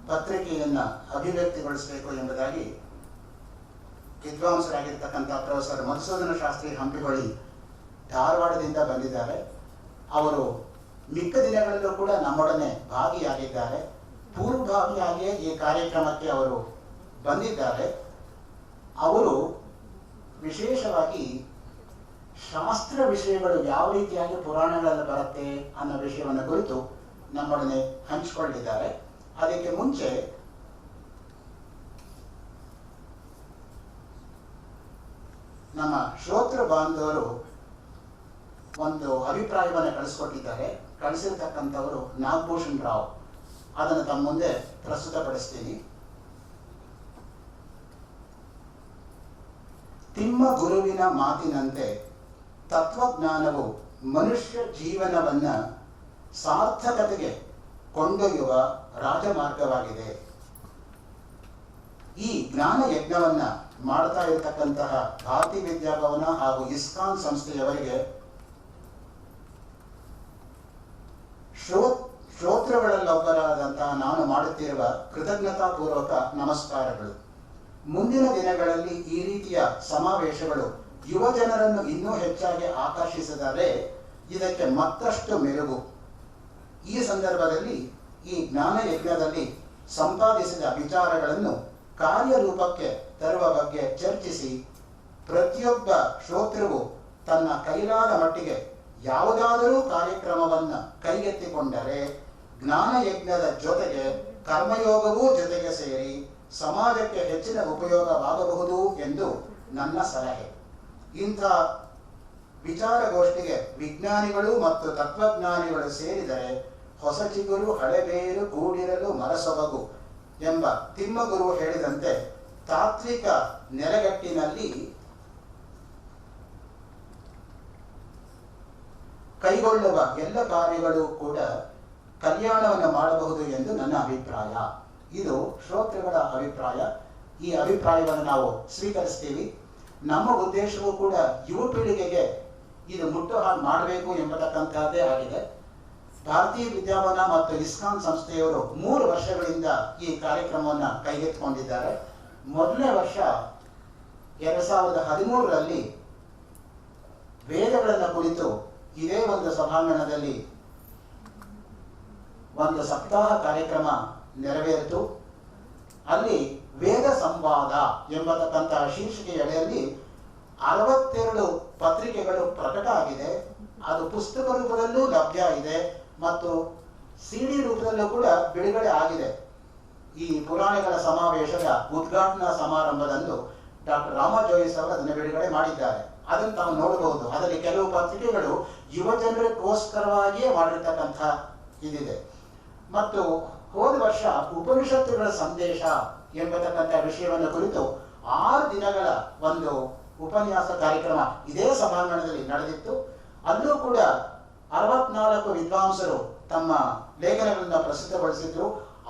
ಪತ್ರಿಕೆಯನ್ನು ಅಭಿವ್ಯಕ್ತಿಗೊಳಿಸಬೇಕು ಎಂಬುದಾಗಿ ವಿದ್ವಾಂಸರಾಗಿರ್ತಕ್ಕಂಥ ಪ್ರೊಫೆಸರ್ ಮಧುಸೂದನ ಶಾಸ್ತ್ರಿ ಹಂಪಿಗೊಳಿ ಧಾರವಾಡದಿಂದ ಬಂದಿದ್ದಾರೆ. ಅವರು ಮಿಕ್ಕ ದಿನಗಳಲ್ಲೂ ಕೂಡ ನಮ್ಮೊಡನೆ ಭಾಗಿಯಾಗಿದ್ದಾರೆ. ಪೂರ್ವಭಾವಿಯಾಗಿಯೇ ಈ ಕಾರ್ಯಕ್ರಮಕ್ಕೆ ಅವರು ಬಂದಿದ್ದಾರೆ. ಅವರು ವಿಶೇಷವಾಗಿ ಶಾಸ್ತ್ರ ವಿಷಯಗಳು ಯಾವ ರೀತಿಯಾಗಿ ಪುರಾಣಗಳಲ್ಲಿ ಬರುತ್ತೆ ಅನ್ನೋ ವಿಷಯವನ್ನು ಕುರಿತು ನಮ್ಮೊಡನೆ ಹಂಚಿಕೊಂಡಿದ್ದಾರೆ. ಅದಕ್ಕೆ ಮುಂಚೆ ನಮ್ಮ ಶ್ರೋತೃ ಬಾಂಧವರು ಒಂದು ಅಭಿಪ್ರಾಯವನ್ನು ಕಳಿಸ್ಕೊಟ್ಟಿದ್ದಾರೆ. ಕಳಿಸಿರ್ತಕ್ಕಂಥವರು ನಾಗಭೂಷಣ್ ರಾವ್. ಅದನ್ನು ತಮ್ಮ ಮುಂದೆ ಪ್ರಸ್ತುತಪಡಿಸ್ತೀನಿ. ತಿಮ್ಮ ಗುರುವಿನ ಮಾತಿನಂತೆ ತತ್ವಜ್ಞಾನವು ಮನುಷ್ಯ ಜೀವನವನ್ನ ಸಾರ್ಥಕತೆಗೆ ಕೊಂಡೊಯ್ಯುವ ರಾಜಮಾರ್ಗವಾಗಿದೆ. ಈ ಜ್ಞಾನ ಯಜ್ಞವನ್ನ ಮಾಡ್ತಾ ಇರತಕ್ಕಂತಹ ಭಾರತೀಯ ವಿದ್ಯಾಭವನ ಹಾಗೂ ಇಸ್ಕಾನ್ ಸಂಸ್ಥೆಯವರಿಗೆ ಶ್ರೋತೃಗಳಲ್ಲೊಬ್ಬರಾದಂತಹ ನಾನು ಮಾಡುತ್ತಿರುವ ಕೃತಜ್ಞತಾಪೂರ್ವಕ ನಮಸ್ಕಾರಗಳು. ಮುಂದಿನ ದಿನಗಳಲ್ಲಿ ಈ ರೀತಿಯ ಸಮಾವೇಶಗಳು ಯುವ ಜನರನ್ನು ಇನ್ನೂ ಹೆಚ್ಚಾಗಿ ಆಕರ್ಷಿಸಿದರೆ ಇದಕ್ಕೆ ಮತ್ತಷ್ಟು ಮೆರುಗು. ಈ ಸಂದರ್ಭದಲ್ಲಿ ಈ ಜ್ಞಾನ ಯಜ್ಞದಲ್ಲಿ ಸಂಪಾದಿಸಿದ ವಿಚಾರಗಳನ್ನು ಕಾರ್ಯರೂಪಕ್ಕೆ ತರುವ ಬಗ್ಗೆ ಚರ್ಚಿಸಿ ಪ್ರತಿಯೊಬ್ಬ ಶ್ರೋತೃವು ತನ್ನ ಕೈಲಾದ ಮಟ್ಟಿಗೆ ಯಾವುದಾದರೂ ಕಾರ್ಯಕ್ರಮವನ್ನು ಕೈಗೆತ್ತಿಕೊಂಡರೆ ಜ್ಞಾನ ಯಜ್ಞದ ಜೊತೆಗೆ ಕರ್ಮಯೋಗವೂ ಜೊತೆಗೆ ಸೇರಿ ಸಮಾಜಕ್ಕೆ ಹೆಚ್ಚಿನ ಉಪಯೋಗವಾಗಬಹುದು ಎಂದು ನನ್ನ ಸಲಹೆ. ಇಂಥ ವಿಚಾರಗೋಷ್ಠಿಗೆ ವಿಜ್ಞಾನಿಗಳು ಮತ್ತು ತತ್ವಜ್ಞಾನಿಗಳು ಸೇರಿದರೆ ಹೊಸ ಚಿಗುರು ಹಳೆಬೇರು ಕೂಡಿರಲು ಮರಸೊಬಗು ಎಂಬ ತಿಮ್ಮಗುರು ಹೇಳಿದಂತೆ ತಾತ್ವಿಕ ನೆಲೆಗಟ್ಟಿನಲ್ಲಿ ಕೈಗೊಳ್ಳುವ ಎಲ್ಲ ಕಾರ್ಯಗಳು ಕೂಡ ಕಲ್ಯಾಣವನ್ನು ಮಾಡಬಹುದು ಎಂದು ನನ್ನ ಅಭಿಪ್ರಾಯ. ಇದು ಶ್ರೋತೃಗಳ ಅಭಿಪ್ರಾಯ. ಈ ಅಭಿಪ್ರಾಯವನ್ನು ನಾವು ಸ್ವೀಕರಿಸ್ತೀವಿ. ನಮ್ಮ ಉದ್ದೇಶವೂ ಕೂಡ ಯುವ ಪೀಳಿಗೆಗೆ ಇದು ಮುಟ್ಟು ಹಾಗೆ ಮಾಡಬೇಕು ಎಂಬತಕ್ಕಂಥದ್ದೇ ಆಗಿದೆ. ಭಾರತೀಯ ವಿದ್ಯಾಭವನ ಮತ್ತು ಇಸ್ಕಾನ್ ಸಂಸ್ಥೆಯವರು 3 ವರ್ಷಗಳಿಂದ ಈ ಕಾರ್ಯಕ್ರಮವನ್ನು ಕೈಗೆತ್ತಿಕೊಂಡಿದ್ದಾರೆ. ಮೊದಲನೇ ವರ್ಷ 2013ರಲ್ಲಿ ವೇದಗಳನ್ನು ಕುರಿತು ಇದೇ ಒಂದು ಸಭಾಂಗಣದಲ್ಲಿ ಒಂದು ಸಪ್ತಾಹ ಕಾರ್ಯಕ್ರಮ ನೆರವೇರಿತು. ಅಲ್ಲಿ ವೇದ ಸಂವಾದ ಎಂಬತಕ್ಕಂತಹ ಶೀರ್ಷಿಕೆಯಡಿಯಲ್ಲಿ 62 ಪತ್ರಿಕೆಗಳು ಪ್ರಕಟ ಆಗಿದೆ. ಅದು ಪುಸ್ತಕ ರೂಪದಲ್ಲೂ ಲಭ್ಯ ಇದೆ ಮತ್ತು CD ರೂಪದಲ್ಲೂ ಕೂಡ ಬಿಡುಗಡೆ ಆಗಿದೆ. ಈ ಪುರಾಣಗಳ ಸಮಾವೇಶದ ಉದ್ಘಾಟನಾ ಸಮಾರಂಭದಂದು ಡಾಕ್ಟರ್ ರಾಮ ಜೋಯಿಸ್ ಅವರು ಅದನ್ನು ಬಿಡುಗಡೆ ಮಾಡಿದ್ದಾರೆ. ಅದನ್ನು ತಾವು ನೋಡಬಹುದು. ಅದರಲ್ಲಿ ಕೆಲವು ಪತ್ರಿಕೆಗಳು ಯುವ ಜನರಿಗೋಸ್ಕರವಾಗಿಯೇ ಮಾಡಿರ್ತಕ್ಕಂಥ ಇದಿದೆ. ಮತ್ತು ಹೋದ ವರ್ಷ ಉಪನಿಷತ್ತುಗಳ ಸಂದೇಶ ಎಂಬತಕ್ಕಂಥ ವಿಷಯವನ್ನು ಕುರಿತು 6 ದಿನಗಳ ಒಂದು ಉಪನ್ಯಾಸ ಕಾರ್ಯಕ್ರಮ ಇದೇ ಸಭಾಂಗಣದಲ್ಲಿ ನಡೆದಿತ್ತು. ಅಲ್ಲೂ ಕೂಡ 64 ವಿದ್ವಾಂಸರು ತಮ್ಮ ಲೇಖನಗಳನ್ನು ಪ್ರಸ್ತುತಪಡಿಸಿದ್ರು.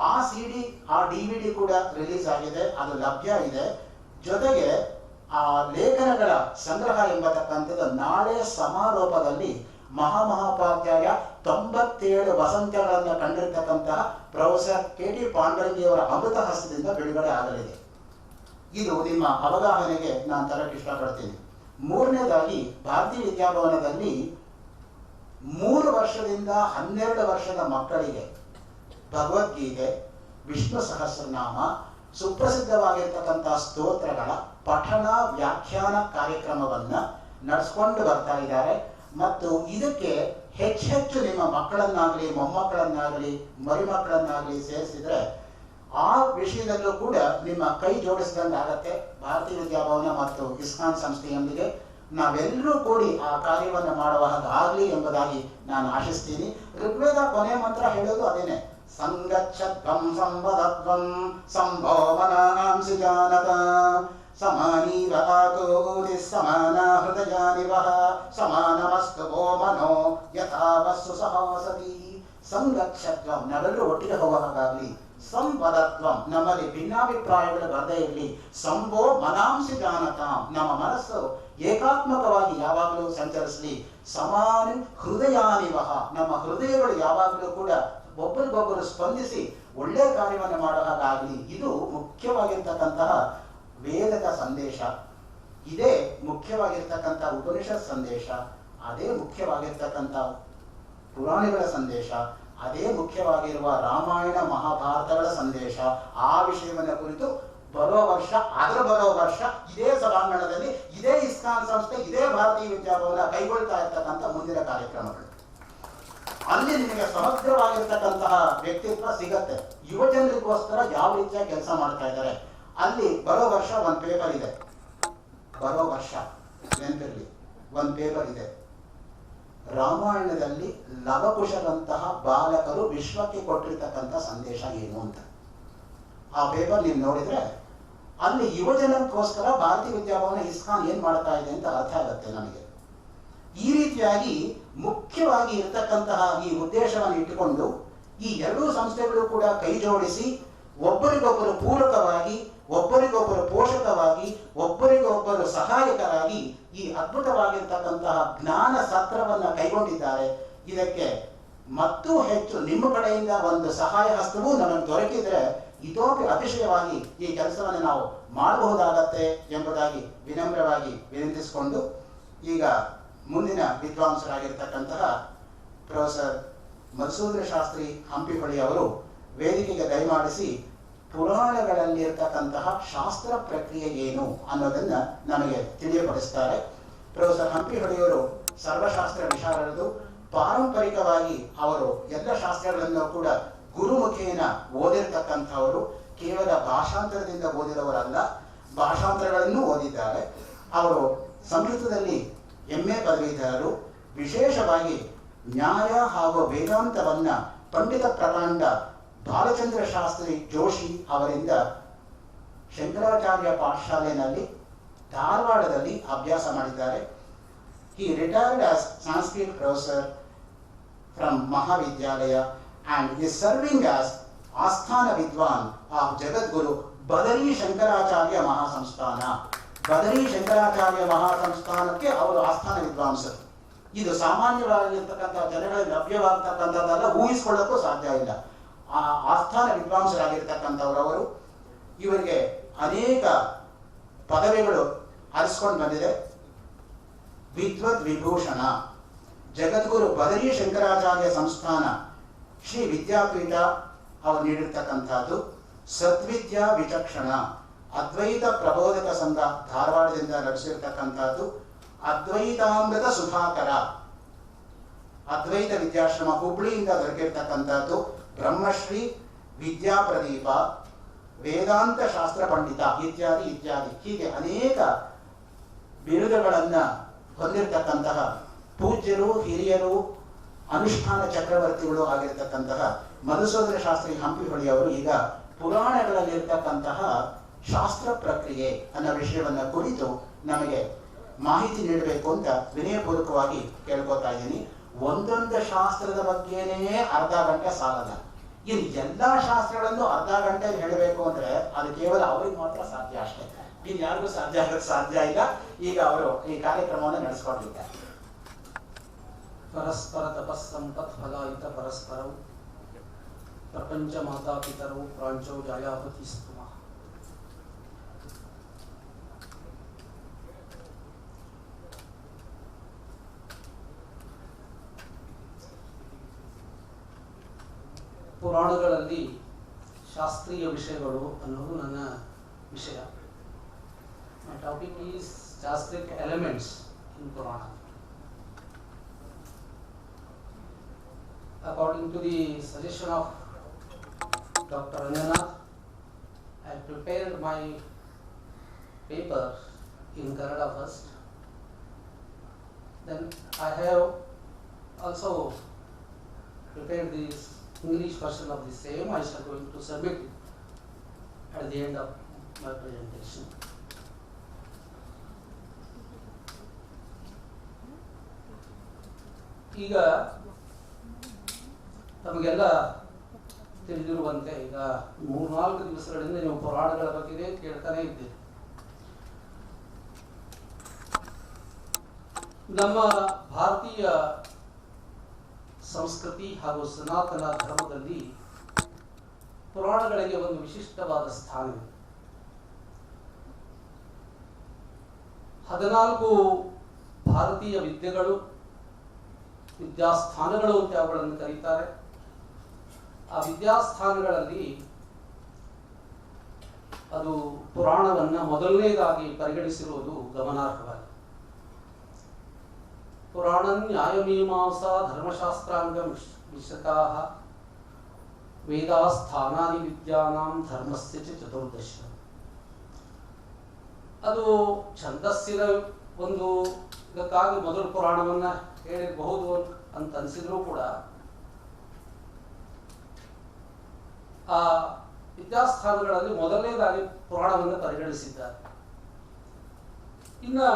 ಆ CD ಆ DVD ಕೂಡ ರಿಲೀಸ್ ಆಗಿದೆ, ಅದು ಲಭ್ಯ ಇದೆ. ಜೊತೆಗೆ ಆ ಲೇಖನಗಳ ಸಂಗ್ರಹ ಎಂಬತಕ್ಕಂಥದ್ದು ನಾಳೆ ಸಮಾರೋಪದಲ್ಲಿ ಮಹಾಮಹೋಪಾಧ್ಯಾಯ 97 ವಸಂತಗಳನ್ನು ಕಂಡಿರ್ತಕ್ಕಂತಹ ಪ್ರೊಫೆಸರ್ KT ಪಾಂಡರಂಗಿಯವರ ಅಮೃತ ಹಸ್ತದಿಂದ ಬಿಡುಗಡೆ ಆಗಲಿದೆ. ಇದು ನಿಮ್ಮ ಅವಗಾಹನೆಗೆ ನಾನು ತರಕ್ಕೆ ಇಷ್ಟಪಡ್ತೀನಿ. ಮೂರನೇದಾಗಿ ಭಾರತೀಯ ವಿದ್ಯಾಭವನದಲ್ಲಿ 3 ವರ್ಷದಿಂದ 12 ವರ್ಷದ ಮಕ್ಕಳಿಗೆ ಭಗವದ್ಗೀತೆ, ವಿಷ್ಣು ಸಹಸ್ರನಾಮ, ಸುಪ್ರಸಿದ್ಧವಾಗಿರ್ತಕ್ಕಂತಹ ಸ್ತೋತ್ರಗಳ ಪಠಣ ವ್ಯಾಖ್ಯಾನ ಕಾರ್ಯಕ್ರಮವನ್ನು ನಡೆಸ್ಕೊಂಡು ಬರ್ತಾ ಇದ್ದಾರೆ. ಮತ್ತು ಇದಕ್ಕೆ ಹೆಚ್ಚೆಚ್ಚು ನಿಮ್ಮ ಮಕ್ಕಳನ್ನಾಗಲಿ ಮೊಮ್ಮಕ್ಕಳನ್ನಾಗಲಿ ಮರಿಮಕ್ಕಳನ್ನಾಗಲಿ ಸೇರಿಸಿದ್ರೆ ಆ ವಿಷಯದಲ್ಲೂ ಕೂಡ ನಿಮ್ಮ ಕೈ ಜೋಡಿಸಿದಂಗೆ ಆಗತ್ತೆ. ಭಾರತೀಯ ವಿದ್ಯಾಭವನ ಮತ್ತು ಇಸ್ಕಾನ್ ಸಂಸ್ಥೆಯೊಂದಿಗೆ ನಾವೆಲ್ಲರೂ ಕೂಡಿ ಆ ಕಾರ್ಯವನ್ನು ಮಾಡುವ ಹಾಗಾಗಲಿ ಎಂಬುದಾಗಿ ನಾನು ಆಶಿಸ್ತೀನಿ. ಋಗ್ವೇದ ಕೊನೆ ಮಂತ್ರ ಹೇಳೋದು ಅದೇನೆ, ಸಂಗಚ್ಛತ್ವಂ ಸಂವದತ್ವಂ ಸಂಭೋ ಮನಾಂಸಿ ಜಾನತ ಸಮಾನೀವ ಆಕೋತಿ ಸಮಾನ ಹೃದಯಾನಿವಃ ಸಮಾನಮಸ್ತು ವೋ ಮನೋ ಯಥಾವಸ್ಸು ಸಹವಸತಿ. ಸಂಗಚ್ಛತ್ವಂ ನಾವೆಲ್ಲರೂ ಒಟ್ಟಿಗೆ ಹೋಗೋ ಹಾಗಾಗಲಿ. ಸಂವದತ್ವಂ ನಮ್ಮಲ್ಲಿ ಭಿನ್ನಾಭಿಪ್ರಾಯಗಳು ಬರದೇ ಇರಲಿ. ಸಂಭೋ ಮನಾಂಸಿ ಜಾನತಾಂ ನಮ್ಮ ಮನಸ್ಸು ಏಕಾತ್ಮಕವಾಗಿ ಯಾವಾಗಲೂ ಸಂಚರಿಸಲಿ. ಸಮಾನ ಹೃದಯಾನಿವಹ ನಮ್ಮ ಹೃದಯಗಳು ಯಾವಾಗಲೂ ಕೂಡ ಒಬ್ಬರಿಗೊಬ್ಬರು ಸ್ಪಂದಿಸಿ ಒಳ್ಳೆ ಕಾರ್ಯವನ್ನು ಮಾಡೋ ಹಾಗಾಗಲಿ. ಇದು ಮುಖ್ಯವಾಗಿರ್ತಕ್ಕಂತಹ ವೇದದ ಸಂದೇಶ, ಇದೇ ಮುಖ್ಯವಾಗಿರ್ತಕ್ಕಂಥ ಉಪನಿಷತ್ ಸಂದೇಶ, ಅದೇ ಮುಖ್ಯವಾಗಿರ್ತಕ್ಕಂಥ ಪುರಾಣಗಳ ಸಂದೇಶ, ಅದೇ ಮುಖ್ಯವಾಗಿರುವ ರಾಮಾಯಣ ಮಹಾಭಾರತಗಳ ಸಂದೇಶ. ಆ ವಿಷಯವನ್ನು ಕುರಿತು ಬರೋ ವರ್ಷ ಇದೇ ಸಭಾಂಗಣದಲ್ಲಿ ಇದೇ ಇಸ್ಕಾನ್ ಸಂಸ್ಥೆ, ಇದೇ ಭಾರತೀಯ ವಿದ್ಯಾಭವನ ಕೈಗೊಳ್ತಾ ಇರ್ತಕ್ಕಂಥ ಮುಂದಿನ ಕಾರ್ಯಕ್ರಮಗಳು. ಅಲ್ಲಿ ನಿಮಗೆ ಸಮಗ್ರವಾಗಿರ್ತಕ್ಕಂತಹ ವ್ಯಕ್ತಿತ್ವ ಸಿಗತ್ತೆ. ಯುವ ಜನರಿಗೋಸ್ಕರ ಯಾವ ರೀತಿಯ ಕೆಲಸ ಮಾಡ್ತಾ ಇದ್ದಾರೆ. ಅಲ್ಲಿ ಬರೋ ವರ್ಷ ಒಂದು ಪೇಪರ್ ಇದೆ, ಬರೋ ವರ್ಷ ನೆನಪಿರಲಿ, ಒಂದು ಪೇಪರ್ ಇದೆ. ರಾಮಾಯಣದಲ್ಲಿ ಲವಕುಶರಂತಹ ಬಾಲಕರು ವಿಶ್ವಕ್ಕೆ ಕೊಟ್ಟಿರ್ತಕ್ಕಂಥ ಸಂದೇಶ ಏನು ಅಂತ. ಆ ಪೇಪರ್ ನೀವು ನೋಡಿದ್ರೆ ಅಲ್ಲಿ ಯುವಜನಕ್ಕೋಸ್ಕರ ಭಾರತೀಯ ವಿದ್ಯಾಭವನ ಇಸ್ಕಾನ್ ಏನ್ ಮಾಡ್ತಾ ಇದೆ ಅಂತ ಅರ್ಥ ಆಗುತ್ತೆ ನಮಗೆ. ಈ ರೀತಿಯಾಗಿ ಮುಖ್ಯವಾಗಿ ಇರತಕ್ಕಂತಹ ಈ ಉದ್ದೇಶವನ್ನು ಇಟ್ಟುಕೊಂಡು ಈ ಎರಡೂ ಸಂಸ್ಥೆಗಳು ಕೂಡ ಕೈ ಜೋಡಿಸಿ ಒಬ್ಬರಿಗೊಬ್ಬರು ಪೂರಕವಾಗಿ, ಒಬ್ಬರಿಗೊಬ್ಬರು ಪೋಷಕವಾಗಿ, ಒಬ್ಬರಿಗೊಬ್ಬರು ಸಹಾಯಕರಾಗಿ ಈ ಅದ್ಭುತವಾಗಿರ್ತಕ್ಕಂತಹ ಜ್ಞಾನ ಸತ್ರವನ್ನ ಕೈಗೊಂಡಿದ್ದಾರೆ. ಇದಕ್ಕೆ ಮತ್ತೂ ಹೆಚ್ಚು ನಿಮ್ಮ ಕಡೆಯಿಂದ ಒಂದು ಸಹಾಯ ಹಸ್ತವೂ ನಮಗೆ ದೊರಕಿದ್ರೆ ಇತೋಪಿ ಅತಿಶಯವಾಗಿ ಈ ಕೆಲಸವನ್ನು ನಾವು ಮಾಡಬಹುದಾಗತ್ತೆ ಎಂಬುದಾಗಿ ವಿನಮ್ರವಾಗಿ ವಿನಂತಿಸಿಕೊಂಡು, ಈಗ ಮುಂದಿನ ವಿದ್ವಾಂಸರಾಗಿರ್ತಕ್ಕಂತಹ ಪ್ರೊಫೆಸರ್ ಮಧುಸೂದನ ಶಾಸ್ತ್ರಿ ಹಂಪಿಹೊಳಿ ಅವರು ವೇದಿಕೆಗೆ ದಯಮಾಡಿಸಿ ಪುರಾಣಗಳಲ್ಲಿ ಇರತಕ್ಕಂತಹ ಶಾಸ್ತ್ರ ಪ್ರಕ್ರಿಯೆ ಏನು ಅನ್ನೋದನ್ನ ನಮಗೆ ತಿಳಿಯಪಡಿಸ್ತಾರೆ. ಪ್ರೊಫೆಸರ್ ಹಂಪಿಹೊಳಿಯವರು ಸರ್ವಶಾಸ್ತ್ರ ವಿಶಾರದರು. ಪಾರಂಪರಿಕವಾಗಿ ಅವರು ಎಲ್ಲ ಶಾಸ್ತ್ರಗಳನ್ನು ಕೂಡ ಗುರುಮುಖೇನ ಓದಿರ್ತಕ್ಕಂಥವರು. ಕೇವಲ ಭಾಷಾಂತರದಿಂದ ಓದಿದವರಲ್ಲ, ಭಾಷಾಂತರಗಳನ್ನು ಓದಿದ್ದಾರೆ. ಅವರು ಸಂಸ್ಕೃತದಲ್ಲಿ MA ಪದವೀಧರರು. ವಿಶೇಷವಾಗಿ ನ್ಯಾಯ ಹಾಗೂ ವೇದಾಂತವನ್ನ ಪಂಡಿತ ಪ್ರಕಾಂಡ ಬಾಲಚಂದ್ರ ಶಾಸ್ತ್ರಿ ಜೋಶಿ ಅವರಿಂದ ಶಂಕರಾಚಾರ್ಯ ಪಾಠಶಾಲೆಯಲ್ಲಿ ಧಾರವಾಡದಲ್ಲಿ ಅಭ್ಯಾಸ ಮಾಡಿದ್ದಾರೆ. He retired as Sanskrit professor from Mahavidyalaya and is serving as Asthana Vidwan of Jagadguru Badari Shankaracharya Mahasamsthana. Badari Shankaracharya ಮಹಾಸಂಸ್ಥಾನಕ್ಕೆ ಅವರು ಆಸ್ಥಾನ ವಿದ್ವಾಂಸರು. ಇದು ಸಾಮಾನ್ಯವಾಗಿರ್ತಕ್ಕಂಥ ಜನಗಳಿಗೆ ಲಭ್ಯವಾಗ್ತಕ್ಕಂಥದ್ದೆಲ್ಲ ಊಹಿಸ್ಕೊಳ್ಳೋಕ್ಕೂ ಸಾಧ್ಯ ಇಲ್ಲ. ಆ ಆಸ್ಥಾನ ವಿದ್ವಾಂಸರಾಗಿರ್ತಕ್ಕಂಥವರು ಇವರಿಗೆ ಅನೇಕ ಪದವಿಗಳು ಹರಿಸ್ಕೊಂಡು ಬಂದಿದೆ. ವಿದ್ವದ್ ವಿಭೂಷಣ, ಜಗದ್ಗುರು ಬದರಿ ಶಂಕರಾಚಾರ್ಯ ಸಂಸ್ಥಾನ ಶ್ರೀ ವಿದ್ಯಾಪೀಠ ಅವರು ನೀಡಿರ್ತಕ್ಕಂಥದ್ದು. ಸದ್ವಿದ್ಯಾ ವಿಚಕ್ಷಣ, ಅದ್ವೈತ ಪ್ರಬೋಧಕ ಸಂಘ ಧಾರವಾಡದಿಂದ ನಡೆಸಿರ್ತಕ್ಕಂಥದ್ದು. ಅದ್ವೈತಾಮೃತ ಸುಧಾಕರ, ಅದ್ವೈತ ವಿದ್ಯಾಶ್ರಮ ಹುಬ್ಳಿಯಿಂದ ದೊರಕಿರ್ತಕ್ಕಂಥದ್ದು. ಬ್ರಹ್ಮಶ್ರೀ, ವಿದ್ಯಾಪ್ರದೀಪ, ವೇದಾಂತ ಶಾಸ್ತ್ರ ಪಂಡಿತ ಇತ್ಯಾದಿ ಇತ್ಯಾದಿ. ಹೀಗೆ ಅನೇಕ ಬಿರುದುಗಳನ್ನ ಹೊಂದಿರತಕ್ಕಂತಹ ಪೂಜ್ಯರು, ಹಿರಿಯರು, ಅನುಷ್ಠಾನ ಚಕ್ರವರ್ತಿಗಳು ಆಗಿರ್ತಕ್ಕಂತಹ ಮಧುಸೂದನ ಶಾಸ್ತ್ರಿ ಹಂಪಿಹೊಳಿ ಅವರು ಈಗ ಪುರಾಣಗಳಲ್ಲಿರ್ತಕ್ಕಂತಹ ಶಾಸ್ತ್ರ ಪ್ರಕ್ರಿಯೆ ಅನ್ನೋ ವಿಷಯವನ್ನ ಕುರಿತು ನಮಗೆ ಮಾಹಿತಿ ನೀಡಬೇಕು ಅಂತ ವಿನಯಪೂರ್ವಕವಾಗಿ ಕೇಳ್ಕೊತಾ ಇದ್ದೀನಿ. ಒಂದೊಂದು ಶಾಸ್ತ್ರದ ಬಗ್ಗೆನೇ ಅರ್ಧ ಗಂಟೆ ಸಾಲಲ್ಲ. ಇನ್ನು ಎಲ್ಲಾ ಶಾಸ್ತ್ರಗಳನ್ನು ಅರ್ಧ ಗಂಟೆ ಹೇಳಬೇಕು ಅಂದ್ರೆ ಅದು ಕೇವಲ ಅವ್ರಿಗೆ ಮಾತ್ರ ಸಾಧ್ಯ ಅಷ್ಟೇ, ಇನ್ನು ಯಾರಿಗೂ ಸಾಧ್ಯ ಇಲ್ಲ. ಈಗ ಅವರು ಈ ಕಾರ್ಯಕ್ರಮವನ್ನು ನಡೆಸ್ಕೊಂಡಿದ್ದಾರೆ. ಪರಸ್ಪರ ತಪಸ್ಸಂಪತ್ ಫಲಾಯಿತ ಪರಸ್ಪರವು ಪ್ರಪಂಚ ಮಾತಾಪಿತರವು ಪ್ರಾಂಚೌ ಜಾಯಾಪತಿ ಸ್ತುಮ. ಪುರಾಣಗಳಲ್ಲಿ ಶಾಸ್ತ್ರೀಯ ವಿಷಯಗಳು ಅನ್ನೋದು ನನ್ನ ವಿಷಯ. My topic is Shastric elements in Purana. According to the suggestion of Dr. Anjanath, I prepared my paper in Kannada first. Then I have also prepared this English version of the same. I shall going to submit it at the end of my presentation. ಈಗ ತಮಗೆಲ್ಲ ತಿಳಿದಿರುವಂತೆ ಈಗ 3-4 ದಿವಸಗಳಿಂದ ನೀವು ಪುರಾಣಗಳ ಬಗ್ಗೆ ಕೇಳ್ತಾನೆ ಇದ್ದೀರಿ. ನಮ್ಮ ಭಾರತೀಯ ಸಂಸ್ಕೃತಿ ಹಾಗೂ ಸನಾತನ ಧರ್ಮದಲ್ಲಿ ಪುರಾಣಗಳಿಗೆ ಒಂದು ವಿಶಿಷ್ಟವಾದ ಸ್ಥಾನವಿದೆ. 14 ಭಾರತೀಯ ವಿದ್ಯೆಗಳು, ವಿದ್ಯಾಸ್ಥಾನಗಳು ಅಂತ ಅವುಗಳನ್ನು ಕರೀತಾರೆ. ಆ ವಿದ್ಯಾಸ್ಥಾನಗಳಲ್ಲಿ ಅದು ಪುರಾಣವನ್ನು ಮೊದಲನೇದಾಗಿ ಪರಿಗಣಿಸಿರುವುದು ಗಮನಾರ್ಹವಾಗಿದೆ. ಪುರಾಣ ನ್ಯಾಯಮೀಮಾಂಸಾ ಧರ್ಮಶಾಸ್ತ್ರಾಂಗ ಮಿಶ್ರಕಾಃ ವೇದಾಸ್ಥಾನಾನಿ ವಿದ್ಯಾನಾಂ ಧರ್ಮಸ್ಯ ಚ ಚತುರ್ದಶ. ಅದು ಛಂದಸ್ಸಿನ ಒಂದು ಇದಕ್ಕಾಗಿ ಮೊದಲು ಪುರಾಣವನ್ನು ಹೇಳಿರಬಹುದು ಅಂತ ಅನಿಸಿದ್ರೂ ಕೂಡ ಆ ವಿದ್ಯಾಸ್ಥಾನಗಳಲ್ಲಿ ಮೊದಲನೇದಾಗಿ ಪುರಾಣವನ್ನು ಪರಿಗಣಿಸಿದ್ದಾರೆ. ಇನ್ನು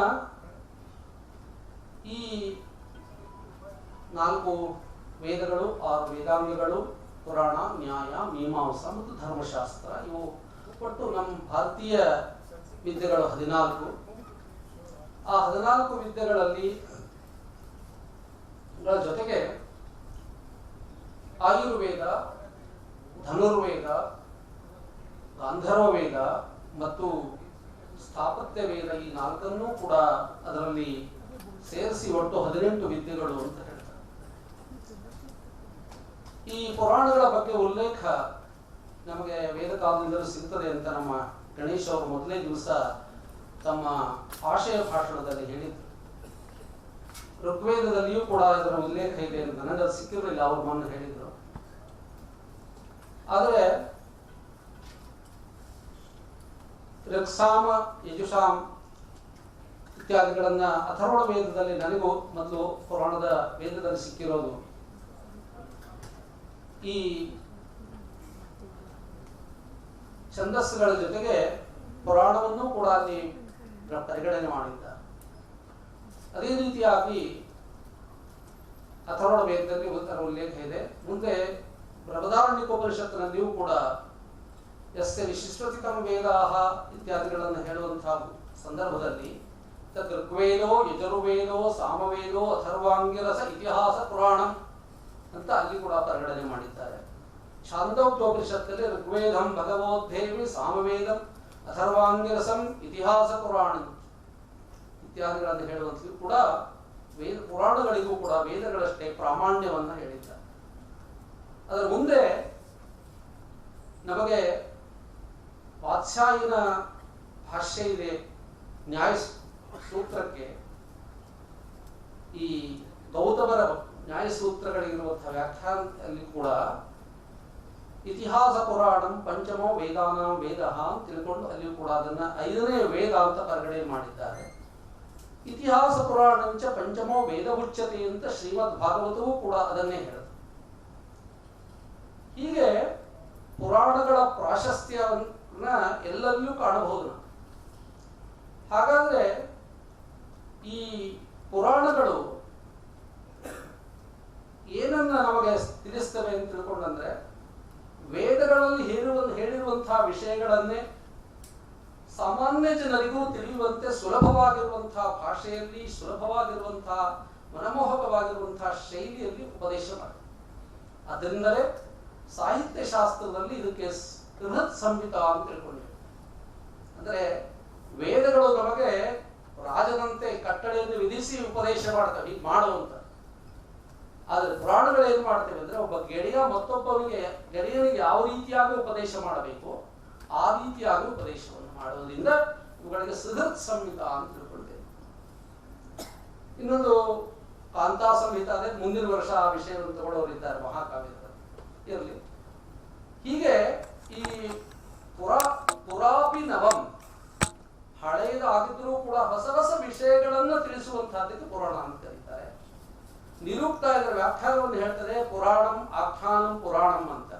ಈ 4 ವೇದಗಳು, 6 ವೇದಾಂಗಗಳು, ಪುರಾಣ, ನ್ಯಾಯ, ಮೀಮಾಂಸಾ ಮತ್ತು ಧರ್ಮಶಾಸ್ತ್ರ, ಇವು ಒಟ್ಟು ನಮ್ಮ ಭಾರತೀಯ ವಿದ್ಯೆಗಳು 14. ಆ 14 ವಿದ್ಯೆಗಳಲ್ಲಿ ಜೊತೆಗೆ ಆಯುರ್ವೇದ, ಧನುರ್ವೇದ, ಗಾಂಧರ್ವ ವೇದ ಮತ್ತು ಸ್ಥಾಪತ್ಯ ವೇದ, ಈ 4 ಕೂಡ ಅದರಲ್ಲಿ ಸೇರಿಸಿ ಒಟ್ಟು 18 ವಿದ್ಯೆಗಳು ಅಂತ ಹೇಳ್ತಾರೆ. ಈ ಪುರಾಣಗಳ ಬಗ್ಗೆ ಉಲ್ಲೇಖ ನಮಗೆ ವೇದಕಾಲದಿಂದಲೂ ಸಿಗ್ತದೆ ಅಂತ ನಮ್ಮ ಗಣೇಶ್ ಅವರು ಮೊದಲನೇ ದಿವಸ ತಮ್ಮ ಆಶಯ ಭಾಷಣದಲ್ಲಿ ಹೇಳಿದ್ರು. ಋಗ್ವೇದದಲ್ಲಿಯೂ ಕೂಡ ಇದರ ಉಲ್ಲೇಖ ಇದೆ ಅಂತ ನನಗದು ಸಿಕ್ಕಿರಲಿಲ್ಲ, ಅವ್ರ ಮೊನ್ನೆ ಹೇಳಿದ್ರು. ಆದರೆ ಋಕ್ಸಾಮ, ಯಜುಷಾಂ ಇತ್ಯಾದಿಗಳನ್ನ ಅಥರ್ವಣ ವೇದದಲ್ಲಿ ನನಗೂ ಮೊದಲು ಪುರಾಣದ ವೇದದಲ್ಲಿ ಸಿಕ್ಕಿರೋದು. ಈ ಛಂದಸ್ಸುಗಳ ಜೊತೆಗೆ ಪುರಾಣವನ್ನು ಕೂಡ ಅಲ್ಲಿ ಪರಿಗಣನೆ ಮಾಡಿದ್ದಾರೆ. ಅದೇ ರೀತಿಯಾಗಿ ಅಥರ್ವಣ ವೇದದಲ್ಲಿ ಅದರ ಉಲ್ಲೇಖ ಇದೆ. ಮುಂದೆ ಬೃಹದಾರಣ್ಯಕೋಪನಿಷತ್ತಿನಲ್ಲಿಯೂ ಕೂಡ ಯಸ್ಯ ವಿಶಿಷ್ಟತಿಕಂ ವೇದಾಹ ಇತ್ಯಾದಿಗಳನ್ನು ಹೇಳುವಂತಹ ಸಂದರ್ಭದಲ್ಲಿ ಋಗ್ವೇದೋ, ಯಜುರ್ವೇದೋ, ಸಾಮವೇದೋ, ಅಥರ್ವಾಂಗಿರಸ ಇತಿಹಾಸ ಪುರಾಣಂ ಅಂತ ಅಲ್ಲಿ ಕೂಡ ಪರಿಗಣನೆ ಮಾಡಿದ್ದಾರೆ. ಛಾಂದೋಗ್ಯೋಪನಿಷತ್ತಲ್ಲಿ ಋಗ್ವೇದಂ ಭಗವೋದ್ದೇವಿ, ಸಾಮವೇದಂ ಅಥರ್ವಾಂಗಿರಸಂ ಇತಿಹಾಸ ಪುರಾಣಂ ಇತ್ಯಾದಿಗಳನ್ನು ಹೇಳುವಂತೆಯೂ ಕೂಡ ಪುರಾಣಗಳಿಗೂ ಕೂಡ ವೇದಗಳಷ್ಟೇ ಪ್ರಾಮಾಣ್ಯವನ್ನು ಹೇಳಿದ್ದಾರೆ. ಅದರ ಮುಂದೆ ನಮಗೆ ವಾತ್ಸ್ಯಾಯನ ಭಾಷ್ಯ ಇದೆ ನ್ಯಾಯ ಸೂತ್ರಕ್ಕೆ. ಈ ಗೌತಮರ ನ್ಯಾಯಸೂತ್ರಗಳಿಗಿರುವಂತಹ ವ್ಯಾಖ್ಯಾನದಲ್ಲಿ ಕೂಡ ಇತಿಹಾಸ ಪುರಾಣಂ ಪಂಚಮೋ ವೇದಾನಾಂ ವೇದ ಅಂತ ತಿಳ್ಕೊಂಡು ಅಲ್ಲಿಯೂ ಕೂಡ ಅದನ್ನ 5ನೇ ವೇದ ಅಂತ ಪರಿಗಣನೆ ಮಾಡಿದ್ದಾರೆ. ಇತಿಹಾಸ ಪುರಾಣಂಚ ಪಂಚಮೋ ವೇದ ಉಚ್ಯತೆ ಅಂತ ಶ್ರೀಮದ್ ಭಾಗವತವೂ ಕೂಡ ಅದನ್ನೇ ಹೇಳುತ್ತೆ. ಹೀಗೆ ಪುರಾಣಗಳ ಪ್ರಾಶಸ್ತ್ಯವನ್ನ ಎಲ್ಲೆಲ್ಲೂ ಕಾಣಬಹುದು. ಹಾಗಾದ್ರೆ ಈ ಪುರಾಣಗಳು ಏನನ್ನ ನಮಗೆ ತಿಳಿಸ್ತವೆ ಅಂತ ತಿಳ್ಕೊಂಡ್ರೆ, ವೇದಗಳಲ್ಲಿ ಹೇಳಿರುವಂತಹ ವಿಷಯಗಳನ್ನೇ ಸಾಮಾನ್ಯ ಜನರಿಗೂ ತಿಳಿಯುವಂತೆ ಸುಲಭವಾಗಿರುವಂತಹ ಭಾಷೆಯಲ್ಲಿ, ಸುಲಭವಾಗಿರುವಂತಹ ಮನಮೋಹಕವಾಗಿರುವಂತಹ ಶೈಲಿಯಲ್ಲಿ ಉಪದೇಶ ಮಾಡಿ. ಅದರಿಂದಲೇ ಸಾಹಿತ್ಯ ಶಾಸ್ತ್ರದಲ್ಲಿ ಇದಕ್ಕೆ ಬೃಹತ್ ಸಂಹಿತ ಅಂತ ತಿಳ್ಕೊಂಡಿದೆ. ಅಂದ್ರೆ ವೇದಗಳು ನಮಗೆ ರಾಜನಂತೆ ಕಟ್ಟಳೆಯನ್ನು ವಿಧಿಸಿ ಉಪದೇಶ ಮಾಡ್ತವೆ, ಹೀಗೆ ಮಾಡುವಂತ. ಆದ್ರೆ ಪುರಾಣಗಳು ಏನ್ ಮಾಡ್ತೇವೆ ಅಂದ್ರೆ, ಒಬ್ಬ ಗೆಳೆಯನಿಗೆ ಯಾವ ರೀತಿಯಾಗಿ ಉಪದೇಶ ಮಾಡಬೇಕು ಆ ರೀತಿಯಾಗಿ ಉಪದೇಶವನ್ನು ಮಾಡೋದ್ರಿಂದ ಇವುಗಳಿಗೆ ಬೃಹತ್ ಸಂಹಿತ ಅಂತ ತಿಳ್ಕೊಳ್ತೇವೆ. ಇನ್ನೊಂದು ಕಾಂತಾ ಸಂಹಿತ ಅದೇ ಮುಂದಿನ ವರ್ಷ ಆ ವಿಷಯವನ್ನು ತಗೊಳ್ಳೋರಿದ್ದಾರೆ ಮಹಾಕಾವ್ಯದಲ್ಲಿ ಇರಲಿ. ಹೀಗೆ ಈ ಪುರಾಪಿ ನವಂ, ಹಳೆಯದಾಗಿದ್ರೂ ಕೂಡ ಹೊಸ ಹೊಸ ವಿಷಯಗಳನ್ನು ತಿಳಿಸುವಂತಹದಕ್ಕೆ ಪುರಾಣ ಅಂತ ಕರೀತಾರೆ. ನಿರುಕ್ತ ಇದರ ವ್ಯಾಖ್ಯಾನವನ್ನು ಹೇಳ್ತದೆ, ಪುರಾಣಂ ಆಖ್ಯಾನಂ ಪುರಾಣಂ ಅಂತ.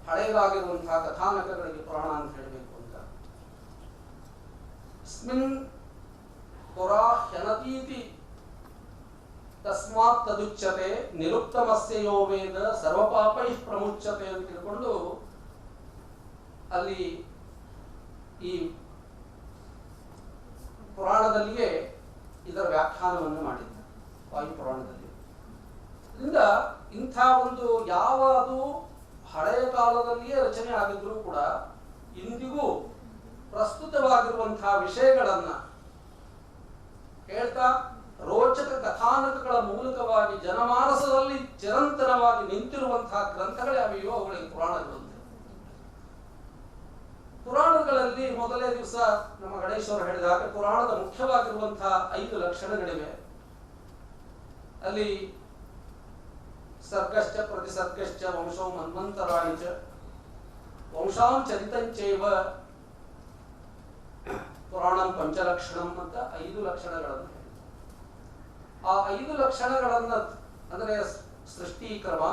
ಹಳೆಯದಾಗಿರುವಂತಹ ಕಥಾನಕಗಳಿಗೆ ಪುರಾಣ ಅಂತ ಹೇಳಬೇಕು ಅಂತ. ಸ್ಮಿನ್ ಪುರಾ ಹ್ಯನತೀತಿ ತಸ್ಮಾತ್ ತದುಚ್ಯತೆ ನಿರುಕ್ತಮಸ್ಯ ಯೋ ವೇದ ಸರ್ವಪಾಪೈ ಪ್ರಮುಚ್ಯತೆ ಅಂತ ತಿಳ್ಕೊಂಡು ಅಲ್ಲಿ ಈ ಪುರಾಣದಲ್ಲಿಯೇ ಇದರ ವ್ಯಾಖ್ಯಾನವನ್ನು ಮಾಡಿದ್ದಾರೆ, ವಾಯು ಪುರಾಣದಲ್ಲಿ. ಇದರಿಂದ ಇಂಥ ಒಂದು ಯಾವ ಅದು ಹಳೆಯ ಕಾಲದಲ್ಲಿಯೇ ರಚನೆ ಆಗಿದ್ರೂ ಕೂಡ ಇಂದಿಗೂ ಪ್ರಸ್ತುತವಾಗಿರುವಂತಹ ವಿಷಯಗಳನ್ನ ಹೇಳ್ತಾ ರೋಚಕ ಕಥಾನಕಗಳ ಮೂಲಕವಾಗಿ ಜನಮಾನಸದಲ್ಲಿ ಚಿರಂತನವಾಗಿ ನಿಂತಿರುವಂತಹ ಗ್ರಂಥಗಳೇ ಅವಿಯೋ ಅವುಗಳಿಗೆ ಪುರಾಣಗಳು. ಪುರಾಣಗಳಲ್ಲಿ ಮೊದಲೇ ದಿವಸ ನಮ್ಮ ಗಣೇಶ್ವರ ಹೇಳಿದಾಗ ಪುರಾಣದ ಮುಖ್ಯವಾಗಿರುವಂತಹ 5 ಲಕ್ಷಣಗಳಿವೆ. ಅಲ್ಲಿ ಸರ್ಗಶ್ಚ ಪ್ರತಿಸರ್ಗಶ್ಚ ವಂಶೋ ಮನ್ವಂತರಾಣಿ ಚ ವಂಶಾಂ ಚರಿತಂಚೈವ ಪುರಾಣಂ ಪಂಚಲಕ್ಷಣಂ ಅಂತ 5 ಲಕ್ಷಣಗಳನ್ನು ಹೇಳಿ. ಆ 5 ಲಕ್ಷಣಗಳನ್ನ ಅಂದರೆ ಸೃಷ್ಟಿ ಕ್ರಮ,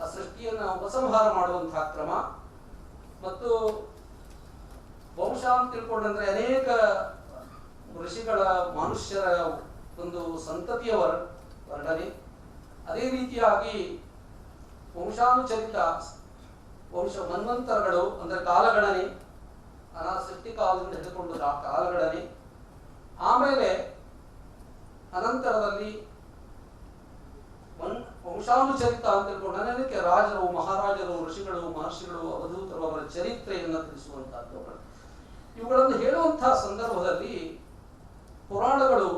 ಆ ಸೃಷ್ಟಿಯನ್ನು ಉಪಸಂಹಾರ ಮಾಡುವಂತಹ ಕ್ರಮ, ಮತ್ತು ವಂಶ ಅಂತ ತಿಳ್ಕೊಂಡ್ರೆ ಅನೇಕ ಋಷಿಗಳ ಮನುಷ್ಯರ ಒಂದು ಸಂತತಿಯ ವರ್ಣನೆ, ಅದೇ ರೀತಿಯಾಗಿ ವಂಶಾನುಚರಿತ ವಂಶ ಮನ್ವಂತರಗಳು ಅಂದರೆ ಕಾಲಗಣನೆ, ಸೃಷ್ಟಿ ಕಾಲದಿಂದ ಹಿಡಿದುಕೊಂಡು ಕಾಲಗಣನೆ, ಆಮೇಲೆ ಅನಂತರದಲ್ಲಿ ವಂಶಾನುಚರಿತ ಅಂತ ತಿಳ್ಕೊಂಡ್ರೆ ಅದಕ್ಕೆ ರಾಜರು, ಮಹಾರಾಜರು, ಋಷಿಗಳು, ಮಹರ್ಷಿಗಳು, ಅವಧೂತರು ಅವರ ಚರಿತ್ರೆಯನ್ನು ತಿಳಿಸುವಂತಹದ್ದು. ಇವುಗಳನ್ನು ಹೇಳುವಂತಹ ಸಂದರ್ಭದಲ್ಲಿ ಪುರಾಣಗಳು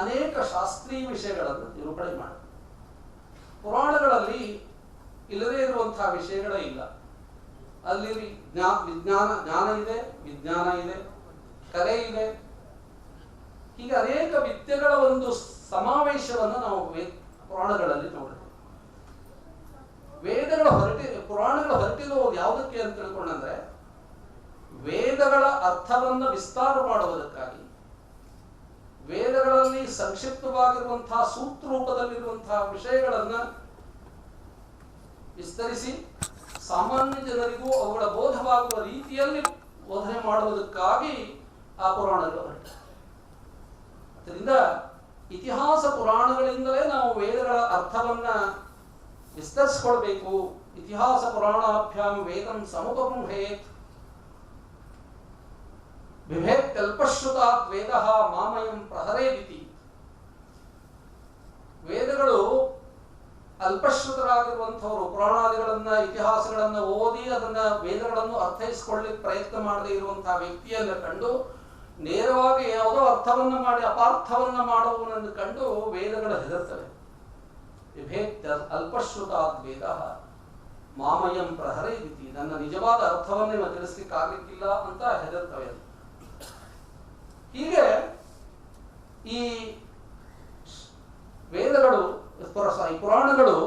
ಅನೇಕ ಶಾಸ್ತ್ರೀಯ ವಿಷಯಗಳನ್ನು ನಿರೂಪಣೆ ಮಾಡುತ್ತವೆ. ಪುರಾಣಗಳಲ್ಲಿ ಇಲ್ಲದೇ ಇರುವಂತಹ ವಿಷಯಗಳೇ ಇಲ್ಲ. ಅಲ್ಲಿ ಜ್ಞಾನ ಇದೆ, ವಿಜ್ಞಾನ ಇದೆ, ಕಲೆ ಇದೆ, ಹೀಗೆ ಅನೇಕ ವಿದ್ಯೆಗಳ ಒಂದು ಸಮಾವೇಶವನ್ನು ನಾವು ಪುರಾಣಗಳಲ್ಲಿ ನೋಡ್ತೇವೆ. ಪುರಾಣಗಳ ಹೊರಟಿರುವುದು ಯಾವುದಕ್ಕೆ ಅಂತ ತಿಳ್ಕೊಂಡ್ರೆ ವೇದಗಳ ಅರ್ಥವನ್ನು ವಿಸ್ತಾರ ಮಾಡುವುದಕ್ಕಾಗಿ, ವೇದಗಳಲ್ಲಿ ಸಂಕ್ಷಿಪ್ತವಾಗಿರುವಂತಹ ಸೂತ್ರ ರೂಪದಲ್ಲಿರುವಂತಹ ವಿಷಯಗಳನ್ನ ವಿಸ್ತರಿಸಿ ಸಾಮಾನ್ಯ ಜನರಿಗೂ ಅವುಗಳ ಬೋಧವಾಗುವ ರೀತಿಯಲ್ಲಿ ಬೋಧನೆ ಮಾಡುವುದಕ್ಕಾಗಿ ಆ ಪುರಾಣಗಳು ಹೊರಟಿವೆ. ಅದರಿಂದ ಇತಿಹಾಸ ಪುರಾಣಗಳಿಂದಲೇ ನಾವು ವೇದಗಳ ಅರ್ಥವನ್ನ ವಿಸ್ತರಿಸಿಕೊಳ್ಬೇಕು. ಇತಿಹಾಸ ಪುರಾಣಾಭ್ಯಾಂ ವೇದಂ ಸಮುಪಬೃಂಹೇತ್ ಬಿಭೇತ್ ಕಲ್ಪಶ್ರುತಾತ್ ವೇದಃ ಮಾಮಯಂ ಪ್ರಹರೇದಿತಿ. ವೇದಗಳು ಅಲ್ಪಶ್ರುತರಾಗಿರುವಂಥವರು ಪುರಾಣಾದಿಗಳನ್ನ ಇತಿಹಾಸಗಳನ್ನ ಓದಿ ಅದನ್ನ ವೇದಗಳನ್ನು ಅರ್ಥೈಸಿಕೊಳ್ಳಿಕ್ಕೆ ಪ್ರಯತ್ನ ಮಾಡದೇ ಇರುವಂತಹ ವ್ಯಕ್ತಿಯನ್ನ ಕಂಡು ನೇರವಾಗಿ ಯಾವುದೋ ಅರ್ಥವನ್ನ ಮಾಡಿ ಅಪಾರ್ಥವನ್ನ ಮಾಡುವವನನ್ನು ಕಂಡು ವೇದಗಳು ಹೆದರ್ತವೆ. ವಿಭೇತ್ ಅಲ್ಪಶ್ರುತಾತ್ ವೇದಃ ಮಾಮಯಂ ಪ್ರಹರೇದಿತಿ. ನನ್ನ ನಿಜವಾದ ಅರ್ಥವನ್ನೇ ತಿಳಿಸ್ಲಿಕ್ಕೆ ಆಗ್ಲಿಕ್ಕಿಲ್ಲ ಅಂತ ಹೆದರ್ತವೆ. ಹೀಗೆ ಈ ವೇದಗಳು, ಪುರಾಣಗಳು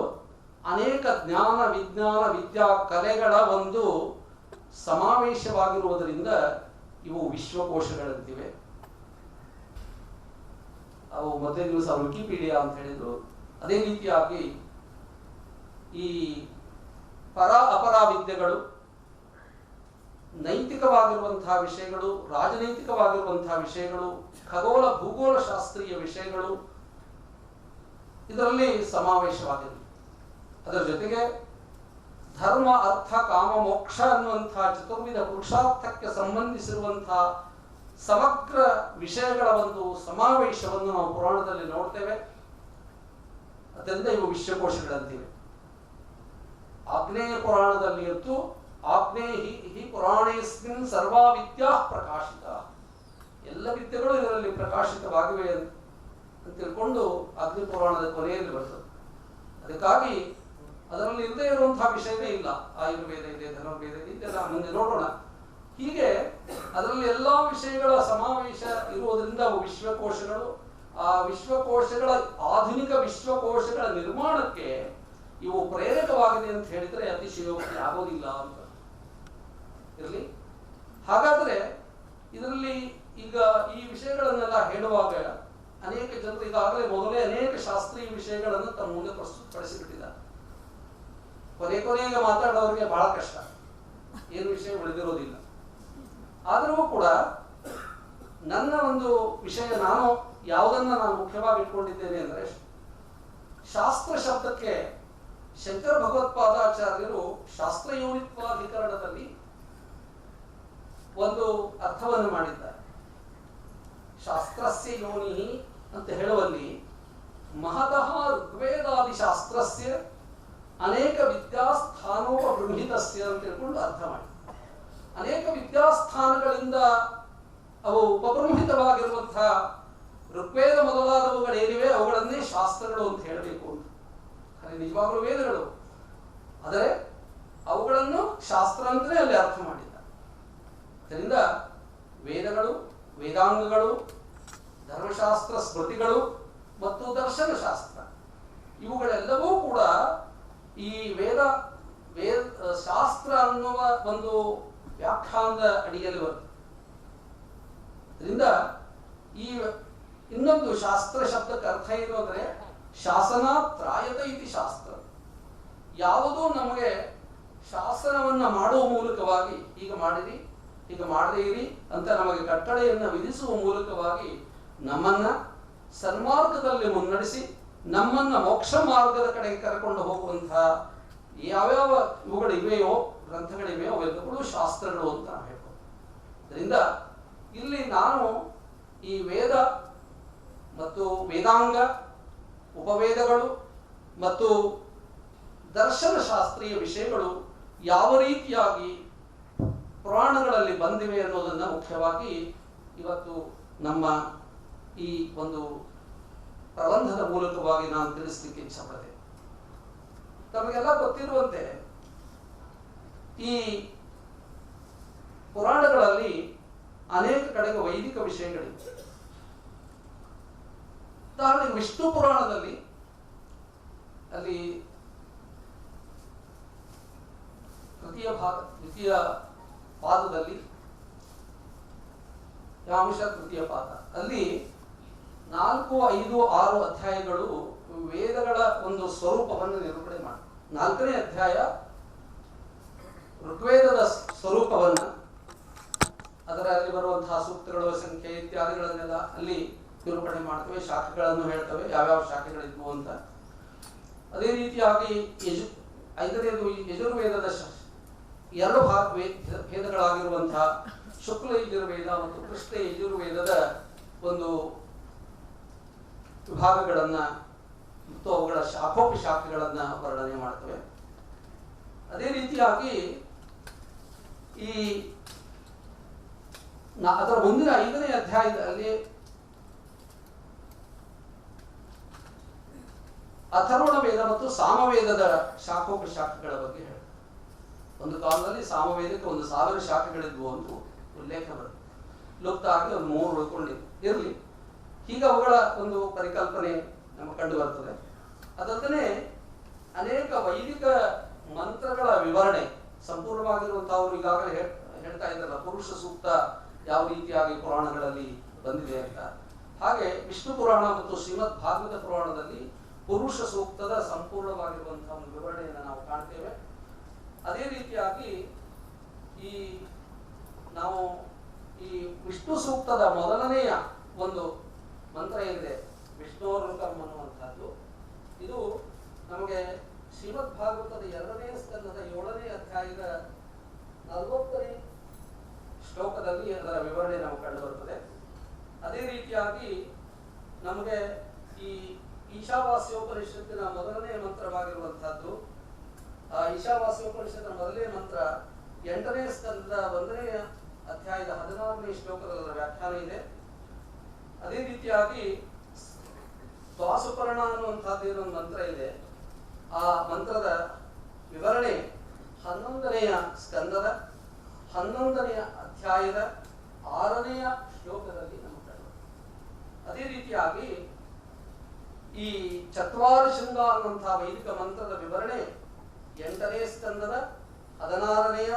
ಅನೇಕ ಜ್ಞಾನ, ವಿಜ್ಞಾನ, ವಿದ್ಯಾ, ಕಲೆಗಳ ಒಂದು ಸಮಾವೇಶವಾಗಿರುವುದರಿಂದ ಇವು ವಿಶ್ವಕೋಶಗಳಂತಿವೆ. ಅವು ಮೊದಲೇ ದಿವಸ ವಿಕಿಪೀಡಿಯಾ ಅಂತ ಹೇಳಿದ್ರು. ಅದೇ ರೀತಿಯಾಗಿ ಈ ಪರ ಅಪರ ವಿದ್ಯೆಗಳು, ನೈತಿಕವಾಗಿರುವಂತಹ ವಿಷಯಗಳು, ರಾಜನೈತಿಕವಾಗಿರುವಂತಹ ವಿಷಯಗಳು, ಖಗೋಳ ಭೂಗೋಳ ಶಾಸ್ತ್ರೀಯ ವಿಷಯಗಳು ಇದರಲ್ಲಿ ಸಮಾವೇಶವಾಗಿದೆ. ಅದರ ಜೊತೆಗೆ ಧರ್ಮ, ಅರ್ಥ, ಕಾಮ, ಮೋಕ್ಷ ಅನ್ನುವಂತಹ ಚತುರ್ವಿಧ ಪುರುಷಾರ್ಥಕ್ಕೆ ಸಂಬಂಧಿಸಿರುವಂತಹ ಸಮಗ್ರ ವಿಷಯಗಳ ಒಂದು ಸಮಾವೇಶವನ್ನು ನಾವು ಪುರಾಣದಲ್ಲಿ ನೋಡ್ತೇವೆ. ಅದರಿಂದ ಇವು ವಿಶ್ವಕೋಶಗಳಂತಿವೆ. ಆಗ್ನೇಯ ಪುರಾಣದಲ್ಲಿ ಅಂತೂ ಆಗ್ನೇಹಿ ಪುರಾಣೇಸ್ಮಿನ್ ಸರ್ವಾ ವಿದ್ಯಾ ಪ್ರಕಾಶಿತ, ಎಲ್ಲ ವಿದ್ಯೆಗಳು ಇದರಲ್ಲಿ ಪ್ರಕಾಶಿತವಾಗಿವೆ ಅಂತ ತಿಳ್ಕೊಂಡು ಅಗ್ನಿ ಪುರಾಣದ ಕೊನೆಯಲ್ಲಿ ಬರ್ತದೆ. ಅದಕ್ಕಾಗಿ ಅದರಲ್ಲಿ ಇಲ್ಲದೆ ಇರುವಂತಹ ವಿಷಯವೇ ಇಲ್ಲ. ಆಯುರ್ವೇದ ಇದೆ, ಧನುರ್ವೇದ ಇದೆ, ಇದೆಲ್ಲ ಮುಂದೆ ನೋಡೋಣ. ಹೀಗೆ ಅದರಲ್ಲಿ ಎಲ್ಲಾ ವಿಷಯಗಳ ಸಮಾವೇಶ ಇರುವುದರಿಂದ ಅವು ವಿಶ್ವಕೋಶಗಳು. ಆ ವಿಶ್ವಕೋಶಗಳ, ಆಧುನಿಕ ವಿಶ್ವಕೋಶಗಳ ನಿರ್ಮಾಣಕ್ಕೆ ಇವು ಪ್ರೇರಕವಾಗಿದೆ ಅಂತ ಹೇಳಿದ್ರೆ ಅತಿಶಯೋಕ್ತಿ ಆಗೋದಿಲ್ಲ ಅಂತ ಇರಲಿ. ಹಾಗಾದ್ರೆ ಇದರಲ್ಲಿ ಈಗ ಈ ವಿಷಯಗಳನ್ನೆಲ್ಲ ಹೇಳುವಾಗ ಅನೇಕ ಜನರು ಈಗಾಗಲೇ ಮೊದಲೇ ಅನೇಕ ಶಾಸ್ತ್ರೀಯ ವಿಷಯಗಳನ್ನು ತಮ್ಮ ಮುಂದೆ ಪ್ರಸ್ತುತಪಡಿಸಿಬಿಟ್ಟಿದ್ದಾರೆ. ಕೊನೆಗೆ ಮಾತಾಡೋರಿಗೆ ಬಹಳ ಕಷ್ಟ, ಏನು ವಿಷಯ ಉಳಿದಿರೋದಿಲ್ಲ. ಆದರೂ ಕೂಡ ನನ್ನ ಒಂದು ವಿಷಯ ನಾನು ಯಾವುದನ್ನ ನಾನು ಮುಖ್ಯವಾಗಿ ಇಟ್ಕೊಂಡಿದ್ದೇನೆ ಅಂದ್ರೆ, ಶಾಸ್ತ್ರ ಶಬ್ದಕ್ಕೆ ಶಂಕರ ಭಗವತ್ಪಾದಾಚಾರ್ಯರು ಶಾಸ್ತ್ರಯೋನಿತ್ವಾಧಿಕರಣದಲ್ಲಿ ಒಂದು ಅರ್ಥವನ್ನು ಮಾಡಿದ್ದಾರೆ. ಶಾಸ್ತ್ರಸ್ಯ ಯೋನಿ ಅಂತ ಹೇಳುವಲ್ಲಿ ಮಹತಃ ಋಗ್ವೇದಾದಿ ಶಾಸ್ತ್ರಸ್ಯ ಅನೇಕ ವಿದ್ಯಾಸ್ಥಾನೋಪಬೃಂಹಿತಸ್ಯ ಅಂತ ತಿಳ್ಕೊಂಡು ಅರ್ಥ ಮಾಡಿ. ಅನೇಕ ವಿದ್ಯಾಸ್ಥಾನಗಳಿಂದ ಅವು ಉಪಬೃಂಹಿತವಾಗಿರುವಂತಹ ಋಗ್ವೇದ ಮೊದಲಾದವುಗಳೇನಿವೆ ಅವುಗಳನ್ನೇ ಶಾಸ್ತ್ರಗಳು ಅಂತ ಹೇಳಬೇಕು ಅಂತ. ಅದು ನಿಜವಾಗ್ಲೂ ವೇದಗಳು, ಆದರೆ ಅವುಗಳನ್ನು ಶಾಸ್ತ್ರ ಅಂತಲೇ ಅಲ್ಲಿ ಅರ್ಥ ಮಾಡಿದ್ದ. ಅದರಿಂದ ವೇದಗಳು, ವೇದಾಂಗಗಳು, ಧರ್ಮಶಾಸ್ತ್ರ ಸ್ಮೃತಿಗಳು ಮತ್ತು ದರ್ಶನಶಾಸ್ತ್ರ ಇವುಗಳೆಲ್ಲವೂ ಕೂಡ ಈ ವೇದ ಶಾಸ್ತ್ರ ಅನ್ನುವ ಒಂದು ವ್ಯಾಖ್ಯಾನದ ಅಡಿಯಲ್ಲಿ ಬರುತ್ತೆ. ಅದರಿಂದ ಈ ಇನ್ನೊಂದು ಶಾಸ್ತ್ರ ಶಬ್ದಕ್ಕೆ ಅರ್ಥ ಏನು ಅಂದರೆ ಶಾಸನ ತ್ರಾಯತ ಇತಿ ಶಾಸ್ತ್ರ. ಯಾವುದೂ ನಮಗೆ ಶಾಸನವನ್ನ ಮಾಡುವ ಮೂಲಕವಾಗಿ ಈಗ ಮಾಡಿರಿ, ಈಗ ಮಾಡದೇ ಇರಿ ಅಂತ ನಮಗೆ ಕಟ್ಟಳೆಯನ್ನು ವಿಧಿಸುವ ಮೂಲಕವಾಗಿ ನಮ್ಮನ್ನ ಸನ್ಮಾರ್ಗದಲ್ಲಿ ಮುನ್ನಡೆಸಿ ನಮ್ಮನ್ನ ಮೋಕ್ಷ ಮಾರ್ಗದ ಕಡೆಗೆ ಕರೆಕೊಂಡು ಹೋಗುವಂತಹ ಯಾವ್ಯಾವ ಇವುಗಳಿವೆಯೋ, ಗ್ರಂಥಗಳಿವೆಯೋ ಅವೆಲ್ಲಗಳು ಶಾಸ್ತ್ರಗಳು ಅಂತ ನಾವು ಹೇಳ್ಬೋದು. ಅದರಿಂದ ಇಲ್ಲಿ ನಾನು ಈ ವೇದ ಮತ್ತು ವೇದಾಂಗ, ಉಪವೇದಗಳು ಮತ್ತು ದರ್ಶನಶಾಸ್ತ್ರೀಯ ವಿಷಯಗಳು ಯಾವ ರೀತಿಯಾಗಿ ಪುರಾಣಗಳಲ್ಲಿ ಬಂದಿವೆ ಅನ್ನೋದನ್ನು ಮುಖ್ಯವಾಗಿ ಇವತ್ತು ನಮ್ಮ ಈ ಒಂದು ಪ್ರಬಂಧದ ಮೂಲಕವಾಗಿ ನಾನು ತಿಳಿಸಲಿಕ್ಕೆ ಇಚ್ಛಪಡ್ತೇನೆ. ತಮಗೆಲ್ಲ ಗೊತ್ತಿರುವಂತೆ ಈ ಪುರಾಣಗಳಲ್ಲಿ ಅನೇಕ ಕಡೆಗೆ ವೈದಿಕ ವಿಷಯಗಳಿವೆ. ಉದಾಹರಣೆಗೆ ವಿಷ್ಣು ಪುರಾಣದಲ್ಲಿ ಅಲ್ಲಿ ದ್ವಿತೀಯ ಪಾದದಲ್ಲಿ ಯಾಂಶ ತೃತೀಯ ಪಾದ ಅಲ್ಲಿ 4, 5, 6 ಅಧ್ಯಾಯಗಳು ವೇದಗಳ ಒಂದು ಸ್ವರೂಪವನ್ನು ನಿರೂಪಣೆ ಮಾಡಿ. 4ನೇ ಅಧ್ಯಾಯ ಋಗ್ವೇದದ ಸ್ವರೂಪವನ್ನ, ಅದರಲ್ಲಿ ಬರುವಂತಹ ಸೂಕ್ತಗಳು, ಸಂಖ್ಯೆ ಇತ್ಯಾದಿಗಳನ್ನೆಲ್ಲ ಅಲ್ಲಿ ನಿರೂಪಣೆ ಮಾಡ್ತವೆ, ಶಾಖೆಗಳನ್ನು ಹೇಳ್ತವೆ, ಯಾವ್ಯಾವ ಶಾಖೆಗಳಿದ್ವು ಅಂತ. ಅದೇ ರೀತಿಯಾಗಿ 5ನೇದು ಯಜುರ್ವೇದದ 2 ಭೇದಗಳಾಗಿರುವಂತಹ ಶುಕ್ಲ ಯಜುರ್ವೇದ ಮತ್ತು ಕೃಷ್ಣ ಯಜುರ್ವೇದದ ಒಂದು ವಿಭಾಗಗಳನ್ನ ಮತ್ತು ಅವುಗಳ ಶಾಖೋಪಶಾಖೆಗಳನ್ನ ವರ್ಣನೆ ಮಾಡ್ತವೆ. ಅದೇ ರೀತಿಯಾಗಿ ಈ ಅದರ ಮುಂದಿನ 5ನೇ ಅಧ್ಯಾಯದಲ್ಲಿ ಅಥರ್ವಣ ವೇದ ಮತ್ತು ಸಾಮವೇದದ ಶಾಖೋಪಶಾಖೆಗಳ ಬಗ್ಗೆ ಹೇಳಿ. ಒಂದು ಕಾಲದಲ್ಲಿ ಸಾಮವೇದಕ್ಕೆ 1000 ಶಾಖೆಗಳಿದ್ವು ಅಂತ ಉಲ್ಲೇಖ ಬರುತ್ತೆ. ಲುಪ್ತ ಆಗಿ ಒಂದು 3 ಉಳ್ಕೊಂಡಿರಲಿ. ಹೀಗೆ ಅವುಗಳ ಒಂದು ಪರಿಕಲ್ಪನೆ ನಮಗೆ ಕಂಡು ಬರ್ತದೆ. ಅದಲ್ಲದೆ ಅನೇಕ ವೈದಿಕ ಮಂತ್ರಗಳ ವಿವರಣೆ ಸಂಪೂರ್ಣವಾಗಿರುವಂತಹವರು ಈಗಾಗಲೇ ಹೇಳ್ತಾ ಇದ್ದಾರಲ್ಲ, ಪುರುಷ ಸೂಕ್ತ ಯಾವ ರೀತಿಯಾಗಿ ಪುರಾಣಗಳಲ್ಲಿ ಬಂದಿದೆ ಅಂತ. ಹಾಗೆ ವಿಷ್ಣು ಪುರಾಣ ಮತ್ತು ಶ್ರೀಮದ್ ಭಾಗವತ ಪುರಾಣದಲ್ಲಿ ಪುರುಷ ಸೂಕ್ತದ ಸಂಪೂರ್ಣವಾಗಿರುವಂತಹ ಒಂದು ವಿವರಣೆಯನ್ನು ನಾವು ಕಾಣ್ತೇವೆ. ಅದೇ ರೀತಿಯಾಗಿ ಈ ನಾವು ಈ ವಿಷ್ಣು ಸೂಕ್ತದ ಮೊದಲನೆಯ ಒಂದು ಮಂತ್ರ ಏನಿದೆ, ವಿಷ್ಣೋರ್ಲುಕಂ ಅನ್ನುವಂಥದ್ದು, ಇದು ನಮಗೆ ಶ್ರೀಮದ್ ಭಾಗವತದ 2ನೇ ಸ್ಕಂದದ 7ನೇ ಅಧ್ಯಾಯದ 40ನೇ ಶ್ಲೋಕದಲ್ಲಿ ಅದರ ವಿವರಣೆ ನಮಗೆ ಕಂಡು ಬರುತ್ತದೆ. ಅದೇ ರೀತಿಯಾಗಿ ನಮಗೆ ಈ ಈಶಾವಾಸ್ಯೋಪನಿಷತ್ತಿನ ಮೊದಲನೇ ಮಂತ್ರವಾಗಿರುವಂತಹದ್ದು, ಈಶಾವಾಸ್ಯೋಪನಿಷತ್ತಿನ ಮೊದಲನೇ ಮಂತ್ರ 8ನೇ ಸ್ಕಂದದ 1ನೇ ಅಧ್ಯಾಯದ 16ನೇ ಶ್ಲೋಕದ ವ್ಯಾಖ್ಯಾನ ಇದೆ. ಅದೇ ರೀತಿಯಾಗಿ ದ್ವಾಸುಪರ್ಣ ಅನ್ನುವಂಥದ್ದು ಏನೊಂದು ಮಂತ್ರ ಇದೆ, ಆ ಮಂತ್ರದ ವಿವರಣೆ 11ನೆಯ ಸ್ಕಂದದ 11ನೆಯ ಅಧ್ಯಾಯದ 6ನೆಯ ಶ್ಲೋಕದಲ್ಲಿ ನಮಗೆ ಕಂಡು. ಅದೇ ರೀತಿಯಾಗಿ ಈ ಚತ್ವಾರ ಶೃಂಗ ಅನ್ನುವಂತಹ ವೈದಿಕ ಮಂತ್ರದ ವಿವರಣೆ 8ನೇ ಸ್ಕಂದದ 16ನೆಯ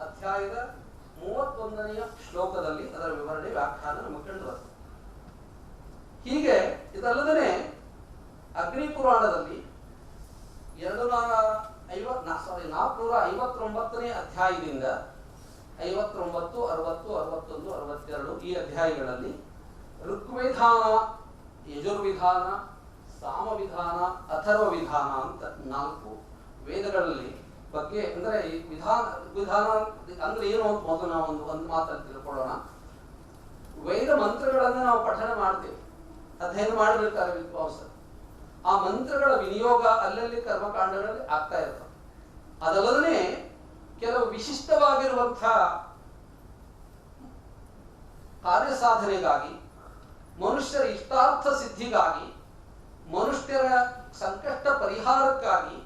ಅಧ್ಯಾಯದ 31ನೆಯ ಶ್ಲೋಕದಲ್ಲಿ ಅದರ ವಿವರಣೆ ವ್ಯಾಖ್ಯಾನ ನಮಗೆ ಕಂಡು ಬರ್ತದೆ. ಹೀಗೆ ಇದಲ್ಲದೆ ಅಗ್ನಿ ಪುರಾಣದಲ್ಲಿ 459ನೇ ಅಧ್ಯಾಯದಿಂದ 59, 60, 61, 62 ಈ ಅಧ್ಯಾಯಗಳಲ್ಲಿ ಋಗ್ವಿಧಾನ, ಯಜುರ್ವಿಧಾನ, ಸಾಮವಿಧಾನ, ಅಥರ್ವ ವಿಧಾನ ಅಂತ 4 ವೇದಗಳಲ್ಲಿ ಬಗ್ಗೆ, ಅಂದರೆ ಈ ವಿಧಾನ ಅಂದ್ರೆ ಏನು ಅಂತ ಮೊದಲು ನಾವು ಒಂದು ಮಾತನ್ನು ತಿಳ್ಕೊಳ್ಳೋಣ. ವೇದ ಮಂತ್ರಗಳನ್ನು ನಾವು ಪಠಣ ಮಾಡ್ತೇವೆ, ಅಧ್ಯಯನ ಮಾಡಬೇಕಾದ್ರೆ ವಿದ್ವಾಂಸರು. ಆ ಮಂತ್ರಗಳ ವಿನಿಯೋಗ ಅಲ್ಲಲ್ಲಿ ಕರ್ಮಕಾಂಡಗಳಲ್ಲಿ ಆಗ್ತಾ ಇರ್ತದೆ. ಅದಲ್ಲದೆ ಕೆಲವು ವಿಶಿಷ್ಟವಾಗಿರುವಂತಹ ಕಾರ್ಯ ಸಾಧನೆಗಾಗಿ, ಮನುಷ್ಯರ ಇಷ್ಟಾರ್ಥ ಸಿದ್ಧಿಗಾಗಿ, ಮನುಷ್ಯರ ಸಂಕಷ್ಟ ಪರಿಹಾರಕ್ಕಾಗಿ,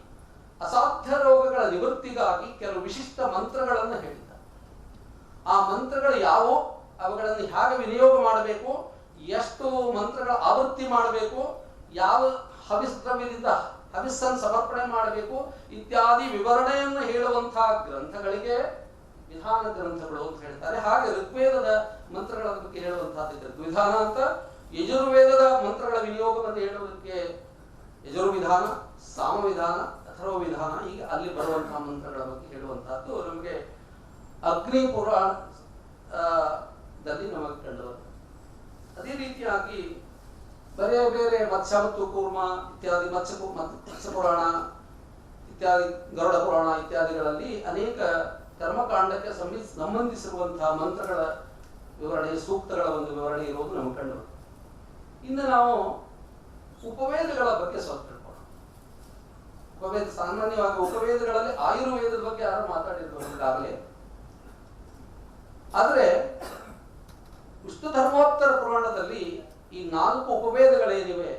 ಅಸಾಧ್ಯ ರೋಗಗಳ ನಿವೃತ್ತಿಗಾಗಿ ಕೆಲವು ವಿಶಿಷ್ಟ ಮಂತ್ರಗಳನ್ನು ಹೇಳಿದ್ದಾರೆ. ಆ ಮಂತ್ರಗಳು ಯಾವುವು, ಅವುಗಳನ್ನು ಹೇಗೆ ವಿನಿಯೋಗ ಮಾಡಬೇಕು, ಎಷ್ಟು ಮಂತ್ರಗಳ ಆವೃತ್ತಿ ಮಾಡಬೇಕು, ಯಾವ ಹವಿಸ್ದ್ರವ್ಯದಿಂದ ಹವಿಸ್ಸನ್ನು ಸಮರ್ಪಣೆ ಮಾಡಬೇಕು ಇತ್ಯಾದಿ ವಿವರಣೆಯನ್ನು ಹೇಳುವಂತಹ ಗ್ರಂಥಗಳಿಗೆ ವಿಧಾನ ಗ್ರಂಥಗಳು ಅಂತ ಹೇಳ್ತಾರೆ. ಹಾಗೆ ಋಗ್ವೇದದ ಮಂತ್ರಗಳ ಬಗ್ಗೆ ಹೇಳುವಂತಹದ್ದು ಋಗ್ವಿಧಾನ ಅಂತ, ಯಜುರ್ವೇದದ ಮಂತ್ರಗಳ ವಿನಿಯೋಗವನ್ನು ಹೇಳುವುದಕ್ಕೆ ಯಜುರ್ವಿಧಾನ, ಸಾಮವಿಧಾನ, ಅಥರ್ವ ವಿಧಾನ, ಈಗ ಅಲ್ಲಿ ಬರುವಂತಹ ಮಂತ್ರಗಳ ಬಗ್ಗೆ ಹೇಳುವಂತಹದ್ದು ನಮಗೆ ಅಗ್ನಿ ಪುರಾಣದಲ್ಲಿ ನಮಗೆ ಕಂಡು ಬರ್ತದೆ. ಅದೇ ರೀತಿಯಾಗಿ ಬೇರೆ ಬೇರೆ ಮತ್ಸ್ಯ ಮತ್ತು ಕೂರ್ಮ ಇತ್ಯಾದಿ ಮತ್ಸ್ಯ ಪುರಾಣ ಇತ್ಯಾದಿ, ಗರುಡ ಪುರಾಣ ಇತ್ಯಾದಿಗಳಲ್ಲಿ ಅನೇಕ ಕರ್ಮಕಾಂಡಕ್ಕೆ ಸಂಬಂಧಿಸಿರುವಂತಹ ಮಂತ್ರಗಳ ವಿವರಣೆ, ಸೂಕ್ತಗಳ ಒಂದು ವಿವರಣೆ ಇರುವುದು ನಮಗೆ ಕಂಡು ಬರ್ತದೆ. ಇನ್ನು ನಾವು ಉಪವೇದಗಳ ಬಗ್ಗೆ ಸ್ವಲ್ಪ ತಿಳ್ಕೊಳ್ಳೋಣ. ಉಪವೇದ ಸಾಮಾನ್ಯವಾಗಿ ಉಪವೇದಗಳಲ್ಲಿ ಆಯುರ್ವೇದದ ಬಗ್ಗೆ ಯಾರು ಮಾತಾಡಿದ್ರು ಈಗಾಗಲೇ. ಆದರೆ ವಿಷ್ಣು ಧರ್ಮೋತ್ತರ ಪುರಾಣದಲ್ಲಿ ಈ 4 ಉಪವೇದಗಳೇನಿವೆ,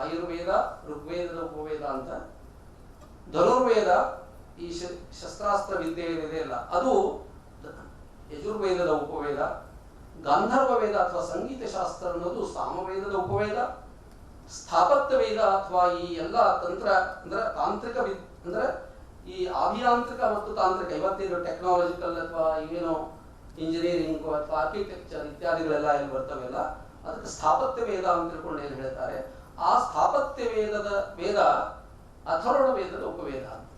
ಆಯುರ್ವೇದ, ಋಗ್ವೇದದ ಉಪವೇದ ಅಂತ, ಧನುರ್ವೇದ ಈ ಶಸ್ತ್ರಾಸ್ತ್ರ ವಿದ್ಯೆ ಏನಿದೆ ಅಲ್ಲ ಅದು ಯಜುರ್ವೇದದ ಉಪವೇದ, ಗಾಂಧರ್ವ ವೇದ ಅಥವಾ ಸಂಗೀತ ಶಾಸ್ತ್ರ ಅನ್ನೋದು ಸಾಮವೇದದ ಉಪವೇದ, ಸ್ಥಾಪತ್ಯ ವೇದ ಅಥವಾ ಈ ಎಲ್ಲ ತಂತ್ರ ಅಂದ್ರೆ ತಾಂತ್ರಿಕ ಅಂದ್ರೆ ಈ ಅಭಿಯಾಂತ್ರಿಕ ಮತ್ತು ತಾಂತ್ರಿಕ ಇವತ್ತೇನು ಟೆಕ್ನಾಲಜಿಕಲ್ ಅಥವಾ ಇವೇನೋ ಇಂಜಿನಿಯರಿಂಗ್ ಅಥವಾ ಆರ್ಕಿಟೆಕ್ಚರ್ ಇತ್ಯಾದಿಗಳೆಲ್ಲ ಏನು ಬರ್ತವೆಲ್ಲ ಅದಕ್ಕೆ ಸ್ಥಾಪತ್ಯ ವೇದ ಅಂತ ತಿಳ್ಕೊಂಡು ಏನು ಹೇಳ್ತಾರೆ. ಆ ಸ್ಥಾಪತ್ಯ ವೇದದ ವೇದ ಅಥರ್ವಣ ವೇದದ ಉಪವೇದ ಅಂತ.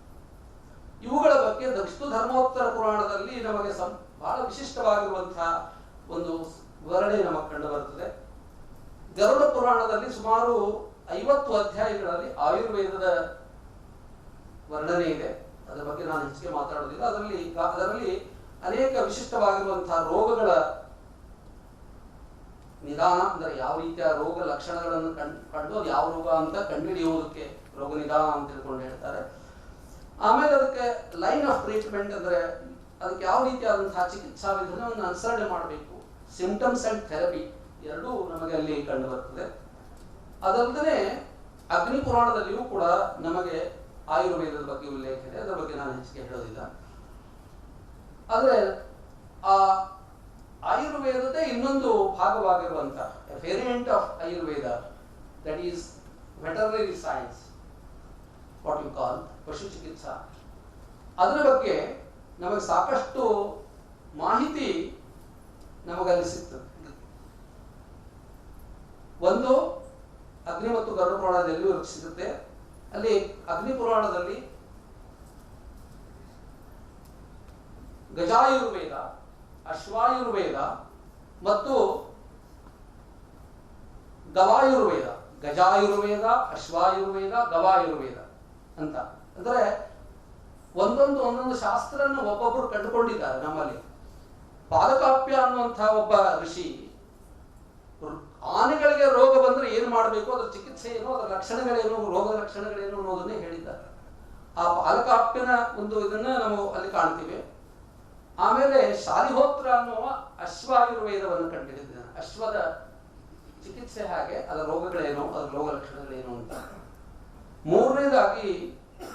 ಇವುಗಳ ಬಗ್ಗೆ ವಿಷ್ಣು ಧರ್ಮೋತ್ತರ ಪುರಾಣದಲ್ಲಿ ನಮಗೆ ಬಹಳ ವಿಶಿಷ್ಟವಾಗಿರುವಂತಹ ಒಂದು ವಿವರಣೆ ನಮಗೆ ಕಂಡು ಬರುತ್ತದೆ. ಗರುಡ ಪುರಾಣದಲ್ಲಿ ಸುಮಾರು 50 ಅಧ್ಯಾಯಗಳಲ್ಲಿ ಆಯುರ್ವೇದದ ವರ್ಣನೆ ಇದೆ. ಅದರ ಬಗ್ಗೆ ನಾನು ಹೆಚ್ಚಿಗೆ ಮಾತಾಡೋದಿಲ್ಲ. ಅದರಲ್ಲಿ ಅನೇಕ ವಿಶಿಷ್ಟವಾಗಿರುವಂತಹ ರೋಗಗಳ ನಿದಾನ, ಅಂದ್ರೆ ಯಾವ ರೀತಿಯ ರೋಗ ಲಕ್ಷಣಗಳನ್ನು ಕಂಡು ಅದು ಯಾವ ರೋಗ ಅಂತ ಕಂಡುಹಿಡಿಯುವುದಕ್ಕೆ ರೋಗ ನಿದಾನ ಅಂತ ತಿಳ್ಕೊಂಡು ಹೇಳ್ತಾರೆ. ಆಮೇಲೆ ಅದಕ್ಕೆ ಲೈನ್ ಆಫ್ ಟ್ರೀಟ್ಮೆಂಟ್, ಅಂದ್ರೆ ಅದಕ್ಕೆ ಯಾವ ರೀತಿಯಾದಂತಹ ಚಿಕಿತ್ಸಾ ವಿಧಾನವನ್ನು ಅನುಸರಣೆ ಮಾಡಬೇಕು, ಸಿಂಪ್ಟಮ್ಸ್ ಅಂಡ್ ಥೆರಪಿ ಎರಡೂ ನಮಗೆ ಅಲ್ಲಿ ಕಂಡು ಬರ್ತದೆ. ಅದಲ್ಲದೆ ಅಗ್ನಿ ಪುರಾಣದಲ್ಲಿಯೂ ಕೂಡ ನಮಗೆ ಆಯುರ್ವೇದದ ಬಗ್ಗೆ ಉಲ್ಲೇಖ ಇದೆ. ಅದರ ಬಗ್ಗೆ ನಾನು ಹೆಚ್ಚಿಗೆ ಹೇಳೋದಿಲ್ಲ. ಆದರೆ ಆ ಆಯುರ್ವೇದದ ಇನ್ನೊಂದು ಭಾಗವಾಗಿರುವಂತಹ variant of Ayurveda, that is veterinary science, what you call pashu chikitsa, ಅದರ ಬಗ್ಗೆ ನಮಗೆ ಸಾಕಷ್ಟು ಮಾಹಿತಿ ನಮಗಲ್ಲಿ ಸಿಗ್ತದೆ. ಒಂದು ಅಗ್ನಿ ಮತ್ತು ಗರುಡ ಪುರಾಣದಲ್ಲಿಯೂ ಸಿಗುತ್ತೆ. ಅಲ್ಲಿ ಅಗ್ನಿ ಪುರಾಣದಲ್ಲಿ ಗಜಾಯುರ್ವೇದ, ಅಶ್ವಾಯುರ್ವೇದ ಮತ್ತು ಗವಾಯುರ್ವೇದ, ಗಜಾಯುರ್ವೇದ, ಅಶ್ವಾಯುರ್ವೇದ, ಗವಾಯುರ್ವೇದ ಅಂತ, ಅಂದ್ರೆ ಒಂದೊಂದು ಶಾಸ್ತ್ರವನ್ನು ಒಬ್ಬೊಬ್ಬರು ಕಂಡುಕೊಂಡಿದ್ದಾರೆ. ನಮ್ಮಲ್ಲಿ ಪಾದಕಾಪ್ಯ ಅನ್ನುವಂತಹ ಒಬ್ಬ ಋಷಿ ಆನೆಗಳಿಗೆ ರೋಗ ಬಂದ್ರೆ ಏನು ಮಾಡಬೇಕು, ಅದರ ಚಿಕಿತ್ಸೆ ಏನು, ಅದರ ಲಕ್ಷಣಗಳೇನು, ರೋಗದ ಲಕ್ಷಣಗಳೇನು ಅನ್ನೋದನ್ನೇ ಹೇಳಿದ್ದಾರೆ. ಆ ಪಾಲಕಾಪ್ಯನ ಒಂದು ಇದನ್ನ ನಾವು ಅಲ್ಲಿ ಕಾಣ್ತೀವಿ. ಆಮೇಲೆ ಶಾಲಿಹೋತ್ರ ಅನ್ನುವ ಅಶ್ವಾಯುರ್ವೇದವನ್ನು ಕಂಡುಹಿಡಿದಿದ್ದಾನೆ. ಅಶ್ವದ ಚಿಕಿತ್ಸೆ ಹಾಗೆ, ಅದರ ರೋಗಗಳೇನು, ಅದರ ರೋಗ ಲಕ್ಷಣಗಳೇನು ಅಂತ. ಮೂರನೇದಾಗಿ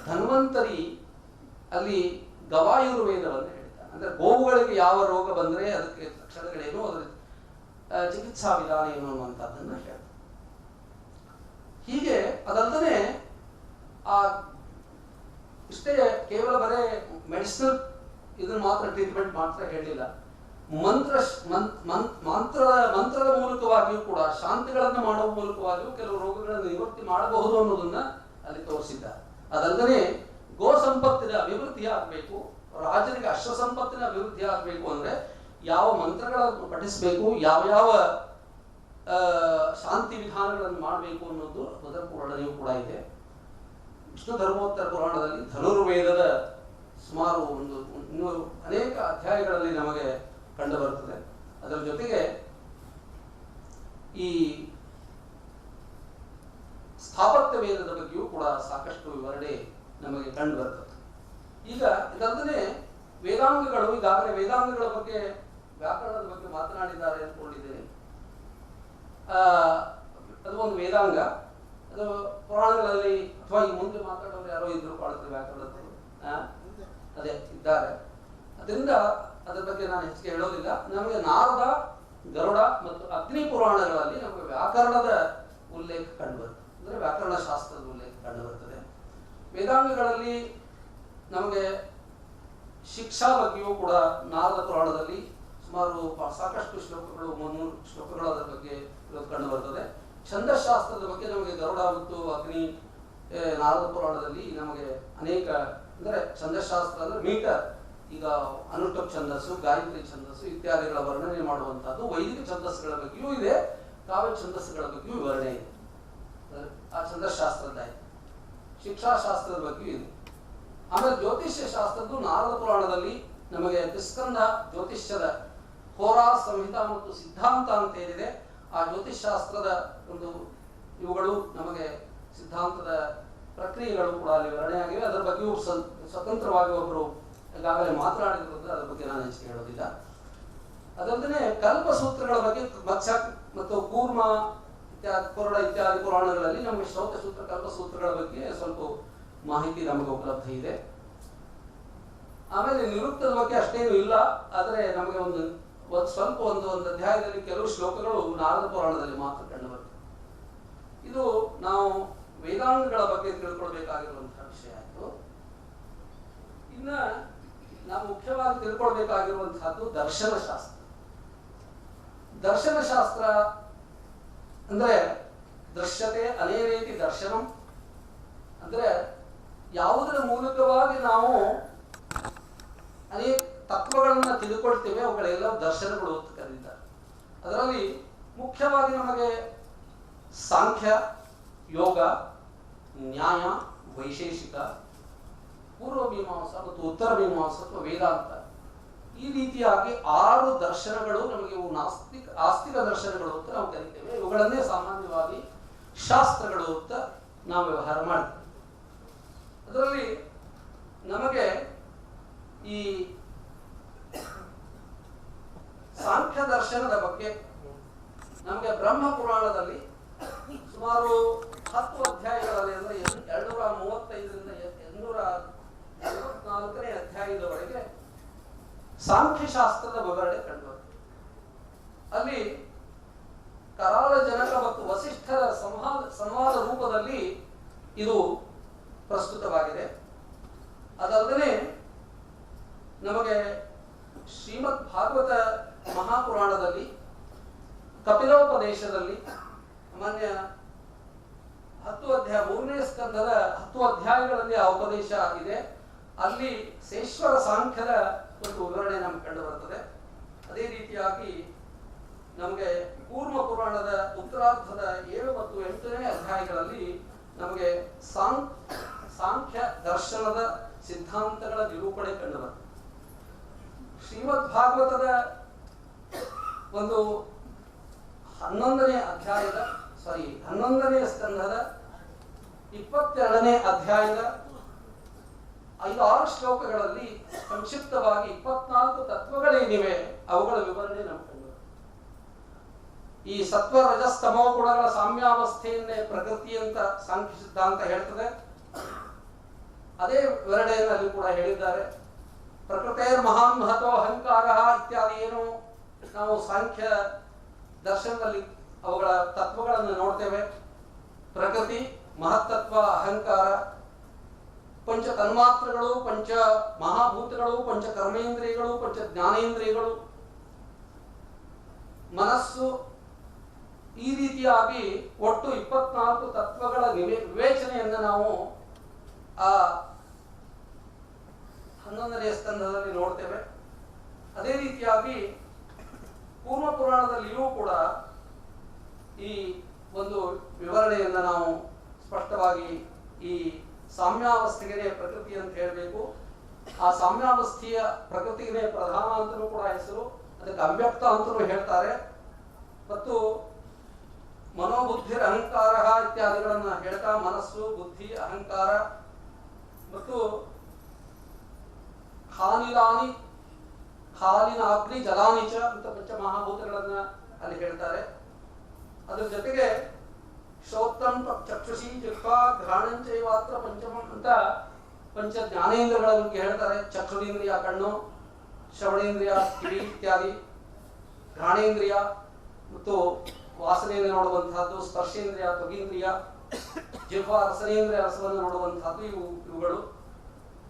ಧನ್ವಂತರಿ ಅಲ್ಲಿ ಗವಾಯುರ್ವೇದವನ್ನು ಹೇಳಿದ್ದಾನೆ. ಅಂದ್ರೆ ಗೋವುಗಳಿಗೆ ಯಾವ ರೋಗ ಬಂದ್ರೆ ಅದಕ್ಕೆ ಲಕ್ಷಣಗಳೇನು, ಅದರ ಚಿಕಿತ್ಸಾ ವಿಧಾನ ಏನು ಅನ್ನುವಂಥದ್ದನ್ನು ಹೇಳ್ತಾರೆ. ಹೀಗೆ ಅದಲ್ಲದೆ ಆ ಇಷ್ಟೇ ಕೇವಲ ಬರೇ ಮೆಡಿಸಿನಲ್ ಇದನ್ನ ಮಾತ್ರ ಟ್ರೀಟ್ಮೆಂಟ್ ಮಾತ್ರ ಹೇಳಿಲ್ಲ, ಮಂತ್ರದ ಮೂಲಕವಾಗಿಯೂ ಕೂಡ ಶಾಂತಿಗಳನ್ನು ಮಾಡುವ ಮೂಲಕವಾಗಿಯೂ ಕೆಲವು ರೋಗಗಳನ್ನು ನಿವೃತ್ತಿ ಮಾಡಬಹುದು ಅನ್ನೋದನ್ನ ಅಲ್ಲಿ ತೋರಿಸಿದ್ದಾರೆ. ಅದಲ್ಲದೆ ಗೋ ಸಂಪತ್ತಿನ ಅಭಿವೃದ್ಧಿ ಆಗಬೇಕು, ರಾಜನಿಗೆ ಅಶ್ವ ಸಂಪತ್ತಿನ ಅಭಿವೃದ್ಧಿ ಆಗಬೇಕು ಅಂದ್ರೆ ಯಾವ ಮಂತ್ರಗಳನ್ನು ಪಠಿಸಬೇಕು, ಯಾವ ಶಾಂತಿ ವಿಧಾನಗಳನ್ನು ಮಾಡಬೇಕು ಅನ್ನೋದು ಅದರ ವರ್ಣನೆಯೂ ಕೂಡ ಇದೆ. ವಿಷ್ಣು ಧರ್ಮೋತ್ತರ ಪುರಾಣದಲ್ಲಿ ಧನುರ್ವೇದದ ಸುಮಾರು ಇನ್ನೂ ಅನೇಕ ಅಧ್ಯಾಯಗಳಲ್ಲಿ ನಮಗೆ ಕಂಡು ಬರುತ್ತದೆ. ಅದರ ಜೊತೆಗೆ ಈ ಸ್ಥಾಪತ್ಯ ವೇದದ ಬಗ್ಗೆಯೂ ಕೂಡ ಸಾಕಷ್ಟು ವಿವರಣೆ ನಮಗೆ ಕಂಡು ಬರ್ತದೆ. ಈಗ ಇದಲ್ಲದೆ ವೇದಾಂಗಗಳು, ಈಗಾಗಲೇ ವೇದಾಂಗಗಳ ಬಗ್ಗೆ, ವ್ಯಾಕರಣದ ಬಗ್ಗೆ ಮಾತನಾಡಿದ್ದಾರೆ ಅಂದ್ಕೊಂಡಿದ್ದೇನೆ. ಅದು ಒಂದು ವೇದಾಂಗ, ಅದು ಪುರಾಣಗಳಲ್ಲಿ ಅಥವಾ ಈ ಮುಂದೆ ಮಾತಾಡೋರು ಯಾರೋ ಇದ್ರು ಕಾಣುತ್ತೆ ವ್ಯಾಕರಣದಲ್ಲಿ, ಅದೇ ಇದ್ದಾರೆ. ಅದರಿಂದ ಅದರ ಬಗ್ಗೆ ನಾನು ಹೆಚ್ಚಿಗೆ ಹೇಳೋದಿಲ್ಲ. ನಮಗೆ ನಾರದ, ಗರುಡ ಮತ್ತು ಅಗ್ನಿ ಪುರಾಣಗಳಲ್ಲಿ ನಮಗೆ ವ್ಯಾಕರಣದ ಉಲ್ಲೇಖ ಕಂಡುಬರ್ತದೆ, ಅಂದರೆ ವ್ಯಾಕರಣ ಶಾಸ್ತ್ರದ ಉಲ್ಲೇಖ ಕಂಡುಬರ್ತದೆ. ವೇದಾಂಗಗಳಲ್ಲಿ ನಮಗೆ ಶಿಕ್ಷಾ ಬಗ್ಗೆಯೂ ಕೂಡ ನಾರದ ಪುರಾಣದಲ್ಲಿ ಸುಮಾರು ಸಾಕಷ್ಟು ಶ್ಲೋಕಗಳು, 300 ಶ್ಲೋಕಗಳು ಅದರ ಬಗ್ಗೆ ಕಂಡು ಬರ್ತದೆ. ಛಂದಶಾಸ್ತ್ರದ ಬಗ್ಗೆ ನಮಗೆ ಗರುಡ ಮತ್ತು ಅಗ್ನಿ ನಾರದ ಪುರಾಣದಲ್ಲಿ ನಮಗೆ ಅನೇಕ, ಅಂದರೆ ಛಂದಶಾಸ್ತ್ರ ಅಂದ್ರೆ ಮೀಟರ್, ಈಗ ಅನುಷ್ಠುಪ್ ಛಂದಸ್ಸು, ಗಾಯತ್ರಿ ಛಂದಸ್ಸು ಇತ್ಯಾದಿಗಳ ವರ್ಣನೆ ಮಾಡುವಂತಹದ್ದು. ವೈದಿಕ ಛಂದಸ್ಸುಗಳ ಬಗ್ಗೆಯೂ ಇದೆ, ಕಾವ್ಯ ಛಂದಸ್ಸುಗಳ ಬಗ್ಗೆಯೂ ವಿವರಣೆ ಇದೆ. ಆ ಛಂದಶಾಸ್ತ್ರದ್ದಾಯ್ತು. ಶಿಕ್ಷಾಶಾಸ್ತ್ರದ ಬಗ್ಗೆಯೂ ಇದೆ. ಆಮೇಲೆ ಜ್ಯೋತಿಷ್ಯ ಶಾಸ್ತ್ರದ್ದು ನಾರದ ಪುರಾಣದಲ್ಲಿ ನಮಗೆ ತ್ರಿಸ್ಕಂಧ ಜ್ಯೋತಿಷ್ಯದ ಹೋರಾ ಸಂಹಿತ ಮತ್ತು ಸಿದ್ಧಾಂತ ಅಂತ ಏನಿದೆ, ಆ ಜ್ಯೋತಿಷ್ಶಾಸ್ತ್ರದ ಒಂದು ಇವುಗಳು ನಮಗೆ ಸಿದ್ಧಾಂತದ ಪ್ರಕ್ರಿಯೆಗಳು ಕೂಡ ಅಲ್ಲಿ ವಿವರಣೆಯಾಗಿವೆ. ಅದರ ಬಗ್ಗೆಯೂ ಸ್ವತಂತ್ರವಾಗಿ ಒಬ್ಬರು ಈಗಾಗಲೇ ಮಾತನಾಡಿರೋದ್ರೆ ಅದರ ಬಗ್ಗೆ ನಾನು ಹೆಚ್ಚಿಗೆ ಹೇಳೋದಿಲ್ಲ. ಅದಲ್ಲದೆ ಕಲ್ಪಸೂತ್ರಗಳ ಬಗ್ಗೆ ಮತ್ಸ್ಯ ಮತ್ತು ಕೂರ್ಮ ಇತ್ಯಾದಿ, ಕೊರಡ ಇತ್ಯಾದಿ ಪುರಾಣಗಳಲ್ಲಿ ನಮಗೆ ಶ್ರೌತ ಸೂತ್ರ, ಕಲ್ಪಸೂತ್ರಗಳ ಬಗ್ಗೆ ಸ್ವಲ್ಪ ಮಾಹಿತಿ ನಮಗೆ ಉಪಲಬ್ಧ ಇದೆ. ಆಮೇಲೆ ನಿರುಕ್ತದ ಬಗ್ಗೆ ಅಷ್ಟೇನು ಇಲ್ಲ, ಆದರೆ ನಮಗೆ ಒಂದು ಅಧ್ಯಾಯದಲ್ಲಿ ಕೆಲವು ಶ್ಲೋಕಗಳು ನಾರದ ಪುರಾಣದಲ್ಲಿ ಮಾತ್ರ ಕಂಡುಬರ್ತವೆ. ಇದು ನಾವು ವೇದಾಂಗಗಳ ಬಗ್ಗೆ ತಿಳ್ಕೊಳ್ಬೇಕಾಗಿರುವಂತಹ ವಿಷಯ ಆಯಿತು. ಇನ್ನ ನಾವು ಮುಖ್ಯವಾಗಿ ತಿಳ್ಕೊಳ್ಬೇಕಾಗಿರುವಂತಹದ್ದು ದರ್ಶನಶಾಸ್ತ್ರ. ದರ್ಶನಶಾಸ್ತ್ರ ಅಂದ್ರೆ ದೃಶ್ಯತೆ ಅನೇರೇತಿ ದರ್ಶನಂ, ಅಂದ್ರೆ ಯಾವುದರ ಮೂಲಕವಾಗಿ ನಾವು ಅನೇಕ ತತ್ವಗಳನ್ನ ತಿಳ್ಕೊಳ್ತೇವೆ, ಅವುಗಳೆಲ್ಲ ದರ್ಶನಗಳು ಅಂತ ಕರೀತಾರೆ. ಅದರಲ್ಲಿ ಮುಖ್ಯವಾಗಿ ನಮಗೆ ಸಾಂಖ್ಯ, ಯೋಗ, ನ್ಯಾಯ, ವೈಶೇಷಿಕ, ಪೂರ್ವ ಮೀಮಾಂಸ ಮತ್ತು ಉತ್ತರ ಮೀಮಾಂಸ ಅಥವಾ ವೇದಾಂತ, ಈ ರೀತಿಯಾಗಿ 6 ದರ್ಶನಗಳು ನಮಗೆ, ಇವು ಆಸ್ತಿಕ ದರ್ಶನಗಳು ಅಂತ ನಾವು ಕರಿತೇವೆ. ಇವುಗಳನ್ನೇ ಸಾಮಾನ್ಯವಾಗಿ ಶಾಸ್ತ್ರಗಳು ಅಂತ ನಾವು ವ್ಯವಹಾರ ಮಾಡ್ತೇವೆ. ಅದರಲ್ಲಿ ನಮಗೆ ಈ ಸಾಂಖ್ಯ ದರ್ಶನದ ಬಗ್ಗೆ ನಮಗೆ ಬ್ರಹ್ಮ ಪುರಾಣದಲ್ಲಿ ಸುಮಾರು 10 ಅಧ್ಯಾಯಗಳಲ್ಲಿ, ಅಂದರೆ 235ರಿಂದ 254ನೇ ಅಧ್ಯಾಯದವರೆಗೆ ಸಾಂಖ್ಯಶಾಸ್ತ್ರದ ವಿವರಣೆ ಕಂಡುಬರುತ್ತದೆ. ಅಲ್ಲಿ ಕರಾಳ ಜನಕ ಮತ್ತು ವಸಿಷ್ಠರ ಸಂವಾದ ರೂಪದಲ್ಲಿ ಇದು ಪ್ರಸ್ತುತವಾಗಿದೆ. ಅದಲ್ಲದೆ ನಮಗೆ ಶ್ರೀಮದ್ ಭಾಗವತ ಮಹಾಪುರಾಣದಲ್ಲಿ ಕಪಿಲೋಪದೇಶದಲ್ಲಿ ಸಾಮಾನ್ಯ 3ನೇ ಸ್ಕಂದದ 10 ಅಧ್ಯಾಯಗಳಲ್ಲಿ ಆ ಉಪದೇಶ ಇದೆ. ಅಲ್ಲಿ ಸೇಶ್ವರ ಸಾಂಖ್ಯದ ಒಂದು ವಿವರಣೆ ನಮ್ಗೆ ಕಂಡು ಬರ್ತದೆ. ಅದೇ ರೀತಿಯಾಗಿ ನಮಗೆ ಕೂರ್ಮ ಪುರಾಣದ ಉತ್ತರಾರ್ಧದ 7 ಮತ್ತು 8ನೇ ಅಧ್ಯಾಯಗಳಲ್ಲಿ ನಮಗೆ ಸಾಂಖ್ಯ ದರ್ಶನದ ಸಿದ್ಧಾಂತಗಳ ನಿರೂಪಣೆ ಕಂಡು ಬರ್ತದೆ. ಶ್ರೀಮದ್ ಭಾಗವತದ ಒಂದು 11ನೇ ಸ್ಕಂದದ 22ನೇ ಅಧ್ಯಾಯದ 5-6 ಶ್ಲೋಕಗಳಲ್ಲಿ ಸಂಕ್ಷಿಪ್ತವಾಗಿ 24 ತತ್ವಗಳೇನಿವೆ ಅವುಗಳ ವಿವರಣೆ ನಮಗೆ ಕಂಡು. ಈ ಸತ್ವ ರಜಸ್ತಮೋ ಗುಣಗಳ ಸಾಮ್ಯಾವಸ್ಥೆಯನ್ನೇ ಪ್ರಕೃತಿ ಅಂತ ಸಾಂಖ್ಯ ಸಿದ್ಧಾಂತ ಹೇಳ್ತದೆ. ಅದೇ ವಿವರಣೆಯಲ್ಲಿ ಕೂಡ ಹೇಳಿದ್ದಾರೆ. ಪ್ರಕೃತೇರ್ ಮಹಾನ್ ಮಹತೋ ಅಹಂಕಾರ ಇತ್ಯಾದಿ ಏನು ನಾವು ಸಾಂಖ್ಯ ದರ್ಶನದಲ್ಲಿ ಅವುಗಳ ತತ್ವಗಳನ್ನು ನೋಡ್ತೇವೆ. ಪ್ರಕೃತಿ, ಮಹತ್ತತ್ವ, ಅಹಂಕಾರ, ಪಂಚ ತನ್ಮಾತ್ರಗಳು, ಪಂಚ ಮಹಾಭೂತಗಳು, ಪಂಚ ಕರ್ಮೇಂದ್ರಿಯಗಳು, ಪಂಚ ಜ್ಞಾನೇಂದ್ರಿಯಗಳು, ಮನಸ್ಸು, ಈ ರೀತಿಯಾಗಿ ಒಟ್ಟು 24 ತತ್ವಗಳ ವಿವೇಚನೆಯನ್ನು ನಾವು ಆ 11ನೇ ಸ್ಕಂದದಲ್ಲಿ ನೋಡ್ತೇವೆ. ಅದೇ ರೀತಿಯಾಗಿ ಕೂರ್ಮ ಪುರಾಣದಲ್ಲಿಯೂ ಕೂಡ ಈ ಒಂದು ವಿವರಣೆಯನ್ನು ನಾವು ಸ್ಪಷ್ಟವಾಗಿ ಈ ಸಾಮ್ಯಾವಸ್ಥೆಗೆ ಪ್ರಕೃತಿ ಅಂತ ಹೇಳಬೇಕು. ಆ ಸಾಮ್ಯಾವಸ್ಥೆಯ ಪ್ರಕೃತಿಗೆ ಪ್ರಧಾನ ಅಂತಲೂ ಕೂಡ ಹೆಸರು, ಅದಕ್ಕೆ ಅವ್ಯಕ್ತ ಅಂತಲೂ ಹೇಳ್ತಾರೆ. ಮತ್ತು ಮನೋಬುದ್ಧಿ ಅಹಂಕಾರ ಇತ್ಯಾದಿಗಳನ್ನ ಹೇಳ್ತಾ ಮನಸ್ಸು, ಬುದ್ಧಿ, ಅಹಂಕಾರ ಮತ್ತು ಖಾಲಿಲಾನಿ, ಖಾಲಿನ ಅಗ್ನಿ, ಜಲಾನಿಚ ಅಂತ ಪಂಚಮಹಾಭೂತಗಳನ್ನ ಅಲ್ಲಿ ಹೇಳ್ತಾರೆ. ಅದ್ರ ಜೊತೆಗೆ ಶ್ರೋತ್ರಂ ಚಕ್ಷುಷಿ ಜಿಹ್ವಾ ಘ್ರಾಣಂಚೈವಾತ್ರ ಪಂಚಮಂ ಅಂತ ಪಂಚ ಜ್ಞಾನೇಂದ್ರಗಳ ಬಗ್ಗೆ ಹೇಳ್ತಾರೆ. ಚಕ್ಷುರೇಂದ್ರಿಯ ಕಣ್ಣು, ಶ್ರವಣೇಂದ್ರಿಯ ಕಿವಿ ಇತ್ಯಾದಿ, ಘ್ರಾಣೇಂದ್ರಿಯ ಮತ್ತು ವಾಸನೆಯನ್ನು ನೋಡುವಂತಹದ್ದು, ಸ್ಪರ್ಶೇಂದ್ರಿಯ ತ್ವಗೇಂದ್ರಿಯ, ಜಿಹ್ವಾ ರಸನೇಂದ್ರಿಯ ರಸವನ್ನು ನೋಡುವಂತಹದ್ದು ಇವುಗಳು.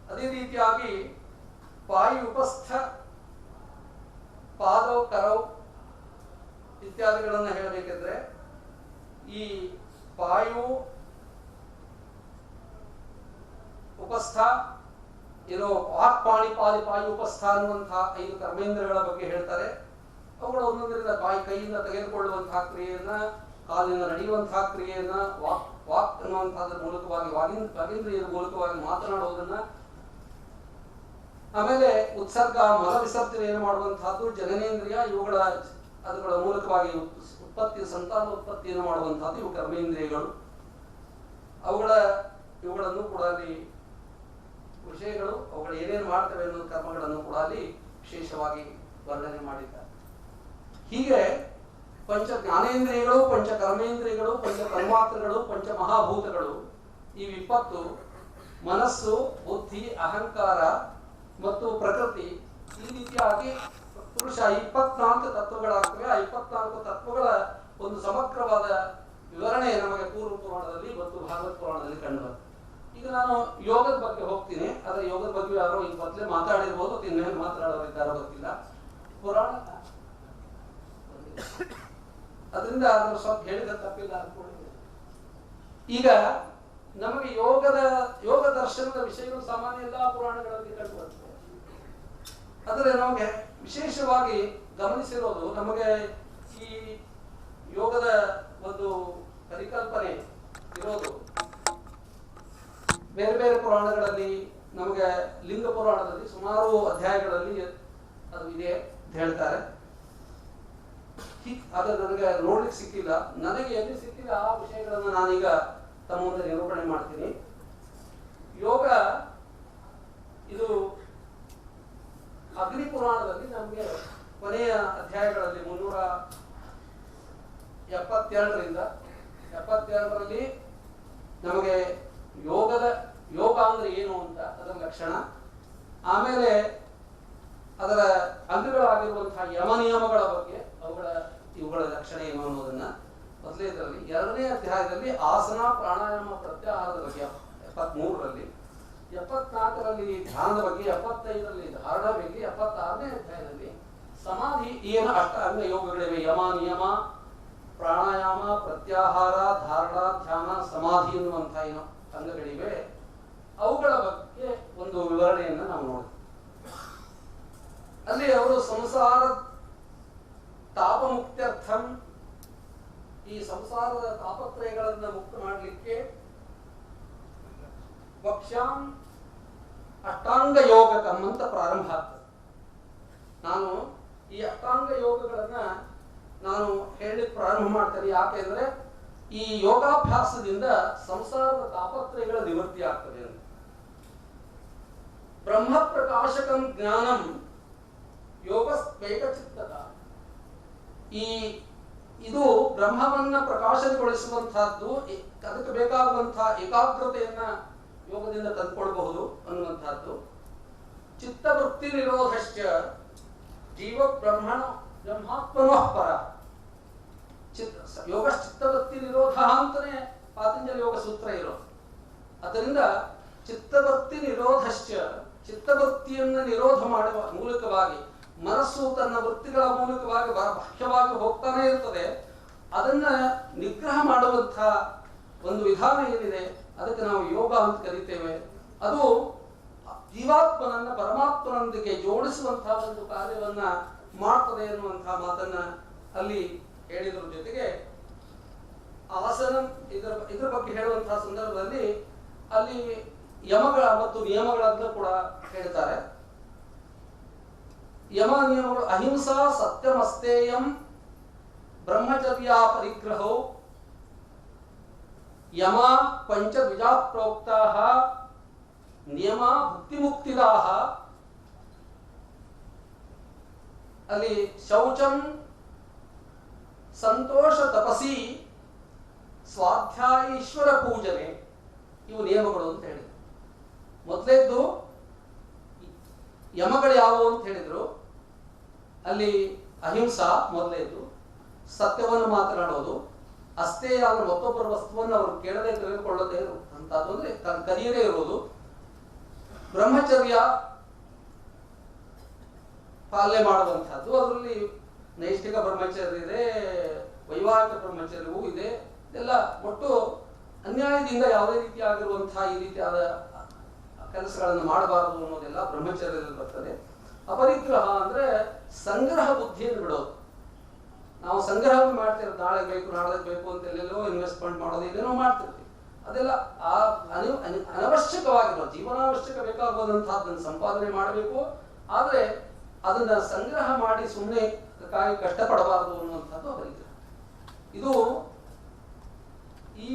ಅದೇ ರೀತಿಯಾಗಿ ಪಾಯು ಉಪಸ್ಥ ಪಾದೌ ಕರೌ ಇತ್ಯಾದಿಗಳನ್ನು ಹೇಳಬೇಕಿದ್ರೆ ಈ ಪಾಯು ಉಪಸ್ಥ ಏನೋ ವಾಕ್ಪಾಣಿ ಪಾಲಿ ಪಾಯು ಉಪಸ್ಥ ಅನ್ನುವಂತಹ 5 ಕರ್ಮೇಂದ್ರಗಳ ಬಗ್ಗೆ ಹೇಳ್ತಾರೆ. ಅವುಗಳ ಒಂದೊಂದರಿಂದ ಕೈಯಿಂದ ತೆಗೆದುಕೊಳ್ಳುವಂತಹ ಕ್ರಿಯೆಯನ್ನ, ಕಾಲಿನ ನಡೆಯುವಂತಹ ಕ್ರಿಯೆಯನ್ನ, ವಾಕ್ ಅನ್ನುವಂತಹದ್ರ ಮೂಲಕವಾಗಿ ವಾಗೇಂದ್ರಿಯದ ಮೂಲಕವಾಗಿ ಮಾತನಾಡುವುದನ್ನ, ಆಮೇಲೆ ಉತ್ಸರ್ಗ ಮಲ ವಿಸರ್ಜನೆಯನ್ನು ಮಾಡುವಂತಹದ್ದು ಜನನೇಂದ್ರಿಯ, ಅವುಗಳ ಮೂಲಕವಾಗಿ ಸಂತಾನ ಉತ್ಪತ್ತಿಯನ್ನು ಮಾಡುವಂತಹದ್ದು ಇವು ಕರ್ಮೇಂದ್ರಿಯಗಳು. ಇವುಗಳನ್ನು ಕೂಡ ಅಲ್ಲಿ ವಿಷಯಗಳು, ಅವುಗಳು ಏನೇನು ಮಾಡ್ತವೆ ಅನ್ನೋ ಕರ್ಮಗಳನ್ನು ಕೂಡ ಅಲ್ಲಿ ವಿಶೇಷವಾಗಿ ವರ್ಣನೆ ಮಾಡಿದ್ದಾರೆ. ಹೀಗೆ ಪಂಚ ಜ್ಞಾನೇಂದ್ರಿಯಗಳು, ಪಂಚ ಕರ್ಮೇಂದ್ರಿಯಗಳು, ಪಂಚ ಕರ್ಮಾತ್ರಗಳು, ಪಂಚ ಮಹಾಭೂತಗಳು ಈ 20 ಮನಸ್ಸು, ಬುದ್ಧಿ, ಅಹಂಕಾರ ಮತ್ತು ಪ್ರಕೃತಿ ಈ ರೀತಿಯಾಗಿ ಪುರುಷ 24 ತತ್ವಗಳಾಗ್ತವೆ. ಆ 24 ತತ್ವಗಳ ಒಂದು ಸಮಗ್ರವಾದ ವಿವರಣೆ ನಮಗೆ ಪೂರ್ವ ಪುರಾಣದಲ್ಲಿ ಮತ್ತು ಭಾಗವತ್ ಪುರಾಣದಲ್ಲಿ ಕಂಡುಬರ್ತದೆ. ಈಗ ನಾನು ಯೋಗದ ಬಗ್ಗೆ ಹೋಗ್ತೀನಿ. ಅದರ ಯೋಗದ ಬಗ್ಗೆ ಯಾರೋ ಈಗ ಮೊದಲೇ ಮಾತಾಡಿರ್ಬೋದು, ಇನ್ನೇನು ಮಾತಾಡೋರಿದ್ದಾರೋ ಗೊತ್ತಿಲ್ಲ. ಪುರಾಣ ಅದರಿಂದ ಅದನ್ನು ಸ್ವಲ್ಪ ಹೇಳಿದ ತಪ್ಪಿಲ್ಲ ಅನ್ಕೊಂಡಿದ್ದೆ. ಈಗ ನಮಗೆ ಯೋಗ ದರ್ಶನದ ವಿಷಯಗಳು ಸಾಮಾನ್ಯ ಎಲ್ಲಾ ಪುರಾಣಗಳಲ್ಲಿ ಕಂಡುಬರ್ತದೆ. ಆದರೆ ನಮಗೆ ವಿಶೇಷವಾಗಿ ಗಮನಿಸಿರೋದು, ನಮಗೆ ಈ ಯೋಗದ ಒಂದು ಪರಿಕಲ್ಪನೆ ಇರೋದು ಬೇರೆ ಬೇರೆ ಪುರಾಣಗಳಲ್ಲಿ. ನಮಗೆ ಲಿಂಗ ಪುರಾಣದಲ್ಲಿ ಸುಮಾರು ಅಧ್ಯಾಯಗಳಲ್ಲಿ ಅದು ಇದೆ ಅಂತ ಹೇಳ್ತಾರೆ. ಅದು ನನಗೆ ನೋಡ್ಲಿಕ್ಕೆ ಸಿಕ್ಕಿಲ್ಲ. ನನಗೆ ಎಲ್ಲಿ ಸಿಕ್ಕಿಲ್ಲ ಆ ವಿಷಯಗಳನ್ನು ನಾನೀಗ ತಮ್ಮ ಮುಂದೆ ನಿರೂಪಣೆ ಮಾಡ್ತೀನಿ. ಯೋಗ ಇದು ಅಗ್ನಿ ಪುರಾಣದಲ್ಲಿ ನಮಗೆ ಕೊನೆಯ ಅಧ್ಯಾಯಗಳಲ್ಲಿ 372ರಿಂದ 72ರಲ್ಲಿ ನಮಗೆ ಯೋಗ ಅಂದ್ರೆ ಏನು ಅಂತ ಅದರ ಲಕ್ಷಣ, ಆಮೇಲೆ ಅದರ ಅಂಗಗಳಾಗಿರುವಂತಹ ಯಮ ನಿಯಮಗಳ ಬಗ್ಗೆ ಇವುಗಳ ಲಕ್ಷಣ ಏನು ಅನ್ನೋದನ್ನ ಮೊದಲನೇದರಲ್ಲಿ. 2ನೇ ಅಧ್ಯಾಯದಲ್ಲಿ ಆಸನ ಪ್ರಾಣಾಯಾಮ ಪ್ರತ್ಯಾಹಾರದ ಬಗ್ಗೆ 73ರಲ್ಲಿ, 74ರಲ್ಲಿ ಧ್ಯಾನದ ಬಗ್ಗೆ, 75ರಲ್ಲಿ ಧಾರಣ ಬಗ್ಗೆ, 76ನೇ ಅಧ್ಯಾಯದಲ್ಲಿ ಸಮಾಧಿ ಏನು ಅಷ್ಟಾಂಗ ಯೋಗಗಳಿವೆ. ಯಮ ನಿಯಮ, ಪ್ರಾಣಾಯಾಮ, ಪ್ರತ್ಯಾಹಾರ, ಧಾರಣ, ಧ್ಯಾನ, ಸಮಾಧಿ ಎನ್ನುವಂತಹ ಏನು ಅಂಗಗಳಿವೆ ಅವುಗಳ ಬಗ್ಗೆ ಒಂದು ವಿವರಣೆಯನ್ನು ನಾವು ನೋಡ್ತೀವಿ. ಅಲ್ಲಿ ಅವರು ಸಂಸಾರ ತಾಪಮುಕ್ತ್ಯರ್ಥಂ, ಈ ಸಂಸಾರದ ತಾಪತ್ರಯಗಳನ್ನು ಮುಕ್ತ ಮಾಡಲಿಕ್ಕೆ ವಕ್ಷ್ಯಾಂ ಅಷ್ಟಾಂಗ ಯೋಗಕಂ ಅಂತ ಪ್ರಾರಂಭ ಆಗ್ತದೆ. ನಾನು ಈ ಅಷ್ಟಾಂಗ ಯೋಗಗಳನ್ನ ನಾನು ಹೇಳಿ ಪ್ರಾರಂಭ ಮಾಡ್ತೇನೆ. ಯಾಕೆಂದ್ರೆ ಈ ಯೋಗಾಭ್ಯಾಸದಿಂದ ಸಂಸಾರದ ತಾಪತ್ರಯಗಳ ನಿವೃತ್ತಿ ಆಗ್ತದೆ ಅಂತ. ಬ್ರಹ್ಮ ಪ್ರಕಾಶಕಂ ಜ್ಞಾನಂ ಯೋಗಸ್ವೇಕಚಿತ್ತತ, ಇದು ಬ್ರಹ್ಮವನ್ನ ಪ್ರಕಾಶನಗೊಳಿಸುವಂತಹದ್ದು. ಅದಕ್ಕೆ ಬೇಕಾಗುವಂತಹ ಏಕಾಗ್ರತೆಯನ್ನ ಯೋಗದಿಂದ ತಂದುಕೊಳ್ಬಹುದು ಅನ್ನುವಂತಹದ್ದು. ಚಿತ್ತವೃತ್ತಿ ನಿರೋಧಶ್ಚ ಜೀವ ಬ್ರಹ್ಮಾತ್ಮನಃ ಪರ. ಯೋಗ ಚಿತ್ತವೃತ್ತಿ ನಿರೋಧ ಅಂತಾನೆ ಪಾತಂಜಲಿ ಯೋಗ ಸೂತ್ರ ಇರೋದು. ಅದರಿಂದ ಚಿತ್ತವೃತ್ತಿ ನಿರೋಧಶ್ಚ, ಚಿತ್ತವೃತ್ತಿಯನ್ನು ನಿರೋಧ ಮಾಡುವ ಮೂಲಕವಾಗಿ ಮನಸ್ಸು ತನ್ನ ವೃತ್ತಿಗಳ ಮೂಲಕವಾಗಿ ಬಾಹ್ಯವಾಗಿ ಹೋಗ್ತಾನೆ ಇರ್ತದೆ. ಅದನ್ನ ನಿಗ್ರಹ ಮಾಡುವಂತಹ ಒಂದು ವಿಧಾನ ಏನಿದೆ ಅದಕ್ಕೆ ನಾವು ಯೋಗ ಅಂತ ಕರಿತೇವೆ. ಅದು ಜೀವಾತ್ಮನನ್ನ ಪರಮಾತ್ಮನೊಂದಿಗೆ ಜೋಡಿಸುವಂತಹ ಒಂದು ಕಾರ್ಯವನ್ನ ಮಾಡ್ತದೆ ಎನ್ನುವಂತಹ ಮಾತನ್ನ ಅಲ್ಲಿ ಹೇಳಿದ್ರ ಜೊತೆಗೆ ಆಸನ ಇದರ ಬಗ್ಗೆ ಹೇಳುವಂತಹ ಸಂದರ್ಭದಲ್ಲಿ ಅಲ್ಲಿ ಯಮಗಳ ಮತ್ತು ನಿಯಮಗಳನ್ನು ಕೂಡ ಹೇಳ್ತಾರೆ. ಯಮ ನಿಯಮಗಳು ಅಹಿಂಸಾ ಸತ್ಯಮಸ್ತೇಯಂ ಬ್ರಹ್ಮಚರ್ಯ ಪರಿಗ್ರಹೋ ಯಮ ಪಂಚದ್ವಿಜಾ ಪ್ರೋಕ್ತಾಃ ನಿಯಮ ಭುಕ್ತಿಮುಕ್ತಿದಾಃ. ಅಲ್ಲಿ ಶೌಚಂ ಸಂತೋಷ ತಪಸಿ ಸ್ವಾಧ್ಯಾಯ ಈಶ್ವರ ಪೂಜನೆ ಇವು ನಿಯಮಗಳು ಅಂತ ಹೇಳಿದ್ರು. ಮೊದಲೇದ್ದು ಯಮಗಳು ಯಾವುವು ಅಂತ ಹೇಳಿದ್ರು. ಅಲ್ಲಿ ಅಹಿಂಸಾ ಮೊದಲೇದು, ಸತ್ಯವನ್ನು ಮಾತನಾಡೋದು, ಅಷ್ಟೇ ಅಂದ್ರೆ ಮತ್ತೊಬ್ಬರ ವಸ್ತುವನ್ನು ಅವರು ಕೇಳದೆ ತೆಗೆದುಕೊಳ್ಳದೆ ಅಂತದ್ದು ಅಂದ್ರೆ ಕಲಿಯದೇ ಇರುವುದು, ಬ್ರಹ್ಮಚರ್ಯ ಪಾಲನೆ ಮಾಡುವಂತಹದ್ದು. ಅದರಲ್ಲಿ ನೈಷ್ಠಿಕ ಬ್ರಹ್ಮಚರ್ಯ ಇದೆ, ವೈವಾಹಿಕ ಬ್ರಹ್ಮಚರ್ಯವೂ ಇದೆ. ಇದೆಲ್ಲ ಒಟ್ಟು ಅನ್ಯಾಯದಿಂದ ಯಾವುದೇ ರೀತಿಯಾಗಿರುವಂತಹ ಈ ರೀತಿಯಾದ ಕೆಲಸಗಳನ್ನು ಮಾಡಬಾರದು ಅನ್ನೋದೆಲ್ಲ ಬ್ರಹ್ಮಚರ್ಯದಲ್ಲಿ ಬರ್ತದೆ. ಅಪರಿಗ್ರಹ ಅಂದ್ರೆ ಸಂಗ್ರಹ ಬುದ್ಧಿಯನ್ನು ಬಿಡೋದು. ನಾವು ಸಂಗ್ರಹವನ್ನು ಮಾಡ್ತೇವೆ, ನಾಳೆ ಬೇಕು ನಾಳೆ ಬೇಕು ಅಂತ ಎಲ್ಲೆಲ್ಲೋ ಇನ್ವೆಸ್ಟ್ಮೆಂಟ್ ಮಾಡೋದು ಏನೇನೋ ಮಾಡ್ತಿರ್ತೀವಿ. ಅದೆಲ್ಲ ಅನವಶ್ಯಕವಾಗಿರೋ ಜೀವನಾವಶ್ಯಕ ಬೇಕಾಗುವಂತಹದ್ದನ್ನು ಸಂಪಾದನೆ ಮಾಡಬೇಕು. ಆದ್ರೆ ಅದನ್ನ ಸಂಗ್ರಹ ಮಾಡಿ ಸುಮ್ಮನೆ ಕಷ್ಟಪಡಬಾರದು ಅನ್ನುವಂಥದ್ದು ಅಪರಿಗ್ರಹ. ಇದು ಈ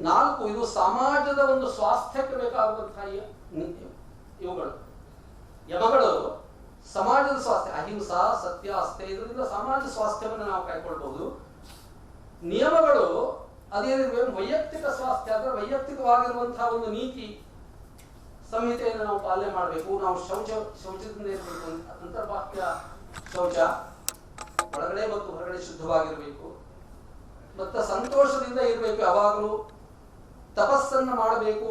ನಾಲ್ಕು ಇದು ಸಮಾಜದ ಒಂದು ಸ್ವಾಸ್ಥ್ಯಕ್ಕೆ ಬೇಕಾಗುವಂತಹ ಇವುಗಳು ಯಮಗಳು. ಸಮಾಜದ ಸ್ವಾಸ್ಥ್ಯ ಅಹಿಂಸಾ ಸತ್ಯ ಅಸ್ಥೆ ಇದರಿಂದ ಸಮಾಜ ಸ್ವಾಸ್ಥ್ಯವನ್ನು ನಾವು ಕಾಯ್ಕೊಳ್ಬಹುದು. ನಿಯಮಗಳು ಅದೇನಿರಬೇಕು ವೈಯಕ್ತಿಕ ಸ್ವಾಸ್ಥ್ಯ ಅಂದ್ರೆ ವೈಯಕ್ತಿಕವಾಗಿರುವಂತಹ ಒಂದು ನೀತಿ ಸಂಹಿತೆಯನ್ನು ನಾವು ಪಾಲನೆ ಮಾಡಬೇಕು. ನಾವು ಶೌಚದಿಂದ ಇರಬೇಕು, ಅಂತರ್ಬಾಹ್ಯ ಶೌಚ, ಒಳಗಡೆ ಮತ್ತು ಹೊರಗಡೆ ಶುದ್ಧವಾಗಿರಬೇಕು, ಮತ್ತು ಸಂತೋಷದಿಂದ ಇರಬೇಕು. ಯಾವಾಗಲೂ ತಪಸ್ಸನ್ನು ಮಾಡಬೇಕು.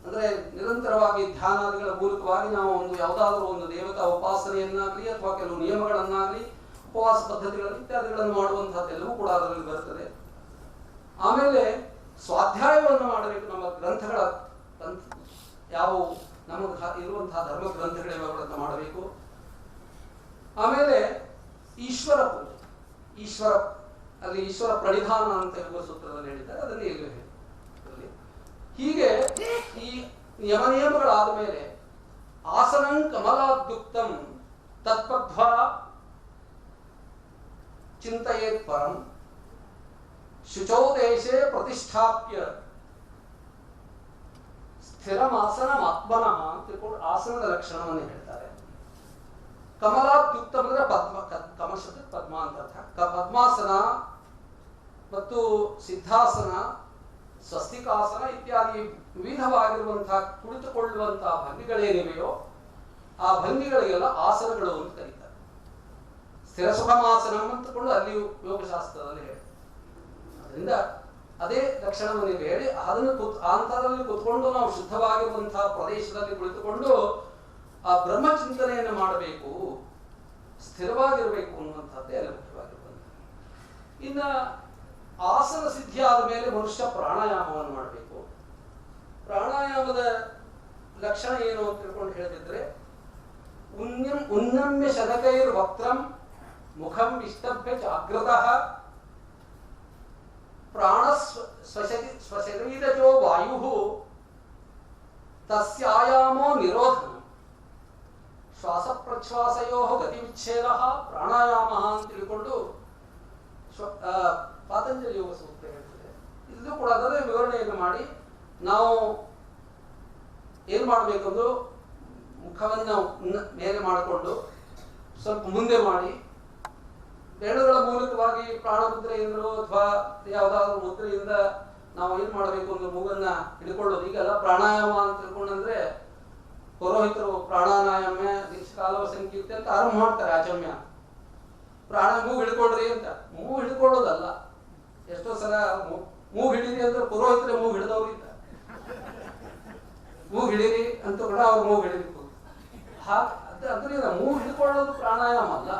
ಅಂದ್ರೆ ನಿರಂತರವಾಗಿ ಧ್ಯಾನಾದಿಗಳ ಮೂಲಕವಾಗಿ ನಾವು ಒಂದು ಯಾವುದಾದ್ರೂ ಒಂದು ದೇವತಾ ಉಪಾಸನೆಯನ್ನಾಗಲಿ ಅಥವಾ ಕೆಲವು ನಿಯಮಗಳನ್ನಾಗಲಿ ಉಪವಾಸ ಪದ್ಧತಿಗಳ ಇತ್ಯಾದಿಗಳನ್ನು ಮಾಡುವಂತಹದ್ದೆಲ್ಲವೂ ಕೂಡ ಅದರಲ್ಲಿ ಬರ್ತದೆ. ಆಮೇಲೆ ಸ್ವಾಧ್ಯಾಯವನ್ನು ಮಾಡಬೇಕು. ನಮ್ಮ ಗ್ರಂಥಗಳ ಯಾವ ನಮಗೆ ಇರುವಂತಹ ಧರ್ಮ ಗ್ರಂಥಗಳಿವೆಗಳನ್ನು ಮಾಡಬೇಕು. ಆಮೇಲೆ ಈಶ್ವರ ಪೂಜೆ, ಈಶ್ವರ ಅಲ್ಲಿ ಈಶ್ವರ ಪ್ರಣಿಧಾನ ಅಂತ ಇರುವ ಸೂತ್ರದಲ್ಲಿ ಹೇಳಿದ್ದಾರೆ, ಅದನ್ನೇ ಇಲ್ಲಿ ಹೇಳಿ. ಹೀಗೆ ಈ ನಿಯಮಗಳಾದ ಮೇಲೆ ಆಸನಂ ಕಮಲಾದ್ಯುಕ್ತಂ ತತ್ಪದ್ವಾ ಚಿಂತಯೇತ್ ಪರಂ ಶುಚೌ ದೇಶೇ ಪ್ರತಿಷ್ಠಾಪ್ಯ ಸ್ಥಿರಮಾಸನಮಾತ್ಮನಃ ಅಂತ ತಿಳ್ಕೊಂಡು ಆಸನದ ಲಕ್ಷಣವನ್ನು ಹೇಳ್ತಾರೆ. ಕಮಲಾದ್ಯುಕ್ತ ಅಂದ್ರೆ ಪದ್ಮ, ಕಮಶದ ಪದ್ಮ ಅಂತ ಅರ್ಥ. ಪದ್ಮಾಸನ ಮತ್ತು ಸಿದ್ಧಾಸನ, ಸ್ವಸ್ತಿಕಾಸನ ಇತ್ಯಾದಿ ವಿವಿಧವಾಗಿರುವಂತಹ ಕುಳಿತುಕೊಳ್ಳುವಂತಹ ಭಂಗಿಗಳೇನಿವೆಯೋ ಆ ಭಂಗಿಗಳಿಗೆಲ್ಲ ಆಸನಗಳು ಅಂತ ಕರೀತಾರೆ. ಸ್ಥಿರ ಸುಖಮಾಸನ ಅಂತಕೊಂಡು ಅಲ್ಲಿ ಯೋಗಶಾಸ್ತ್ರದಲ್ಲಿ ಹೇಳಿ, ಅದರಿಂದ ಅದೇ ಲಕ್ಷಣವನ್ನು ಹೇಳಿ ಅದನ್ನು ಅಂತರಲ್ಲಿ ಕುತ್ಕೊಂಡು ನಾವು ಶುದ್ಧವಾಗಿರುವಂತಹ ಪ್ರದೇಶದಲ್ಲಿ ಕುಳಿತುಕೊಂಡು ಆ ಬ್ರಹ್ಮಚಿಂತನೆಯನ್ನು ಮಾಡಬೇಕು, ಸ್ಥಿರವಾಗಿರಬೇಕು ಅನ್ನುವಂಥದ್ದೇ ಅಲ್ಲಿ ಮುಖ್ಯವಾಗಿರುವಂತಹ. ಇನ್ನ ಆಸನ ಸಿದ್ಧಿ ಆದ ಮೇಲೆ ಮನುಷ್ಯ ಪ್ರಾಣಾಯಾಮವನ್ನು ಮಾಡಬೇಕು. ಪ್ರಾಣಾಯಾಮದ ಲಕ್ಷಣ ಏನು ಅಂತ ತಿಳ್ಕೊಂಡು ಹೇಳಿದ್ರೆ, ಉನ್ನಮ್ಯ ಶನಕೈರ್ ವಕ್ತ್ರಂ ಮುಖಂ ವಿಷ್ಟಭ್ಯ ಜಾಗ್ರತಃ ಪ್ರಾಣ ಸ್ವಶರೀರಜೋ ವಾಯು ತಸ್ಯಾಯಾಮೋ ನಿರೋಧನ ಶ್ವಾಸ ಪ್ರಶ್ವಾಸಯೋ ಗತಿ ವಿಚ್ಛೇದ ಪ್ರಾಣಾಯಾಮ ಅಂತ ತಿಳ್ಕೊಂಡು ಪಾತಂಜಲಿ ಯೋಗ ಸೂತ್ರ ಹೇಳ್ತದೆ. ಇದು ಕೂಡ ಅದರ ವಿವರಣೆಯನ್ನು ಮಾಡಿ ನಾವು ಏನ್ ಮಾಡಬೇಕಂದು ಮುಖವನ್ನು ಮೇಲೆ ಮಾಡಿಕೊಂಡು ಸ್ವಲ್ಪ ಮುಂದೆ ಮಾಡಿ ಬೆರಳುಗಳ ಮೂಲಕವಾಗಿ ಪ್ರಾಣ ಮುದ್ರೆಯಿಂದಲೋ ಅಥವಾ ಯಾವುದಾದ್ರೂ ಮುದ್ರೆಯಿಂದ ನಾವು ಏನ್ ಮಾಡಬೇಕು ಅಂದ್ರೆ ಮೂಗನ್ನ ಹಿಡ್ಕೊಳ್ಳೋದು. ಈಗೆಲ್ಲ ಪ್ರಾಣಾಯಾಮ ಅಂತ ತಿಳ್ಕೊಂಡ್ರೆ ಪುರೋಹಿತರು ಪ್ರಾಣಾಯಾಮ ದೀಕ್ಷಾಕಾಲವ ಸಂಕೀರ್ತಿ ಅಂತ ಆರಂಭ ಮಾಡ್ತಾರೆ. ಆಚಮ್ಯ ಪ್ರಾಣ ಮೂಗು ಹಿಡ್ಕೊಳ್ರಿ ಅಂತ. ಮೂಗು ಹಿಡ್ಕೊಳ್ಳೋದಲ್ಲ, ಎಷ್ಟೋ ಸಲ ಮೂಗು ಹಿಡೀರಿ ಅಂದ್ರೆ ಪುರೋಹಿತರೆ ಮೂಗು ಹಿಡಿದವ್ರು ಇಲ್ಲ. ಮೂಗು ಹಿಡೀರಿ ಅಂತ ಕೂಡ ಅವ್ರು ಮೂಗು ಹಿಡಿಬೇಕು. ಅಂದ್ರೆ ಮೂಗು ಹಿಡ್ಕೊಳ್ಳೋದು ಪ್ರಾಣಾಯಾಮ ಅಲ್ಲ.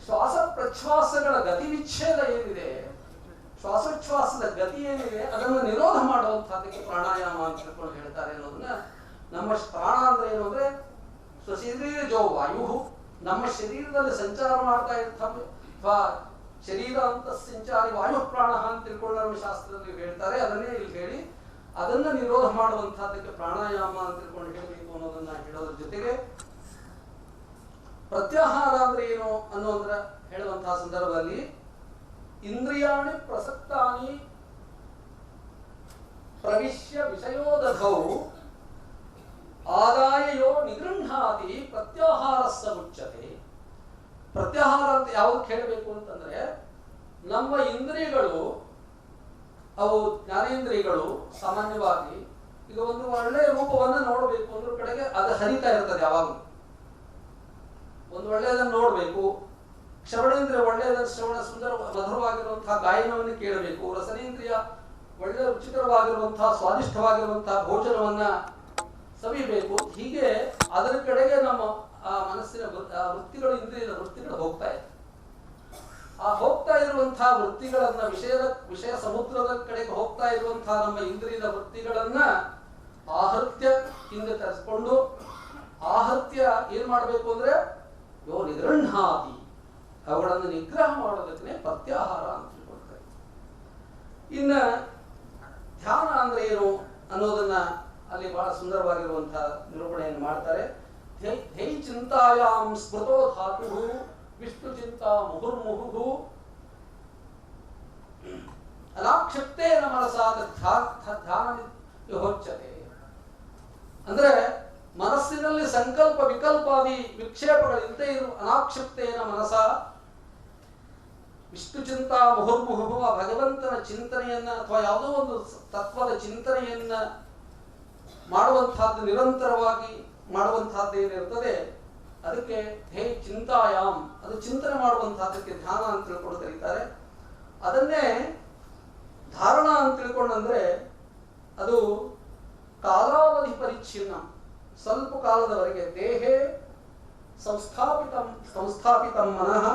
ಶ್ವಾಸ ಪ್ರಶ್ವಾಸಗಳ ಗತಿ ವಿಚ್ಛೇದ ಏನಿದೆ, ಶ್ವಾಸೋಚ್ಛ್ವಾಸದ ಗತಿ ಏನಿದೆ ಅದನ್ನು ನಿರೋಧ ಮಾಡುವಂತಹದಕ್ಕೆ ಪ್ರಾಣಾಯಾಮ ಅಂತ ತಿಳ್ಕೊಂಡು ಹೇಳ್ತಾರೆ ಅನ್ನೋದನ್ನ. ನಮ್ಮ ಪ್ರಾಣ ಅಂದ್ರೆ ಏನು ಅಂದ್ರೆ ಸ್ವಶರೀರಜೋ ವಾಯು, ನಮ್ಮ ಶರೀರದಲ್ಲಿ ಸಂಚಾರ ಮಾಡ್ತಾ ಇರ್ತವೆ ಅಥವಾ ಶರೀರ ಅಂತ ಸಂಚಾರಿ ವಾಯು ಪ್ರಾಣ ಅಂತ ತಿಳ್ಕೊಂಡು ನಮ್ಮ ಶಾಸ್ತ್ರದಲ್ಲಿ ಹೇಳ್ತಾರೆ. ಅದನ್ನೇ ಇಲ್ಲಿ ಹೇಳಿ ಅದನ್ನ ನಿರೋಧ ಮಾಡುವಂತಹದಕ್ಕೆ ಪ್ರಾಣಾಯಾಮ ಅಂತ ತಿಳ್ಕೊಂಡು ಹೇಳಬೇಕು ಅನ್ನೋದನ್ನ ಹೇಳೋದ್ರ ಜೊತೆಗೆ ಪ್ರತ್ಯಾಹಾರ ಅಂದ್ರೆ ಏನು ಅನ್ನೋದ್ರ ಹೇಳುವಂತಹ ಸಂದರ್ಭದಲ್ಲಿ ಇಂದ್ರಿಯಾಣಿ ಪ್ರಸಕ್ತಾನಿ ಪ್ರವಿಶ್ಯ ವಿಷಯೋದಧೌ ಆದಾಯಯೋ ನಿಗೃಹಾತಿ ಪ್ರತ್ಯಾಹಾರಸ್ಸ ಮುಚ್ಚತೆ. ಪ್ರತ್ಯಾಹಾರ ಅಂತ ಯಾವ್ದಕ್ಕೆ ಹೇಳಬೇಕು ಅಂತಂದ್ರೆ, ನಮ್ಮ ಇಂದ್ರಿಯಗಳು, ಅವು ಜ್ಞಾನೇಂದ್ರಿಯಗಳು ಸಾಮಾನ್ಯವಾಗಿ ಈಗ ಒಂದು ಒಳ್ಳೆಯ ರೂಪವನ್ನು ನೋಡಬೇಕು ಅಂದ್ರ ಕಡೆಗೆ ಅದು ಹರಿತಾ ಇರ್ತದೆ. ಯಾವಾಗಲೂ ಒಂದು ಒಳ್ಳೆಯದನ್ನು ನೋಡಬೇಕು. ಶ್ರವಣೇಂದ್ರಿಯ ಒಳ್ಳೆಯದ ಶ್ರವಣ, ಸುಂದರ ಮಧುರವಾಗಿರುವಂತಹ ಗಾಯನವನ್ನು ಕೇಳಬೇಕು. ರಸನೇಂದ್ರಿಯ ಒಳ್ಳೆಯ ರುಚಿಕರವಾಗಿರುವಂತಹ ಸ್ವಾದಿಷ್ಟವಾಗಿರುವಂತಹ ಭೋಜನವನ್ನ ಸವಿಬೇಕು. ಹೀಗೆ ಅದರ ಕಡೆಗೆ ನಮ್ಮ ಆ ಮನಸ್ಸಿನ ವೃತ್ತಿಗಳು, ಇಂದ್ರಿಯದ ವೃತ್ತಿಗಳು ಹೋಗ್ತಾ ಇದೆ. ಆ ಹೋಗ್ತಾ ಇರುವಂತಹ ವೃತ್ತಿಗಳನ್ನ, ವಿಷಯ ಸಮುದ್ರದ ಕಡೆಗೆ ಹೋಗ್ತಾ ಇರುವಂತಹ ನಮ್ಮ ಇಂದ್ರಿಯದ ವೃತ್ತಿಗಳನ್ನ ಆಹೃತ್ಯ ಹಿಂದೆ ತರಿಸ್ಕೊಂಡು, ಆಹೃತ್ಯ ಏನ್ ಮಾಡಬೇಕು ಅಂದ್ರೆ ಯೋ ನಿಗೃಹಾತಿ, ಅವುಗಳನ್ನು ನಿಗ್ರಹ ಮಾಡೋದಕ್ಕೆ ಪ್ರತ್ಯಾಹಾರ ಅಂತ ಹೇಳ್ಕೊಳ್ತಾರೆ. ಇನ್ನ ಧ್ಯಾನ ಅಂದ್ರೆ ಏನು ಅನ್ನೋದನ್ನ ಅಲ್ಲಿ ಬಹಳ ಸುಂದರವಾಗಿರುವಂತಹ ನಿರೂಪಣೆಯನ್ನು ಮಾಡ್ತಾರೆ. ಧೈ ಚಿಂತಾಯಾಂ ಸ್ಮೃತೋ ಧಾತು ವಿಷ್ಣು ಚಿಂತಾ ಮುಹುರ್ಮುಹು ಅನಾಕ್ಷಿಪ್ತೇನ ಮನಸಾದ ಧ್ಯಾನ ವಿಹೋಚ್ಯತೆ. ಅಂದ್ರೆ ಮನಸ್ಸಿನಲ್ಲಿ ಸಂಕಲ್ಪ ವಿಕಲ್ಪಾದಿ ವಿಕ್ಷೇಪಗಳಿಲ್ಲದೆ ಇರು ಅನಾಕ್ಷಿಪ್ತೇನ ಮನಸ ವಿಷ್ಣು ಚಿಂತಾ ಮುಹುರ್ಮುಹು, ಆ ಭಗವಂತನ ಚಿಂತನೆಯನ್ನ ಅಥವಾ ಯಾವುದೋ ಒಂದು ತತ್ವದ ಚಿಂತನೆಯನ್ನ ಮಾಡುವಂತಹದ್ದು, ನಿರಂತರವಾಗಿ ಮಾಡುವಂತಹದ್ದು ಏನಿರ್ತದೆ ಅದಕ್ಕೆ ಹೇ ಚಿಂತಾಯಾಮ್, ಅದು ಚಿಂತನೆ ಮಾಡುವಂತಹದಕ್ಕೆ ಧ್ಯಾನ ಅಂತ ತಿಳ್ಕೊಂಡು ಕರೀತಾರೆ. ಅದನ್ನೇ ಧಾರಣ ಅಂತ ತಿಳ್ಕೊಂಡಂದ್ರೆ ಅದು ಕಾಲಾವಧಿ ಪರಿಚ್ಛಿನ್ನ, ಸ್ವಲ್ಪ ಕಾಲದವರೆಗೆ ದೇಹೇ ಸಂಸ್ಥಾಪಿತಂ ಮನಃ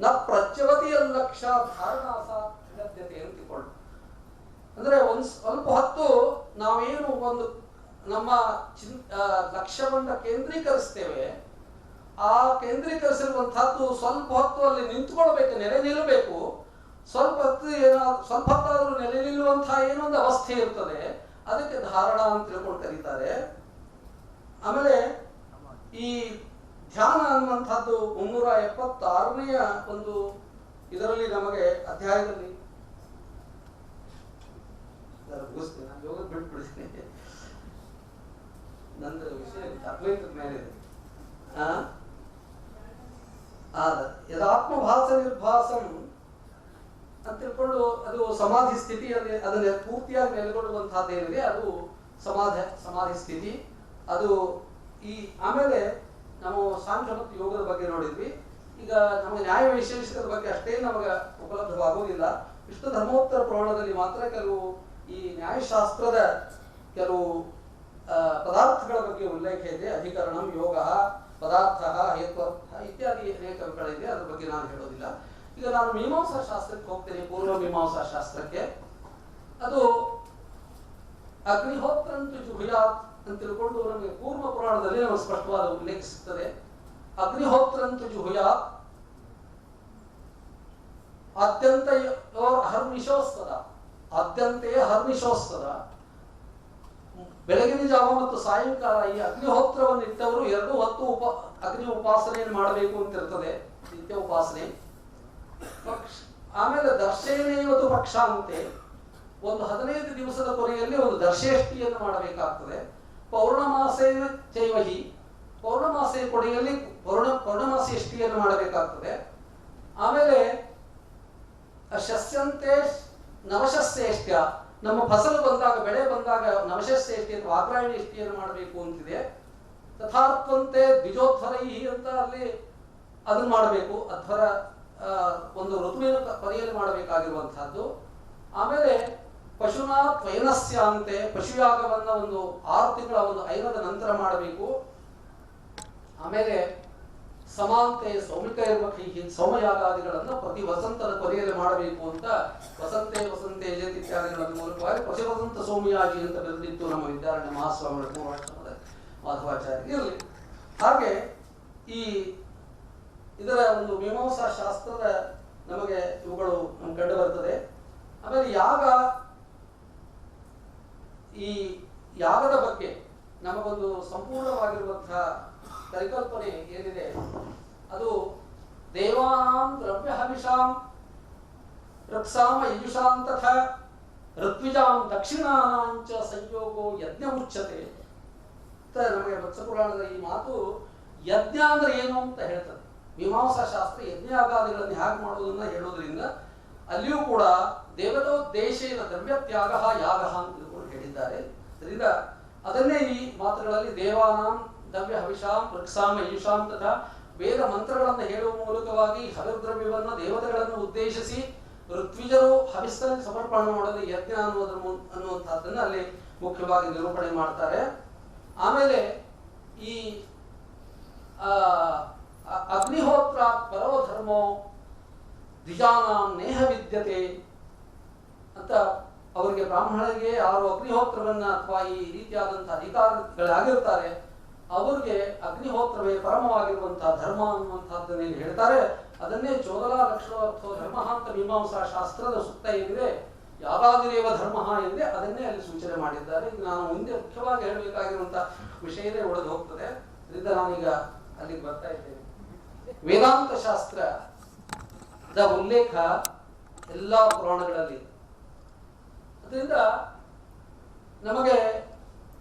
ನ ಪ್ರಚ್ಯವತಿಯಲ್ಲಕ್ಷ ಧಾರಣಾಸ ವಿಲಭ್ಯತೆ ಅಂತ ತಿಳ್ಕೊಂಡು. ಅಂದ್ರೆ ಒಂದ್ ಸ್ವಲ್ಪ ಹೊತ್ತು ನಾವೇನು ಒಂದು ನಮ್ಮ ಲಕ್ಷ್ಯವನ್ನ ಕೇಂದ್ರೀಕರಿಸ್ತೇವೆ, ಆ ಕೇಂದ್ರೀಕರಿಸಿರುವಂತಹದ್ದು ಸ್ವಲ್ಪ ಹೊತ್ತು ಅಲ್ಲಿ ನಿಂತ್ಕೊಳ್ಬೇಕು, ನೆಲೆ ನಿಲ್ಲಬೇಕು. ಸ್ವಲ್ಪ ಹೊತ್ತಾದ್ರೂ ನೆಲೆ ನಿಲ್ಲುವಂತಹ ಏನೊಂದು ಅವಸ್ಥೆ ಇರ್ತದೆ, ಅದಕ್ಕೆ ಧಾರಣ ಅಂತ ತಿಳ್ಕೊಂಡು ಕರೀತಾರೆ. ಆಮೇಲೆ ಈ ಧ್ಯಾನ ಅನ್ನುವಂಥದ್ದು 376ನೇ ಒಂದು ಇದರಲ್ಲಿ ನಮಗೆ ಅಧ್ಯಾಯದಲ್ಲಿ ನಾನು ಯೋಗ ಬಿಟ್ಬಿಡ್ತೀನಿ, ನಂದು ವಿಷಯ ಅದ್ವೈತದ ಮೇಲೆ ಇದೆ. ಯದಾತ್ಮಭಾಸ ನಿರ್ಭಾಸಂ ಅಂತ ತಿಳ್ಕೊಂಡು ಅದು ಸಮಾಧಿ ಸ್ಥಿತಿ. ಅದನ್ನ ಪೂರ್ತಿಯಾಗಿ ನೆಲೆಗೊಳ್ಳುವಂತಹದ್ದೇನಿದೆ ಅದು ಸಮಾಧಿ ಸ್ಥಿತಿ. ಅದು ಈ ಆಮೇಲೆ ನಾವು ಸಾಂಖ್ಯ ಮತ್ತು ಯೋಗದ ಬಗ್ಗೆ ನೋಡಿದ್ವಿ. ಈಗ ನಮಗೆ ನ್ಯಾಯ ವೈಶೇಷಿಕದ ಬಗ್ಗೆ ಅಷ್ಟೇ ನಮಗೆ ಉಪಲಬ್ಧವಾಗುವುದಿಲ್ಲ. ವಿಷ್ಣು ಧರ್ಮೋತ್ತರ ಪುರಾಣದಲ್ಲಿ ಮಾತ್ರ ಕೆಲವು ಈ ನ್ಯಾಯಶಾಸ್ತ್ರದ ಕೆಲವು ಪದಾರ್ಥಗಳ ಬಗ್ಗೆ ಉಲ್ಲೇಖ ಇದೆ. ಅಧಿಕರಣಂ, ಯೋಗ, ಪದಾರ್ಥ, ಹೇತ್ವರ್ಥ ಇತ್ಯಾದಿ ಅನೇಕಗಳಿದೆ. ಅದ್ರ ಬಗ್ಗೆ ನಾನು ಹೇಳೋದಿಲ್ಲ. ಈಗ ನಾನು ಮೀಮಾಂಸಾ ಶಾಸ್ತ್ರಕ್ಕೆ ಹೋಗ್ತೇನೆ, ಪೂರ್ವ ಮೀಮಾಂಸಾ ಶಾಸ್ತ್ರಕ್ಕೆ. ಅದು ಅಗ್ನಿಹೋತ್ರಂತು ಜುಹುಯಾತ್ ಅಂತ ತಿಳ್ಕೊಂಡು ನಮಗೆ ಪೂರ್ವ ಪುರಾಣದಲ್ಲಿ ನಮಗೆ ಸ್ಪಷ್ಟವಾದ ಉಲ್ಲೇಖ ಸಿಗ್ತದೆ. ಅಗ್ನಿಹೋತ್ರಂತು ಜುಹುಯಾತ್ ಆದ್ಯಂತೆಯೇ ಹರ್ನಿಶೋಸ್ತದ. ಬೆಳಗಿನ ಜಾವ ಮತ್ತು ಸಾಯಂಕಾಲ ಈ ಅಗ್ನಿಹೋತ್ರವನ್ನು ಇಟ್ಟವರು 2 ಹೊತ್ತು ಅಗ್ನಿ ಉಪಾಸನೆಯನ್ನು ಮಾಡಬೇಕು ಅಂತ ಇರ್ತದೆ, ನಿತ್ಯ ಉಪಾಸನೆ. ಆಮೇಲೆ ದರ್ಶನೇವತ್ತು ಪಕ್ಷಾಂತೆ, ಒಂದು 15 ದಿವಸದ ಕೊನೆಯಲ್ಲಿ ಒಂದು ದರ್ಶೇಷ್ಟಿಯನ್ನು ಮಾಡಬೇಕಾಗ್ತದೆ. ಪೌರ್ಣಮಾಸೇನ ಚೈವಹಿ, ಪೌರ್ಣಮಾಸೆಯ ಕೊನೆಯಲ್ಲಿ ಪೌರ್ಣಮಾಸೇಷ್ಟಿಯನ್ನು ಮಾಡಬೇಕಾಗ್ತದೆ. ಆಮೇಲೆ ಶಸ್ಯಂತೆ ನವಶಸ್ಯೇಷ್ಟ್ಯ, ನಮ್ಮ ಫಸಲು ಬಂದಾಗ, ಬೆಳೆ ಬಂದಾಗ ನವಶಸ್ಯೇಷ್ಟಿ ಅಥವಾ ಆಗ್ರಾಯಣೇಷ್ಟಿಯನ್ನು ಮಾಡಬೇಕು ಅಂತಿದೆ. ತಥಾರ್ಥವಂತೆ ದ್ವಿಜೋಧ್ವರೈಹಿ ಅಂತ ಅಲ್ಲಿ ಅದನ್ನು ಮಾಡಬೇಕು. ಅಧ್ವರ ಒಂದು ಋತುವಿನ ಪರಿಯಲ್ಲಿ ಮಾಡಬೇಕಾಗಿರುವಂತಹದ್ದು. ಆಮೇಲೆ ಪಶುನಾ ತ್ವಯನಸ್ಯಾಂತೆ, ಪಶುಯಾಗವನ್ನ ಒಂದು 6 ತಿಂಗಳ ಒಂದು ಐನದ ನಂತರ ಮಾಡಬೇಕು. ಆಮೇಲೆ ಸಮಾಂತೆ ಸೌಮಿಕ ಇರ್ಮಖೈಹಿ, ಸೋಮಯಾಗಾದಿಗಳನ್ನು ಪ್ರತಿ ವಸಂತದ ಕೊನೆಯಲ್ಲಿ ಮಾಡಬೇಕು ಅಂತ ವಸಂತೆ ಜಯತಿ ಇತ್ಯಾದಿಗಳ ಮೂಲಕವಾಗಿ ಪ್ರತಿ ವಸಂತ ಸೋಮಯಾಜಿ ಅಂತ ಬರೆದಿತ್ತು ನಮ್ಮ ವಿದ್ಯಾರಣ್ಯ ಮಹಾಸ್ವಾಮಿಗಳ ಪೂರ್ವಾಶ್ರಮದ ಮಾಧವಾಚಾರ್ಯ ಇರಲಿ. ಹಾಗೆ ಈ ಇದರ ಒಂದು ಮೀಮಾಂಸಾ ಶಾಸ್ತ್ರದ ನಮಗೆ ಇವುಗಳು ನಮ್ಗೆ ಕಂಡು ಬರ್ತದೆ. ಆಮೇಲೆ ಈ ಯಾಗದ ಬಗ್ಗೆ ನಮಗೊಂದು ಸಂಪೂರ್ಣವಾಗಿರುವಂತಹ ಪರಿಕಲ್ಪನೆ ಏನಿದೆ ಅದು ದೇವಾನಾಂ ದ್ರವ್ಯ ಹವಿಷಾಂ ರಕ್ಷಾಮ ಯಜುಷಾಂ ತಥಾ ಋತ್ವಿಜಾಂ ದಕ್ಷಿಣಾನಾಂಚ ಸಂಯೋಗೋ ಯಜ್ಞ ಮುಚ್ಚತೆ ಅಂತ ನಮಗೆ ವತ್ಸಪುರಾಣದ ಈ ಮಾತು ಯಜ್ಞ ಅಂದ್ರೆ ಏನು ಅಂತ ಹೇಳ್ತದೆ. ಮೀಮಾಂಸಾ ಶಾಸ್ತ್ರ ಯಜ್ಞಾಗಾದಿಗಳನ್ನು ಹೇಗೆ ಮಾಡೋದನ್ನ ಹೇಳೋದ್ರಿಂದ ಅಲ್ಲಿಯೂ ಕೂಡ ದೇವತೋದ್ದೇಶೇನ ದ್ರವ್ಯತ್ಯಾಗ ಯಾಗ ಅಂತ ತಿಳ್ಕೊಂಡು ಹೇಳಿದ್ದಾರೆ. ಅದರಿಂದ ಅದನ್ನೇ ಈ ಮಾತುಗಳಲ್ಲಿ ದೇವಾನಾಂ ದ್ರವ್ಯ ಹವಿಷಾಂ ವೃಕ್ಷಾಂ ಯಯುಷಾಂ ತಥಾ ವೇದ ಮಂತ್ರಗಳನ್ನು ಹೇಳುವ ಮೂಲಕವಾಗಿ ಹವಿರ್ದ್ರವ್ಯವನ್ನು ದೇವತೆಗಳನ್ನು ಉದ್ದೇಶಿಸಿ ಋತ್ವಿಜರು ಹವಿಸ್ಸನ್ನು ಸಮರ್ಪಣೆ ಮಾಡಲು ಯಜ್ಞ ಅನ್ನುವಂಥದ್ದನ್ನು ಅಲ್ಲಿ ಮುಖ್ಯವಾಗಿ ನಿರೂಪಣೆ ಮಾಡ್ತಾರೆ. ಆಮೇಲೆ ಈ ಅಗ್ನಿಹೋತ್ರ ಪರೋ ಧರ್ಮೋ ದ್ವಿಜಾನಾಂ ನೇಹ ವಿದ್ಯತೆ ಅಂತ ಅವರಿಗೆ ಬ್ರಾಹ್ಮಣರಿಗೆ ಯಾರು ಅಗ್ನಿಹೋತ್ರವನ್ನ ಅಥವಾ ಈ ರೀತಿಯಾದಂತಹ ಅಧಿಕಾರಿಗಳಾಗಿರ್ತಾರೆ ಅವರಿಗೆ ಅಗ್ನಿಹೋತ್ರವೇ ಪರಮವಾಗಿರುವಂತಹ ಧರ್ಮ ಅನ್ನುವಂಥದ್ದನ್ನೇನು ಹೇಳ್ತಾರೆ ಅದನ್ನೇ ಚೋದಲ ಲಕ್ಷಣಾರ್ಥೋ ಧರ್ಮ ಅಂತ ಮೀಮಾಂಸಾ ಶಾಸ್ತ್ರದ ಸೂಕ್ತ ಏನಿದೆ ಯಾವಾಗಲೇವ ಧರ್ಮ ಎಂದೇ ಅದನ್ನೇ ಅಲ್ಲಿ ಸೂಚನೆ ಮಾಡಿದ್ದಾರೆ. ಇದು ನಾನು ಮುಂದೆ ಮುಖ್ಯವಾಗಿ ಹೇಳಬೇಕಾಗಿರುವಂತಹ ವಿಷಯವೇ ಉಳಿದು ಹೋಗ್ತದೆ. ಇದರಿಂದ ನಾನೀಗ ಅಲ್ಲಿಗೆ ಬರ್ತಾ ಇದ್ದೇನೆ. ವೇದಾಂತ ಶಾಸ್ತ್ರದ ಉಲ್ಲೇಖ ಎಲ್ಲ ಪುರಾಣಗಳಲ್ಲಿ. ಅದರಿಂದ ನಮಗೆ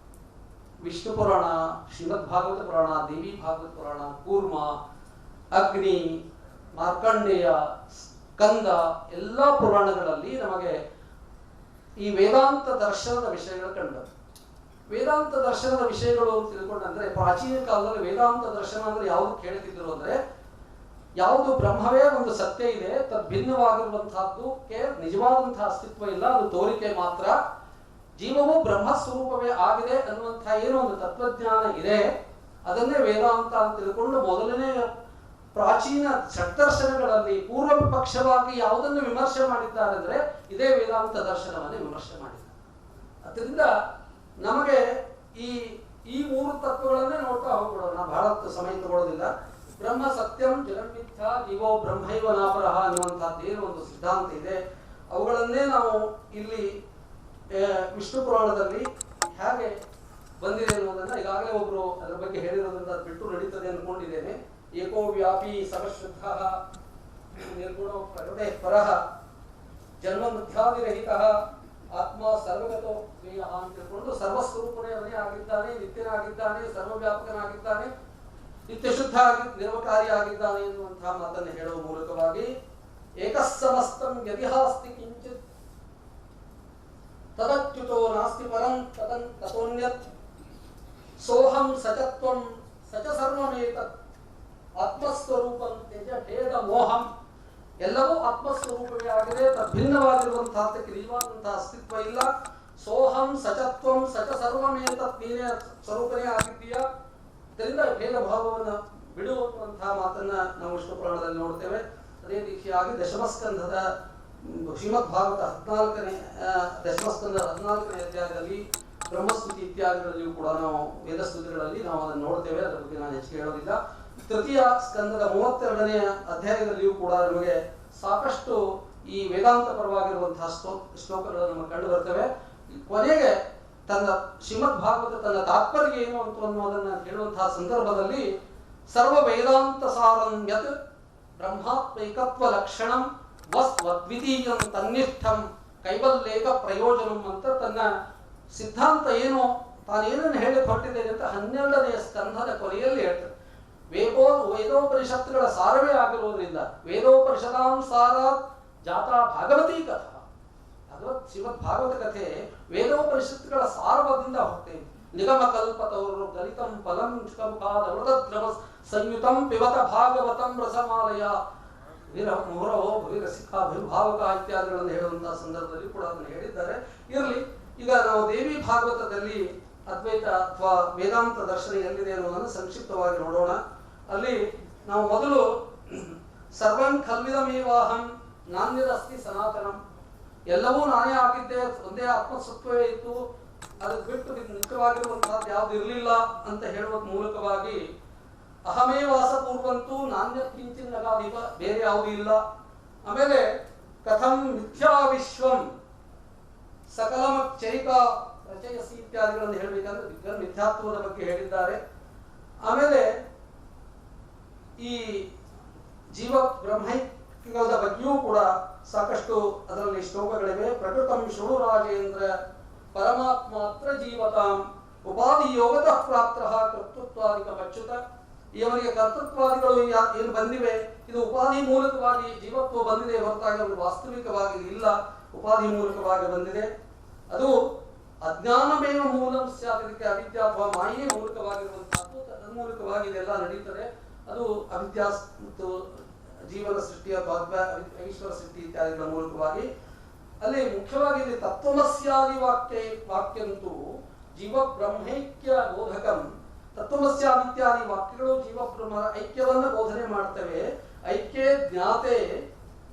ವಿಷ್ಣು ಪುರಾಣ, ಶ್ರೀಮದ್ ಭಾಗವತ ಪುರಾಣ, ದೇವಿ ಭಾಗವತ ಪುರಾಣ, ಕೂರ್ಮ, ಅಗ್ನಿ, ಮಾರ್ಕಂಡೇಯ, ಸ್ಕಂದ ಎಲ್ಲ ಪುರಾಣಗಳಲ್ಲಿ ನಮಗೆ ಈ ವೇದಾಂತ ದರ್ಶನದ ವಿಷಯಗಳು ಕಂಡವು. ವೇದಾಂತ ದರ್ಶನದ ವಿಷಯಗಳು ಅಂತ ತಿಳ್ಕೊಂಡ್ರೆ ಪ್ರಾಚೀನ ಕಾಲದಲ್ಲಿ ವೇದಾಂತ ದರ್ಶನ ಅಂದ್ರೆ ಯಾವುದು ಕೇಳ್ತಿದ್ರು ಅಂದ್ರೆ ಯಾವುದು ಬ್ರಹ್ಮವೇ ಒಂದು ಸತ್ಯ ಇದೆ, ತದ್ ಭಿನ್ನವಾಗಿರುವಂತಹದ್ದಕ್ಕೆ ನಿಜವಾದಂತಹ ಅಸ್ತಿತ್ವ ಇಲ್ಲ, ಅದು ತೋರಿಕೆ ಮಾತ್ರ, ಜೀವವು ಬ್ರಹ್ಮ ಸ್ವರೂಪವೇ ಆಗಿದೆ ಅನ್ನುವಂತಹ ಏನೋ ಒಂದು ತತ್ವಜ್ಞಾನ ಇದೆ, ಅದನ್ನೇ ವೇದಾಂತ ಅಂತ ತಿಳ್ಕೊಂಡು ಮೊದಲನೇ ಪ್ರಾಚೀನ ಷಡ್ದರ್ಶನಗಳಲ್ಲಿ ಪೂರ್ವ ಪಕ್ಷವಾಗಿ ಯಾವುದನ್ನು ವಿಮರ್ಶೆ ಮಾಡಿದ್ದಾರೆ ಅಂದ್ರೆ ಇದೇ ವೇದಾಂತ ದರ್ಶನವನ್ನೇ ವಿಮರ್ಶೆ ಮಾಡಿದ್ದಾರೆ. ಅದರಿಂದ ನಮಗೆ ಈ ಮೂರು ತತ್ವಗಳನ್ನೇ ನೋಡ್ತಾ ಹೋಗ್ಬಿಡೋಣ, ನಾವು ಬಹಳ ಸಮಯ ತಗೊಳ್ಳೋದಿಲ್ಲ. ಬ್ರಹ್ಮ ಸತ್ಯಂ ಜಗನ್ಮಿಥ್ಯಾ ಜೀವೋ ಬ್ರಹ್ಮೈವ ನಾಪರಃ ಅನ್ನುವಂಥದ್ದು ಏನು ಒಂದು ಸಿದ್ಧಾಂತ ಇದೆ, ಅವುಗಳನ್ನೇ ನಾವು ಇಲ್ಲಿ ವಿಷ್ಣು ಪುರಾಣದಲ್ಲಿ ಹೇಗೆ ಬಂದಿದೆ ಅನ್ನೋದನ್ನ ಈಗಾಗಲೇ ಒಬ್ರು ಅದರ ಬಗ್ಗೆ ಹೇಳಿರೋದ್ರಿಂದ ಅದು ಬಿಟ್ಟು ನಡೀತದೆ ಅಂದ್ಕೊಂಡಿದ್ದೇನೆ. ಏಕೋ ವ್ಯಾಪಿ ಸಮಶ್ರುದ್ಧ ನಿರ್ಗುಣೋ ಕರುಣೆ ಪರಃ ಜನ್ಮ ಮೃತ್ಯಾದಿರಹಿತಃ ಆತ್ಮ ಸರ್ವಗತೋ ವೇಯ ಅಂತ ತಿಳ್ಕೊಂಡು ಸರ್ವಸ್ವರೂಪನೇ ಅವನೇ ಆಗಿದ್ದಾನೆ, ನಿತ್ಯನಾಗಿದ್ದಾನೆ, ಸರ್ವವ್ಯಾಪಕನಾಗಿದ್ದಾನೆ, ನಿತ್ಯಶುದ್ಧ ಆಗಿ ನಿರ್ವಕಾರಿ ಆಗಿದ್ದಾನೆ ಎನ್ನುವಂತಹ ಮಾತನ್ನು ಹೇಳುವ ಮೂಲಕವಾಗಿ ಏಕಸ್ಸಮಸ್ತಂ ಯದಿಹಾಸ್ತಿ ಕಿಂಚಿತ್ ತದಚ್ಯುತೋ ನಾಸ್ತಿ ಪರಂ ತತೋನ್ಯತ್ ಸೋಹಂ ಸಚತ್ವಂ ಸಚ ಸರ್ವಮೇತತ್ ಆತ್ಮಸ್ವರೂಪಂ ತ್ಯಜ ಭೇದ ಮೋಹಂ, ಎಲ್ಲವೂ ಆತ್ಮಸ್ವರೂಪವೇ ಆಗಿದೆ, ತದ್ಭಿನ್ನವಾಗಿರುವಂತಹದ್ದಕ್ಕೆ ನಿಜವಾದಂತಹ ಅಸ್ತಿತ್ವ ಇಲ್ಲ. ಸೋಹಂ ಸಚತ್ವಂ ಸಚ ಸರ್ವಮೇತತ್, ನೀನೇ ಸ್ವರೂಪನೇ ಆಗಿದ್ದೀಯಾ, ಇದರಿಂದ ಭೇದ ಭಾವವನ್ನು ಬಿಡುವಂತಹ ಮಾತನ್ನ ನಾವು ವಿಷ್ಣು ಪುರಾಣದಲ್ಲಿ ನೋಡ್ತೇವೆ. ಅದೇ ರೀತಿಯಾಗಿ ದಶಮಸ್ಕಂಧದ ಶ್ರೀಮದ್ ಭಾಗವತ 14ನೇ ದಶಮಸ್ಕಂದ 14ನೇ ಅಧ್ಯಾಯದಲ್ಲಿ ಬ್ರಹ್ಮಸ್ತುತಿ ಇತ್ಯಾದಿಗಳಲ್ಲಿಯೂ ಕೂಡ ನಾವು ವೇದಸ್ತುತಿಗಳಲ್ಲಿ ನಾವು ಅದನ್ನು ನೋಡ್ತೇವೆ. ಅದರ ಬಗ್ಗೆ ನಾನು ಹೆಚ್ಚಿಗೆ ಹೇಳೋದಿಲ್ಲ. ತೃತೀಯ ಸ್ಕಂದದ 32ನೇ ಅಧ್ಯಾಯದಲ್ಲಿಯೂ ಕೂಡ ನಮಗೆ ಸಾಕಷ್ಟು ಈ ವೇದಾಂತ ಪರವಾಗಿರುವಂತಹ ಶ್ಲೋಕಗಳು ನಮಗೆ ಕಂಡು ಬರ್ತವೆ. ಕೊನೆಗೆ ತನ್ನ ಶ್ರೀಮದ್ ಭಾಗವತ ತನ್ನ ತಾತ್ಪರ್ಯ ಏನು ಅಂತ ಅನ್ನೋದನ್ನ ಹೇಳುವಂತಹ ಸಂದರ್ಭದಲ್ಲಿ ಸರ್ವ ವೇದಾಂತ ಸಾರಂ ಯತ್ ಬ್ರಹ್ಮಾತ್ಮೈಕತ್ವ ಲಕ್ಷಣಂ ವಸ್ವದ್ವಿತೀಯಂ ತನ್ನಿಷ್ಠಂ ಕೈವಲ್ಲೇಕ ಪ್ರಯೋಜನಂ ಅಂತ ತನ್ನ ಸಿದ್ಧಾಂತ ಏನು ತಾನೇನನ್ನು ಹೇಳಿ ಹೊರಟಿದ್ದೇನೆ ಅಂತ 12ನೇ ಸ್ಕಂಧದ ಕೊನೆಯಲ್ಲಿ ಹೇಳ್ತಾರೆ. ವೇದೋಪನಿಷತ್ತುಗಳ ಸಾರವೇ ಆಗಿರುವುದರಿಂದ ವೇದೋಪನಿಷದಾನುಸಾರ ಜಾತಾ ಭಾಗವತೀ ಕಥಾ, ಶ್ರೀಮದ್ ಭಾಗವತ ಕಥೆ ವೇದೋಪನಿಷತ್ತುಗಳ ಸಾರವದಿಂದ ಹೋಗ್ತೇವೆ. ನಿಗಮ ಕಲ್ಪತೌರು ಗಲಿತಂ ಫಲಂ ಅಮೃತದ್ರವ ಸಂಯುತಂ ಪಿಬತ ಭಾಗವತಂ ರಸಮಾಲಯ ಮುಹುರಹೋ ಭವಿರಸಿಕ ಅಭಿಭಾವಕ ಇತ್ಯಾದಿಗಳನ್ನು ಹೇಳುವಂತಹ ಸಂದರ್ಭದಲ್ಲಿ ಕೂಡ ಅದನ್ನು ಹೇಳಿದ್ದಾರೆ. ಇರಲಿ, ಈಗ ನಾವು ದೇವಿ ಭಾಗವತದಲ್ಲಿ ಅದ್ವೈತ ಅಥವಾ ವೇದಾಂತ ದರ್ಶನ ಎಲ್ಲಿದೆ ಅನ್ನೋದನ್ನು ಸಂಕ್ಷಿಪ್ತವಾಗಿ ನೋಡೋಣ. ಅಲ್ಲಿ ನಾವು ಮೊದಲು ಸರ್ವಂ ಖಲ್ವಿದಮೇವಾಹಂ ನಾಣ್ಯದಸ್ತಿ ಸನಾತನಂ, ಎಲ್ಲವೂ ನಾನೇ ಆಗಿದ್ದೆ, ಒಂದೇ ಆತ್ಮಸತ್ವವೇ ಇತ್ತು, ಅದಕ್ಕೆ ಬಿಟ್ಟು ಮುಖ್ಯವಾಗಿರುವಂತಹದ್ದು ಯಾವುದು ಇರಲಿಲ್ಲ ಅಂತ ಹೇಳುವ ಮೂಲಕವಾಗಿ ಅಹಮೇ ವಾಸ ಪೂರ್ವಂತೂ ನಾಣ್ಯ ಕಿಂಚಿನ್ ನಗಾದೀಪ, ಬೇರೆ ಯಾವುದೂ ಇಲ್ಲ. ಆಮೇಲೆ ಕಥಂ ಮಿಥ್ಯಾ ವಿಶ್ವಂ ಸಕಲಮಚ್ಚೈಕ ರಚಯಸಿ ಇತ್ಯಾದಿಗಳನ್ನು ಹೇಳಬೇಕಂದ್ರೆ ಮಿಥ್ಯಾತ್ವದ ಬಗ್ಗೆ ಹೇಳಿದ್ದಾರೆ. ಆಮೇಲೆ ಈ ಜೀವ ಬ್ರಹ್ಮೈಕ್ಯ ವಾಕ್ಯಗಳ ಬಗ್ಗೆಯೂ ಕೂಡ ಸಾಕಷ್ಟು ಅದರಲ್ಲಿ ಶ್ಲೋಕಗಳಿವೆ. ಪ್ರಕೃತಂ ಶೃಣು ರಾಜೇಂದ್ರ ಪರಮಾತ್ಮಾತ್ರ ಜೀವತಾಂ ಉಪಾಧಿ ಯೋಗತಃ ಪ್ರಾಪ್ತಃ ಕರ್ತೃತ್ವಾದಿಕ ಅಚ್ಯುತ. ಇವರಿಗೆ ಕರ್ತೃತ್ವಾದಿಗಳು ಏನು ಬಂದಿವೆ ಇದು ಉಪಾಧಿ ಮೂಲಕವಾಗಿ ಜೀವತ್ವ ಬಂದಿದೆ ಹೊರತಾಗಿ ಅವರು ವಾಸ್ತವಿಕವಾಗಿ ಇಲ್ಲ, ಉಪಾಧಿ ಮೂಲಕವಾಗಿ ಬಂದಿದೆ. ಅದು ಅಜ್ಞಾನಮೇವ ಮೂಲಂ ಸ್ಯಾತ್, ಇದಕ್ಕೆ ಅವಿದ್ಯಾ ಅಥವಾ ಮಾಯೆ ಮೂಲಕವಾಗಿರುವಂತಹದ್ದು. ತನ್ಮೂಲಕವಾಗಿ ಇದೆಲ್ಲ ನಡೀತದೆ. ಅದು ಅವಿದ್ಯಾ ಮತ್ತು ಜೀವನ ಸೃಷ್ಟಿ ಅಥವಾ ಈಶ್ವರ ಸೃಷ್ಟಿ ಇತ್ಯಾದಿಗಳ ಮೂಲಕವಾಗಿ. ಅಲ್ಲಿ ಮುಖ್ಯವಾಗಿ ಇಲ್ಲಿ ತತ್ವಮಸ್ಯಾದಿ ವಾಕ್ಯಂತೂ ಜೀವ ಬ್ರಹ್ಮೈಕ್ಯ ಬೋಧಕಂ. ತತ್ವಮಸ್ಯಾದಿತ್ಯಾದಿ ವಾಕ್ಯಗಳು ಜೀವ ಬ್ರಹ್ಮರ ಐಕ್ಯವನ್ನು ಬೋಧನೆ ಮಾಡ್ತವೆ. ಐಕ್ಯ ಜ್ಞಾತೆ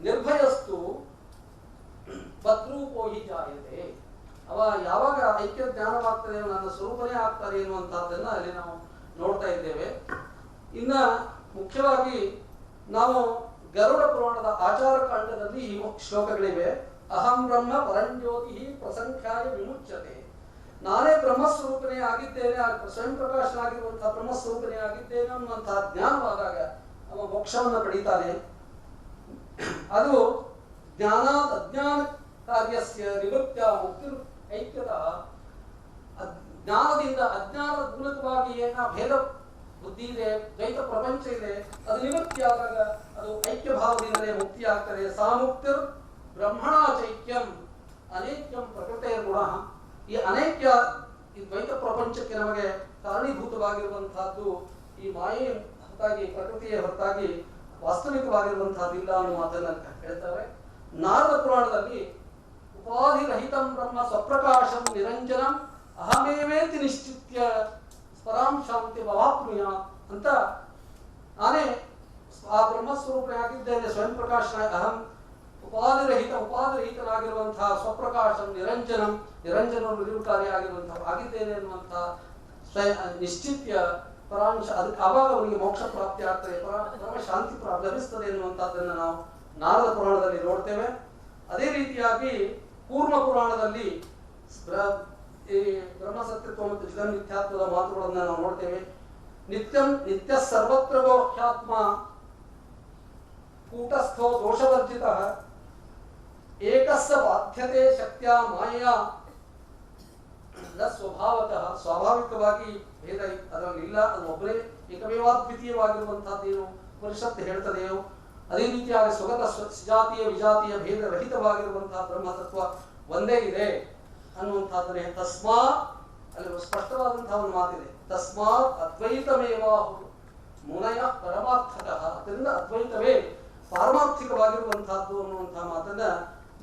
ನಿರ್ಭಯಸ್ತು ಬದ್ರೂಪೋ ಹಿ ಜಾಯತೆ. ಅವ ಯಾವಾಗ ಐಕ್ಯ ಜ್ಞಾನವಾಗ್ತದೆ ನನ್ನ ಸ್ವರೂಪನೇ ಆಗ್ತಾರೆ ಎನ್ನುವಂತಹದ್ದನ್ನ ಅಲ್ಲಿ ನಾವು ನೋಡ್ತಾ ಇದ್ದೇವೆ. ಇನ್ನ ಮುಖ್ಯವಾಗಿ ನಾವು ಗರುಡ ಪುರಾಣದ ಆಚಾರ ಕಾಂಡದಲ್ಲಿ ಈ ಶ್ಲೋಕಗಳಿವೆ. ಅಹಂ ಬ್ರಹ್ಮ ಪರಂಜ್ಯೋತಿ ಪ್ರಸಂಖ್ಯಾಯ ವಿಮುಚ್ಯತೆ. ನಾನೇ ಬ್ರಹ್ಮಸ್ವರೂಪನೇ ಆಗಿದ್ದೇನೆ, ಸ್ವಯಂ ಪ್ರಕಾಶನಾಗಿರುವಂತಹ ಬ್ರಹ್ಮಸ್ವರೂಪನೇ ಆಗಿದ್ದೇನೆ ಅನ್ನುವಂತಹ ಜ್ಞಾನವಾದಾಗ ಅವ ಮೋಕ್ಷವನ್ನು ಪಡೀತಾನೆ. ಅದು ಜ್ಞಾನಾತ್ ಅಜ್ಞಾನ ಕಾರ್ಯಸ್ಯ ನಿವೃತ್ಯ ಮುಕ್ತಿ ಐಕ್ಯತಃ. ಜ್ಞಾನದಿಂದ ಅಜ್ಞಾನದ ಮೂಲಕವಾಗಿ ಏನ ಭೇದ ಬುದ್ಧಿ ಇದೆ, ದ್ವೈತ ಪ್ರಪಂಚ ಇದೆ, ಅದು ನಿವೃತ್ತಿಯಾದಾಗ ಅದು ಐಕ್ಯ ಭಾವದಿಂದಲೇ ಮುಕ್ತಿ ಆಗ್ತದೆ. ಸಾಮುಕ್ತಿರ್ ಬ್ರಹ್ಮಣ ಚೈಕ್ಯಂ ಅನೇಕ್ಯಂ ಪ್ರಕೃತಿಯ ಗುಣ. ಈ ಅನೇಕ್ಯ ಈ ದ್ವೈತ ಪ್ರಪಂಚಕ್ಕೆ ನಮಗೆ ಕಾರಣೀಭೂತವಾಗಿರುವಂತಹದ್ದು ಈ ಮಾಯೆ ಹೊರತಾಗಿ, ಪ್ರಕೃತಿಯ ಹೊರತಾಗಿ ವಾಸ್ತವಿಕವಾಗಿರುವಂತಹದ್ದಿಲ್ಲ ಅನ್ನೋ ಮಾತನ್ನ ಹೇಳ್ತಾರೆ. ನಾರದ ಪುರಾಣದಲ್ಲಿ ಉಪಾಧಿರಹಿತಂ ಬ್ರಹ್ಮ ಸ್ವಪ್ರಕಾಶಂ ನಿರಂಜನಂ ಅಹಮೇವೇತಿ ನಿಶ್ಚಿತ್ಯ ಪರಾಂ ಶಾಂತಿ ಭವಾಪ್ನುಯ ಅಂತ, ನಾನೇ ಆ ಬ್ರಹ್ಮಸ್ವರೂಪನೇ ಆಗಿದ್ದೇನೆ, ಸ್ವಯಂ ಪ್ರಕಾಶನ ಅಹಂ ಉಪಾಧಿರಹಿತನಾಗಿರುವಂತಹ ಸ್ವಪ್ರಕಾಶಂ ನಿರಂಜನಂ ನಿರೂಪಕಾರಿಯಾಗಿರುವಂತಹ ಆಗಿದ್ದೇನೆ ಅನ್ನುವಂತಹ ನಿಶ್ಚಿತ್ಯ ಪರಾಂಶ. ಅದಕ್ಕೆ ಆವಾಗ ಅವನಿಗೆ ಮೋಕ್ಷ ಪ್ರಾಪ್ತಿ ಆಗ್ತದೆ, ಪರಮ ಶಾಂತಿ ಲಭಿಸ್ತದೆ ಎನ್ನುವಂತಹದ್ದನ್ನು ನಾವು ನಾರದ ಪುರಾಣದಲ್ಲಿ ನೋಡ್ತೇವೆ. ಅದೇ ರೀತಿಯಾಗಿ ಕೂರ್ಮ ಪುರಾಣದಲ್ಲಿ ಈ ಬ್ರಹ್ಮಸತ್ಯತ್ವ ಮತ್ತು ಜಗನ್ಮಿಥ್ಯಾತ್ವದ ಮಾತುಗಳನ್ನು ನಾವು ನೋಡ್ತೇವೆ. ನಿತ್ಯ ಸರ್ವತ್ರ ಗೋಹ್ಯಾತ್ಮ ಕೂಟಸ್ಥೋ ದೋಷವರ್ಜಿತ ಏಕಸ್ಸ ಬಾಧ್ಯತೆ ಶಕ್ತಿಯ ಮಾಯೆಯ ಸ್ವಭಾವತಃ. ಸ್ವಾಭಾವಿಕವಾಗಿ ಭೇದ ಅದರಲ್ಲಿ ಇಲ್ಲ, ಅದು ಒಬ್ಬರೇ ಏಕಮೇವಾದ್ವಿತೀಯವಾಗಿರುವಂತಹದ್ದೇನು ಪರಿಷತ್ತು ಹೇಳ್ತದೆಯೋ ಅದೇ ರೀತಿಯಾಗಿ ಸ್ವಗತ ಜಾತಿಯ ವಿಜಾತಿಯ ಭೇದ ರಹಿತವಾಗಿರುವಂತಹ ಬ್ರಹ್ಮತತ್ವ ಒಂದೇ ಇದೆ ಅನ್ನುವಂತಹದ್ದನ್ನೇ ತಸ್ಮಾತ್, ಅಲ್ಲಿ ಸ್ಪಷ್ಟವಾದಂತಹ ಒಂದು ಮಾತಿದೆ, ತಸ್ಮಾತ್ ಅದ್ವೈತಮೇವಾಹು ಮುನಯ ಪರಮಾರ್ಥತಃ. ಅದರಿಂದ ಅದ್ವೈತವೇ ಪಾರಮಾರ್ಥಿಕವಾಗಿರುವಂತಹದ್ದು ಅನ್ನುವಂತಹ ಮಾತನ್ನ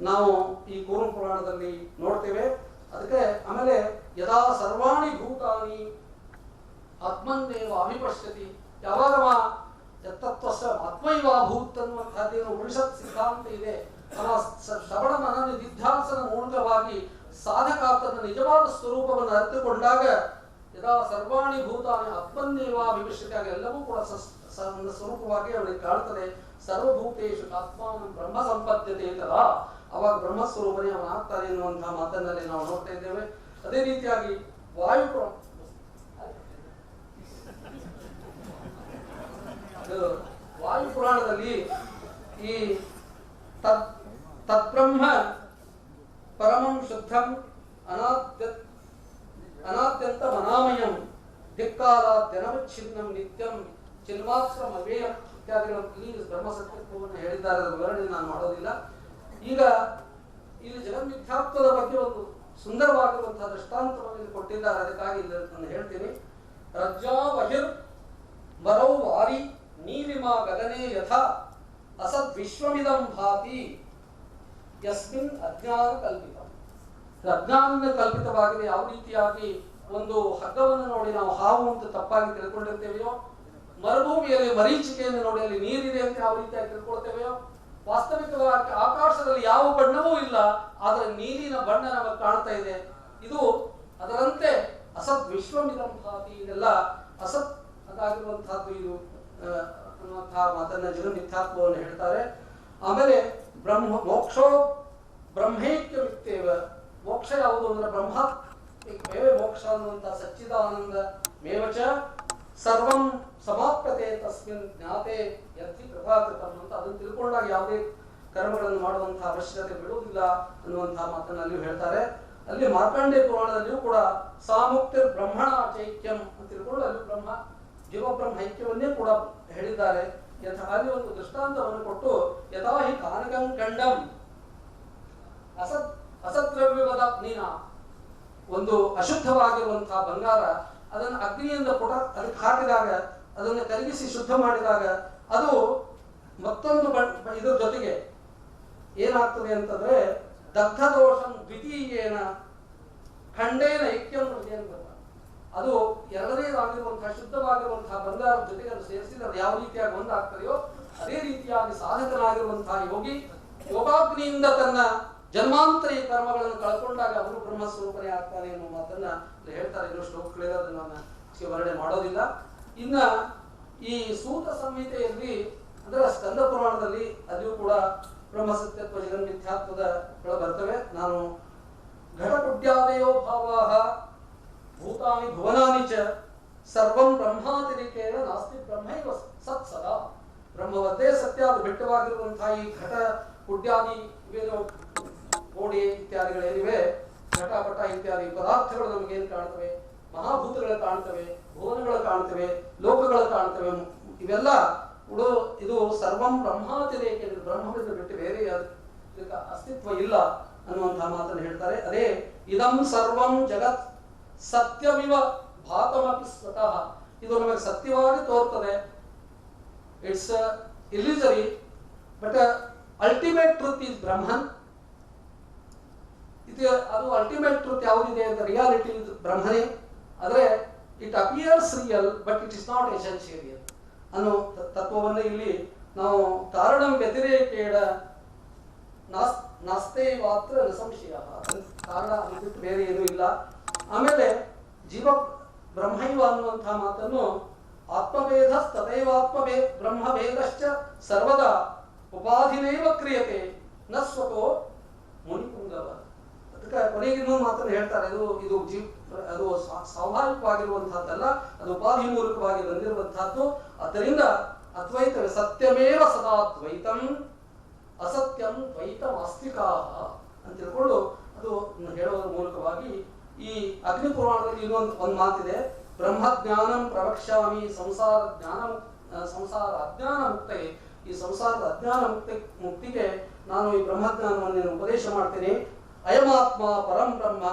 ನಾವು ಈ ಕೂರ್ಮ ಪುರಾಣದಲ್ಲಿ ನೋಡ್ತೇವೆ. ಅದಕ್ಕೆ ಆಮೇಲೆ ಯದಾ ಸರ್ವಾಣಿ ಭೂತಾನಿ ಆತ್ಮನ್ನೇವ ಅಭಿಪಶ್ಯತಿ, ಯಾವಾಗ ತತ್ವಸ್ಯ ಆತ್ಮೈವಾಭೂತ್ ಅನ್ನುವಂತಹದ್ದೇನು ಉಪನಿಷತ್ ಸಿದ್ಧಾಂತ ಇದೆ, ಶ್ರವಣ ಮನನ ನಿಧ್ಯಾಸನ ಮೂಲಕವಾಗಿ ಸಾಧಕ ತನ್ನ ನಿಜವಾದ ಸ್ವರೂಪವನ್ನು ಅರಿತುಕೊಂಡಾಗ ಯದಾ ಸರ್ವಾಣಿ ಭೂತಾನಿ ಆತ್ಮನ್ನೇವಾಭಿಪಶ್ಯತಿ, ಆಗ ಎಲ್ಲವೂ ಕೂಡ ಸ್ವರೂಪವಾಗಿ ಅವನಿಗೆ ಕಾಣ್ತದೆ. ಸರ್ವಭೂತೇಶು ಆತ್ಮಾನಂ ಬ್ರಹ್ಮ ಸಂಪದ್ಯತೆ ತದ, ಅವಾಗ ಬ್ರಹ್ಮಸ್ವರೂಪನೇ ಅವನಾಗ್ತಾನೆ ಎನ್ನುವಂತಹ ಮಾತನ್ನಲ್ಲಿ ನಾವು ನೋಡ್ತಾ ಇದ್ದೇವೆ. ಅದೇ ರೀತಿಯಾಗಿ ವಾಯು ಪುರಾಣದಲ್ಲಿ ಈ ತದ್ಬ್ರಹ್ಮ ಪರಮಂ ಶುದ್ಧಂ ಅನಾದ್ಯಂತ ಮನಾಮಯಂ ದಿಕ್ಕಾಲಾದ್ಯನವಚ್ಛಿನ್ನಂ ನಿತ್ಯಂ ಚಿನ್ಮಾತ್ರಂ ಅವ್ಯಯಂ ಇತ್ಯಾದಿಗಳಲ್ಲಿ ಬ್ರಹ್ಮಸತ್ಯತ್ವವನ್ನು ಹೇಳಿದ್ದಾರೆ. ವಿವರಣೆ ನಾನು ಮಾಡೋದಿಲ್ಲ. ಈಗ ಇಲ್ಲಿ ಜಗನ್ಮಿಥ್ಯಾತ್ವದ ಬಗ್ಗೆ ಒಂದು ಸುಂದರವಾಗಿರುವಂತಹ ದೃಷ್ಟಾಂತವನ್ನು ಕೊಟ್ಟಿದ್ದಾರೆ, ಅದಕ್ಕಾಗಿ ಇಲ್ಲಿ ನಾನು ಹೇಳ್ತೀನಿ. ರಜ್ಜಾ ಬಹಿರ್ ಮರೌ ವಾರಿ ನೀಲಿಮಾ ಗಗನೆ ಯಥಾ ಅಸದ್ ವಿಶ್ವಮಿದಂ ಭಾತಿ ಯಸ್ಮಿನ್ ಅಜ್ಞಾನ ಕಲ್ಪಿತ. ಅಜ್ಞಾನದಿಂದ ಕಲ್ಪಿತವಾಗಿದೆ. ಯಾವ ರೀತಿಯಾಗಿ ಒಂದು ಹಗ್ಗವನ್ನು ನೋಡಿ ನಾವು ಹಾವು ಅಂತ ತಪ್ಪಾಗಿ ತಿಳ್ಕೊಂಡಿರ್ತೇವೆಯೋ, ಮರುಭೂಮಿಯಲ್ಲಿ ಮರೀಚಿಕೆಯನ್ನು ನೋಡಿ ಅಲ್ಲಿ ನೀರಿದೆ ಅಂತ ಯಾವ ರೀತಿಯಾಗಿ ತಿಳ್ಕೊಳ್ತೇವೆಯೋ, ವಾಸ್ತವಿಕವಾಗಿ ಆಕಾಶದಲ್ಲಿ ಯಾವ ಬಣ್ಣವೂ ಇಲ್ಲ, ಆದರೆ ನೀರಿನ ಬಣ್ಣ ನಮಗೆ ಕಾಣ್ತಾ ಇದೆ. ಇದು ಅದರಂತೆ ಅಸತ್ ವಿಶ್ವಮಿದಂ ಭಾತಿ, ಇದೆಲ್ಲ ಅಸತ್ ಅದಾಗಿರುವಂತಹದ್ದು ಇದು ಅನ್ನುವಂತಹ ಮಾತನ್ನ ಜಗನ್ಮಿಥ್ಯಾತ್ವವನ್ನು ಹೇಳ್ತಾರೆ. ಆಮೇಲೆ ಮೋಕ್ಷೋ ಬ್ರಹ್ಮೈಕ್ಯ ಮಿತ್ತೇವ, ಮೋಕ್ಷ ಯಾವುದು ಅಂದ್ರೆ ಬ್ರಹ್ಮ ಮೋಕ್ಷ ಅನ್ನುವಂತಹ ಸಚ್ಚಿದಾನಂದ ಮೇವಚ ಸರ್ವಂ ಸಮಾಪ್ಯತೆ ತಸ್ಮಿನ್ ಜ್ಞಾತೆ ಯಥಿ ಕೃತಾಕೃತಂ ಅಂತ ಅದನ್ನು ತಿಳ್ಕೊಂಡಾಗ ಯಾವುದೇ ಕರ್ಮಗಳನ್ನು ಮಾಡುವಂತಹ ಅವಶ್ಯಕತೆ ಬೀಳುವುದಿಲ್ಲ ಅನ್ನುವಂತಹ ಮಾತನ್ನು ಅಲ್ಲಿಯೂ ಹೇಳ್ತಾರೆ. ಅಲ್ಲಿ ಮಾರ್ಕಂಡೇಯ ಪುರಾಣದಲ್ಲಿಯೂ ಕೂಡ ಸಾಮುಕ್ತಿರ್ ಬ್ರಹ್ಮಣ ಚೈಕ್ಯಂ ಅಂತ ತಿಳ್ಕೊಂಡು ಅಲ್ಲಿ ಜೀವಬ್ರಹ್ಮ ಐಕ್ಯವನ್ನೇ ಕೂಡ ಹೇಳಿದ್ದಾರೆ. ಅಲ್ಲಿ ಒಂದು ದೃಷ್ಟಾಂತವನ್ನು ಕೊಟ್ಟು ಯಥಾ ಹಿ ಕಾನಕಂ ಖಂಡಂ ಅಸದ್ರವ್ಯವದ ನೀನ, ಒಂದು ಅಶುದ್ಧವಾಗಿರುವಂತಹ ಬಂಗಾರ ಅದನ್ನು ಅಗ್ನಿಯಿಂದ ಅದಕ್ಕೆ ಹಾಕಿದಾಗ ಅದನ್ನು ಕರಗಿಸಿ ಶುದ್ಧ ಮಾಡಿದಾಗ ಅದು ಮತ್ತೊಂದು ಇದರ ಜೊತೆಗೆ ಏನಾಗ್ತದೆ ಅಂತಂದ್ರೆ ದಗ್ಧ ದೋಷಂ ದ್ವಿತೀಯೇನ ಖಂಡೇನ ಐಕ್ಯಂ ಅದು ಎರಡನೇದಾಗಿರುವಂತಹ ಶುದ್ಧವಾಗಿರುವಂತಹ ಬಂಗಾರದ ಜೊತೆಗೆ ಅದು ಸೇರಿಸಿದ್ರೆ ಯಾವ ರೀತಿಯಾಗಿ ಒಂದಾಗ್ತದೆಯೋ ಅದೇ ರೀತಿಯಾಗಿ ಸಾಧಕನಾಗಿರುವಂತಹ ಯೋಗಿ ಯೋಗಾಗ್ನಿಯಿಂದ ತನ್ನ ಜನ್ಮಾಂತರಿ ಕರ್ಮಗಳನ್ನು ಕಳ್ಕೊಂಡಾಗ ಅವನು ಬ್ರಹ್ಮಸ್ವರೂಪನೇ ಆಗ್ತಾನೆ ಎನ್ನುವ ಮಾತನ್ನ ಹೇಳ್ತಾರೆ. ಇನ್ನು ಶ್ಲೋಕಗಳಿದೆ, ಅದನ್ನು ನಾನು ವರ್ಣನೆ ಮಾಡೋದಿಲ್ಲ. ಇನ್ನ ಈ ಸೂತ ಸಂಹಿತೆಯಲ್ಲಿ ಅಂದ್ರೆ ಸ್ಕಂದ ಪುರಾಣದಲ್ಲಿ ಅಲ್ಲಿಯೂ ಕೂಡ ಬ್ರಹ್ಮಸತ್ಯತ್ವ ಜಗನ್ಮಿಥ್ಯಾತ್ವದ ಬರ್ತವೆ. ನಾನು ಘಟಪುಡ್ಯಾದಯೋ ಭಾವಾಹ ಭೂತಾನಿ ಭುವನಾನಿ ಚ ಸರ್ವಂ ಬ್ರಹ್ಮಾತಿರಿಕೇಣ ನಾಸ್ತಿ ಬ್ರಹ್ಮೈವ ಸತ್ ಸದಾ. ಬ್ರಹ್ಮವದ್ದೇ ಸತ್ಯ, ಅದು ಬೆಟ್ಟವಾಗಿರುವಂತಹ ಈ ಘಟ ಪುಡ್ಯಾದಿ ಇವೇನು ಗೋಡೆ ಇತ್ಯಾದಿಗಳೇನಿವೆ, ಘಟಪಟ ಇತ್ಯಾದಿ ಪದಾರ್ಥಗಳು ನಮಗೇನು ಕಾಣ್ತವೆ, ಮಹಾಭೂತಗಳು ಕಾಣ್ತವೆ, ಭುವನಗಳು ಕಾಣ್ತವೆ, ಲೋಕಗಳು ಕಾಣ್ತವೆ, ಇವೆಲ್ಲ ಇದು ಸರ್ವಂ ಬ್ರಹ್ಮಾತಿರೇಕ, ಬ್ರಹ್ಮದಿಂದ ಬಿಟ್ಟು ಬೇರೆ ಅಸ್ತಿತ್ವ ಇಲ್ಲ ಅನ್ನುವಂತಹ ಮಾತನ್ನು ಹೇಳ್ತಾರೆ. ಅದೇ ಇದಂ ಸರ್ವಂ ಜಗತ್ ಸತ್ಯಮಿವ ಭಾತಮಪಿ ಸ್ವತಃ, ಇದು ನಮಗೆ ಸತ್ಯವಾಗಿ ತೋರ್ತದೆ. It's illusory but ultimate truth is Brahman. ಅದು ಅಲ್ಟಿಮೇಟ್ ಟ್ರೂತ್ ಯಾವುದಿದೆ ಅಂತ ರಿಯಾಲಿಟಿ ಬ್ರಹ್ಮನೇ. ಆದರೆ it appears real but it is not essential ಅನ್ನೋ ತತ್ವವನ್ನು ಇಲ್ಲಿ ನಾವು ಕಾರಣ ವ್ಯತಿರೇಕೇಣ ನಾಸ್ತೆ ಮಾತ್ರ ಸಂಶಯ, ಕಾರಣ ಬಿಟ್ಟು ಬೇರೆ ಏನೂ ಇಲ್ಲ. ಆಮೇಲೆ ಜೀವ ಬ್ರಹ್ಮೈವ ಅನ್ನುವಂತಹ ಮಾತನ್ನು ಆತ್ಮಭೇದ ತಥೈವಾತ್ಮಭೇ ಬ್ರಹ್ಮಭೇದಶ್ಚ ಸರ್ವದಾ ಉಪಾಧಿನೇವ ಕ್ರಿಯತೆ ನ ಸ್ವತೋ ಮುನಿಪುಂಗವ. ಅದಕ್ಕೆ ಕೊನೆಗೆ ಇನ್ನೊಂದು ಮಾತನ್ನು ಹೇಳ್ತಾರೆ, ಅದು ಸ್ವಾಭಾವಿಕವಾಗಿರುವಂತಹದ್ದಲ್ಲ, ಅದು ಉಪಾಧಿ ಮೂಲಕವಾಗಿ ಬಂದಿರುವಂತಹದ್ದು. ಆದ್ದರಿಂದ ಅದ್ವೈತ ಸತ್ಯಮೇವ ಸದಾ ದ್ವೈತಂ ಅಸತ್ಯಂ ದ್ವೈತಂ ಆಸ್ತಿಕಾಹ ಅಂತ ತಿಳ್ಕೊಂಡು ಅದು ಹೇಳುವುದರ ಮೂಲಕವಾಗಿ ಈ ಅಗ್ನಿ ಪುರಾಣದಲ್ಲಿ ಇನ್ನೊಂದು ಮಾತಿದೆ, ಬ್ರಹ್ಮಜ್ಞಾನಂ ಪ್ರವಕ್ಷ್ಯಾಮಿ ಸಂಸಾರ ಅಜ್ಞಾನ ಮುಕ್ತಗೆ. ಈ ಸಂಸಾರದ ಅಜ್ಞಾನ ಮುಕ್ತಿಗೆ ನಾನು ಈ ಬ್ರಹ್ಮಜ್ಞಾನವನ್ನು ಉಪದೇಶ ಮಾಡ್ತೇನೆ. ಅಯಮಾತ್ಮ ಪರಂ ಬ್ರಹ್ಮ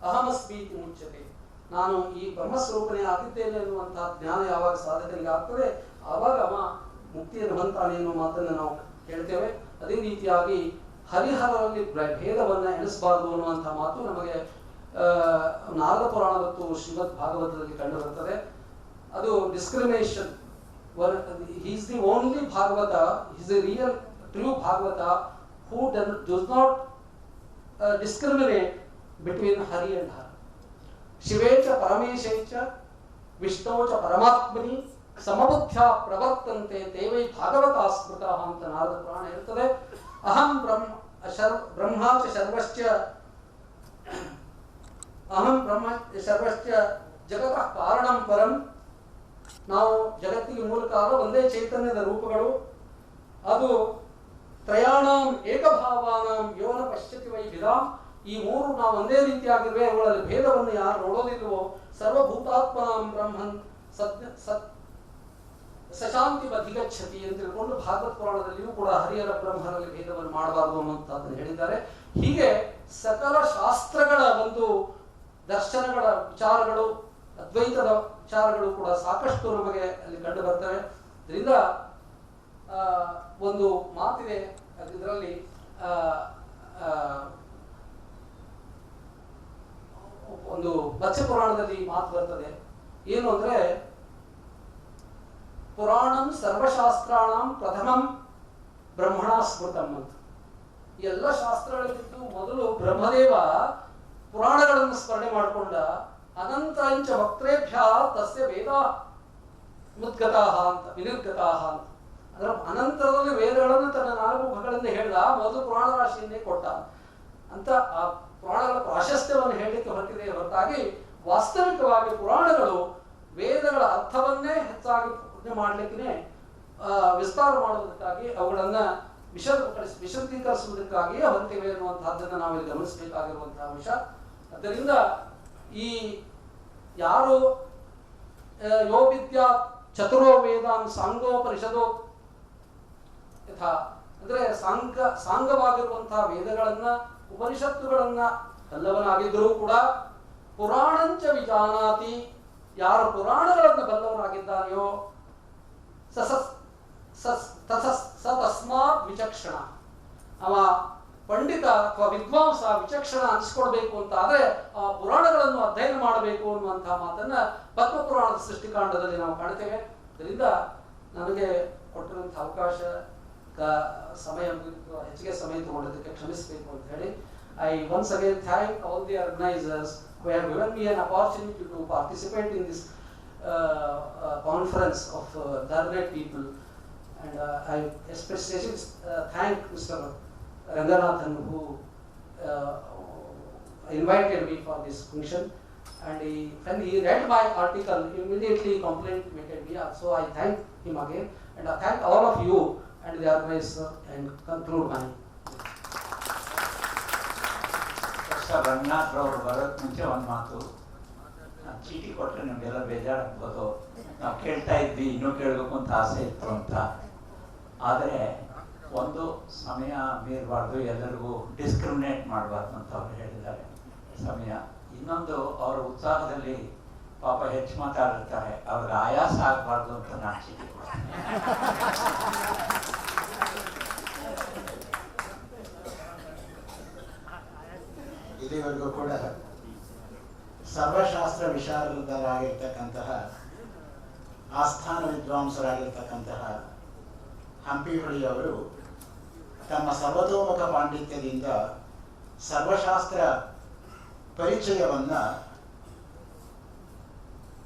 ಅಹಮಸ್ಮೀತಿ ಮುಚ್ಯತೆ. ನಾನು ಈ ಬ್ರಹ್ಮಸ್ವರೂಪನೇ ಆಗಿದ್ದೇನೆ ಎನ್ನುವಂತಹ ಜ್ಞಾನ ಯಾವಾಗ ಸಾಧಕನಿಗೆ ಆಗ್ತದೆ ಆವಾಗ ಅವ ಮುಕ್ತಿಯನ್ನು ಹೊಂತಾನೆ ಎನ್ನುವ ಮಾತನ್ನು ನಾವು ಹೇಳ್ತೇವೆ. ಅದೇ ರೀತಿಯಾಗಿ ಹರಿಹರರಲ್ಲಿ ಭೇದವನ್ನು ಎಣಿಸಬಾರದು ಅನ್ನುವಂತಹ ಮಾತು ನಮಗೆ ನಾರದ ಪುರಾಣ ಮತ್ತು ಶ್ರೀಮದ್ ಭಾಗವತದಲ್ಲಿ ಕಂಡು ಬರ್ತದೆ. ಅದು discrimination. he is the only Bhagavata, he is a real true Bhagavata who does not discriminate between Hari and Har. Shivecha Parameshecha Vishnocha Paramatmani ಸಮಬುದ್ಧ್ಯ ಪ್ರವರ್ತಂತೆ ತೇವೈ ಭಾಗವತ ಸ್ಮೃತಃ ಅಂತ ನಾರದ ಪುರಾಣ ಹೇಳ್ತದೆ. ಅಹಂ ಬ್ರಹ್ಮಾಚ ಸರ್ವಶ್ಚ ಜಗತಃ ಕಾರಣಂ ಪರಂ. ನಾವು ಜಗತ್ತಿಗೆ ಮೂಲ ಕಾರಣ ಒಂದೇ ಚೈತನ್ಯದ ರೂಪಗಳು. ಅದು ತ್ರಯಾಣಾಂ ಏಕಭಾವಾನಾಂ ಯೋನ ಪಶ್ಯತಿ ವೈ ವಿಧಾಂ. ಈ ಮೂರು ನಾವು ಒಂದೇ ರೀತಿಯಾಗಿರುವೆ, ಅವುಗಳಲ್ಲಿ ಭೇದವನ್ನು ಯಾರು ನೋಡೋದಿಲ್ವೋ. ಸರ್ವಭೂತಾತ್ಮನಾಂ ಬ್ರಹ್ಮನ್ ಸಶಾಂತಿ ಅಧಿಗಚ್ಚತಿ ಅಂತ ತಿಳ್ಕೊಂಡು ಭಾಗವತ್ ಪುರಾಣದಲ್ಲಿಯೂ ಕೂಡ ಹರಿಹರ ಬ್ರಹ್ಮರಲ್ಲಿ ಭೇದವನ್ನು ಮಾಡಬಾರದು ಅನ್ನುವಂಥದ್ದನ್ನು ಹೇಳಿದ್ದಾರೆ. ಹೀಗೆ ಸಕಲ ಶಾಸ್ತ್ರಗಳ ಒಂದು ದರ್ಶನಗಳ ವಿಚಾರಗಳು, ಅದ್ವೈತದ ವಿಚಾರಗಳು ಕೂಡ ಸಾಕಷ್ಟು ನಮಗೆ ಅಲ್ಲಿ ಕಂಡು ಬರ್ತವೆ. ಇದರಿಂದ ಒಂದು ಮಾತಿದೆ, ಇದರಲ್ಲಿ ಒಂದು ಮತ್ಸ್ಯ ಪುರಾಣದಲ್ಲಿ ಮಾತು ಬರ್ತದೆ. ಏನು ಅಂದ್ರೆ ಪುರಾಣಂ ಸರ್ವಶಾಸ್ತ್ರಾಣಂ ಪ್ರಥಮಂ ಬ್ರಹ್ಮಣ ಸ್ಮೃತಂ ಅಂತ. ಎಲ್ಲ ಶಾಸ್ತ್ರಗಳಿದ್ದು ಮೊದಲು ಬ್ರಹ್ಮದೇವ ಪುರಾಣಗಳನ್ನು ಸ್ಮರಣೆ ಮಾಡಿಕೊಂಡ. ಅನಂತರಂಚ ವಕ್ತೇಭ್ಯ ತಸ್ಯ ವೇದ ಮುದ್ಗತಾಹ ಅಂತ ವಿನಿರ್ಗತಾಹ ಅಂತ. ಅದರ ಅನಂತರದಲ್ಲಿ ವೇದಗಳನ್ನು ತನ್ನ 4 ಮುಖಗಳಿಂದ ಹೇಳಿದ. ಮೊದಲು ಪುರಾಣ ರಾಶಿಯನ್ನೇ ಕೊಟ್ಟ ಅಂತ ಆ ಪುರಾಣಗಳ ಪ್ರಾಶಸ್ತ್ಯವನ್ನು ಹೇಳಲಿಕ್ಕೆ ಹೊರಟಿದೆ ಹೊರತಾಗಿ ವಾಸ್ತವಿಕವಾಗಿ ಪುರಾಣಗಳು ವೇದಗಳ ಅರ್ಥವನ್ನೇ ಹೆಚ್ಚಾಗಿ ಪ್ರಜ್ಞೆ ಮಾಡಲಿಕ್ಕೆ ವಿಸ್ತಾರ ಮಾಡೋದಕ್ಕಾಗಿ ಅವುಗಳನ್ನ ವಿಶದೀಕರಿಸುವುದಕ್ಕಾಗಿ ಹೊರಟಿವೆ ಅನ್ನುವಂತಹದ್ದನ್ನು ನಾವು ಇಲ್ಲಿ ಗಮನಿಸಬೇಕಾಗಿರುವಂತಹ ಅಂಶ. ಆದ್ದರಿಂದ ಈ ಯಾರು ಯೋ ವಿದ್ಯಾ ಚತುರೋ ವೇದಾನ್ ಸಾಂಗೋಪನಿಷದೋ ಯಥಾ ಅಂದ್ರೆ ಸಾಂಗವಾಗಿರುವಂತಹ ವೇದಗಳನ್ನ ಉಪನಿಷತ್ತುಗಳನ್ನ ಬಲ್ಲವನಾಗಿದ್ದರೂ ಕೂಡ ಪುರಾಣಂಚ ವಿಜಾನಾತಿ, ಯಾರು ಪುರಾಣಗಳನ್ನು ಬಲ್ಲವನಾಗಿದ್ದಾನೆಯೋ ತಸ್ಮಾತ್ ವಿಚಕ್ಷಣ, ಅವ ಪಂಡಿತ ಅಥವಾ ವಿದ್ವಾಂಸ ವಿಚಕ್ಷಣ ಅನಿಸ್ಕೊಡ್ಬೇಕು ಅಂತ ಆದ್ರೆ ಆ ಪುರಾಣಗಳನ್ನು ಅಧ್ಯಯನ ಮಾಡಬೇಕು ಅನ್ನುವಂತಹ ಮಾತನ್ನ ಪದ್ಮಪುರಾಣದ ಸೃಷ್ಟಿಕಾಂಡದಲ್ಲಿ ನಾವು ಕಾಣ್ತೇವೆ. ಇದರಿಂದ ನನಗೆ ಕೊಟ್ಟಿರುವಂತಹ ಅವಕಾಶ ಸಮಯ ಹೆಚ್ಚಿಗೆ ಸಮಯ ತಗೊಂಡದಕ್ಕೆ ಕ್ಷಮಿಸಬೇಕು ಅಂತ ಹೇಳಿ I once again thank all the organizers who have given me an opportunity to participate in this conference of learned people, and I especially thank Mr. Ranganathan who invited me for this function, and when he read my article, immediately complimented me. So I thank him again, and I thank all of you and the organizer, and conclude my. Ranganath ಅವರು ಬರೋಕ್ಕೆ ಮುಂಚೆ ಒಂದು ಮಾತು, ನಾನು ಚೀಟಿ ಕೊಟ್ಟರೆ ನಿಮಗೆಲ್ಲ ಬೇಜಾರಾಗ್ಬೋದು, ನಾವು ಕೇಳ್ತಾ ಇದ್ವಿ ಇನ್ನೂ ಕೇಳಬೇಕು ಅಂತ ಆಸೆ ಇತ್ತು ಅಂತ. ಆದರೆ ಒಂದು ಸಮಯ ಮೀರಬಾರ್ದು, ಎಲ್ಲರಿಗೂ ಡಿಸ್ಕ್ರಿಮಿನೇಟ್ ಮಾಡಬಾರ್ದು ಅಂತ ಅವರು ಹೇಳಿದ್ದಾರೆ ಸಮಯ. ಇನ್ನೊಂದು ಅವರ ಉತ್ಸಾಹದಲ್ಲಿ ಪಾಪ ಹೆಚ್ಚು ಮಾತಾಡಿರ್ತಾರೆ, ಅವ್ರಿಗೆ ಆಯಾಸ ಆಗಬಾರ್ದು ಅಂತ ನಾನು ಚೀಟಿ ಕೊಡ್ತೀನಿ. ಇಲ್ಲಿವರೆಗೂ ಕೂಡ ಸರ್ವಶಾಸ್ತ್ರ ವಿಶಾರದರಾಗಿರ್ತಕ್ಕಂತಹ ಆಸ್ಥಾನ ವಿದ್ವಾಂಸರಾಗಿರ್ತಕ್ಕಂತಹ ಹಂಪಿಹೊಳಿಯವರು ತಮ್ಮ ಸರ್ವತೋಮುಖ ಪಾಂಡಿತ್ಯದಿಂದ ಸರ್ವಶಾಸ್ತ್ರ ಪರಿಚಯವನ್ನ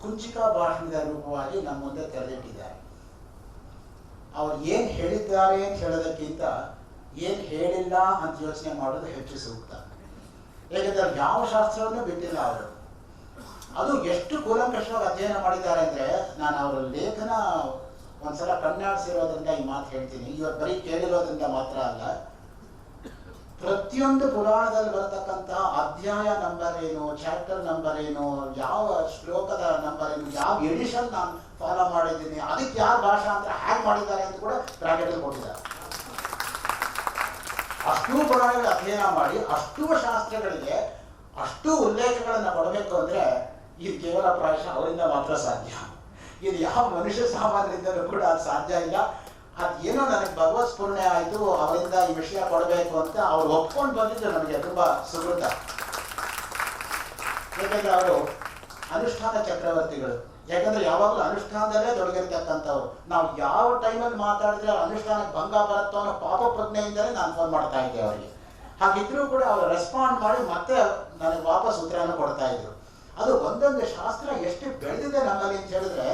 ಕುಂಚಿಕಾ ಭಾಷಣದ ರೂಪವಾಗಿ ನಮ್ಮ ಮುಂದೆ ತೆರೆದಿಟ್ಟಿದ್ದಾರೆ. ಅವ್ರು ಏನ್ ಹೇಳಿದ್ದಾರೆ ಅಂತ ಹೇಳೋದಕ್ಕಿಂತ ಏನ್ ಹೇಳಿಲ್ಲ ಅಂತ ಯೋಚನೆ ಮಾಡೋದು ಹೆಚ್ಚು ಸೂಕ್ತ. ಏಕೆಂದ್ರೆ ಯಾವ ಶಾಸ್ತ್ರವನ್ನು ಬಿಟ್ಟಿಲ್ಲ ಅವರು. ಅದು ಎಷ್ಟು ಕೂಲಂಕಷವಾಗಿ ಅಧ್ಯಯನ ಮಾಡಿದ್ದಾರೆ ಅಂದ್ರೆ, ನಾನು ಅವರ ಲೇಖನ ಒಂದ್ಸಲ ಕಣ್ಣಾಡಿಸಿರೋದ್ರಿಂದ ಈ ಮಾತು ಹೇಳ್ತೀನಿ. ಇವತ್ತು ಬರೀ ಕೇಳಿರೋದ್ರಿಂದ ಮಾತ್ರ ಅಲ್ಲ, ಪ್ರತಿಯೊಂದು ಪುರಾಣದಲ್ಲಿ ಬರತಕ್ಕಂತಹ ಅಧ್ಯಾಯ ನಂಬರ್ ಏನು, ಚಾಪ್ಟರ್ ನಂಬರ್ ಏನು, ಯಾವ ಶ್ಲೋಕದ ನಂಬರ್ ಏನು, ಯಾವ ಎಡಿಷನ್ ನಾನು ಫಾಲೋ ಮಾಡಿದ್ದೀನಿ, ಅದಕ್ಕೆ ಯಾವ ಭಾಷಾಂತರ ಹ್ಯಾಕ್ ಮಾಡಿದ್ದಾರೆ ಅಂತ ಕೂಡ ಬ್ರಾಕೆಟ್ ಕೊಟ್ಟಿದ್ದಾರೆ. ಅಷ್ಟೂ ಪುರಾಣಗಳ ಅಧ್ಯಯನ ಮಾಡಿ ಅಷ್ಟೂ ಶಾಸ್ತ್ರಗಳಿಗೆ ಅಷ್ಟೂ ಉಲ್ಲೇಖಗಳನ್ನು ಕೊಡಬೇಕು ಅಂದ್ರೆ ಇದು ಕೇವಲ ಪ್ರಾಯಶಃ ಅವರಿಂದ ಮಾತ್ರ ಸಾಧ್ಯ. ಇದು ಯಾವ ಮನುಷ್ಯ ಸಾಮಾನ್ಯರಿಂದಲೂ ಕೂಡ ಅದು ಸಾಧ್ಯ ಇಲ್ಲ. ಅದೇನೋ ನನಗೆ ಭಗವತ್ ಸ್ಫುರಣೆ ಆಯಿತು, ಅವರಿಂದ ಈ ವಿಷಯ ಕೊಡಬೇಕು ಅಂತ ಅವ್ರು ಒಪ್ಕೊಂಡು ಬಂದಿದ್ದು ನನಗೆ ತುಂಬಾ ಸುಕೃತ. ಯಾಕಂದ್ರೆ ಅವರು ಅನುಷ್ಠಾನ ಚಕ್ರವರ್ತಿಗಳು. ಯಾಕಂದ್ರೆ ಯಾವಾಗಲೂ ಅನುಷ್ಠಾನದಲ್ಲೇ ತೊಡಗಿರ್ತಕ್ಕಂಥವ್ರು. ನಾವು ಯಾವ ಟೈಮಲ್ಲಿ ಮಾತಾಡಿದ್ರೆ ಅನುಷ್ಠಾನಕ್ಕೆ ಭಂಗ ಬರುತ್ತೋ ಅನ್ನೋ ಪಾಪ ಪ್ರಜ್ಞೆಯಿಂದಲೇ ನಾನು ಫೋನ್ ಮಾಡ್ತಾ ಇದ್ದೆ ಅವರಿಗೆ. ಹಾಗಿದ್ರೂ ಕೂಡ ಅವರು ರೆಸ್ಪಾಂಡ್ ಮಾಡಿ ಮತ್ತೆ ನನಗೆ ವಾಪಸ್ ಉತ್ತರನ ಕೊಡ್ತಾ ಇದ್ರು. ಅದು ಒಂದೊಂದು ಶಾಸ್ತ್ರ ಎಷ್ಟು ಬೆಳೆದಿದೆ ನಮ್ಮಲ್ಲಿ ಅಂತ ಹೇಳಿದ್ರೆ,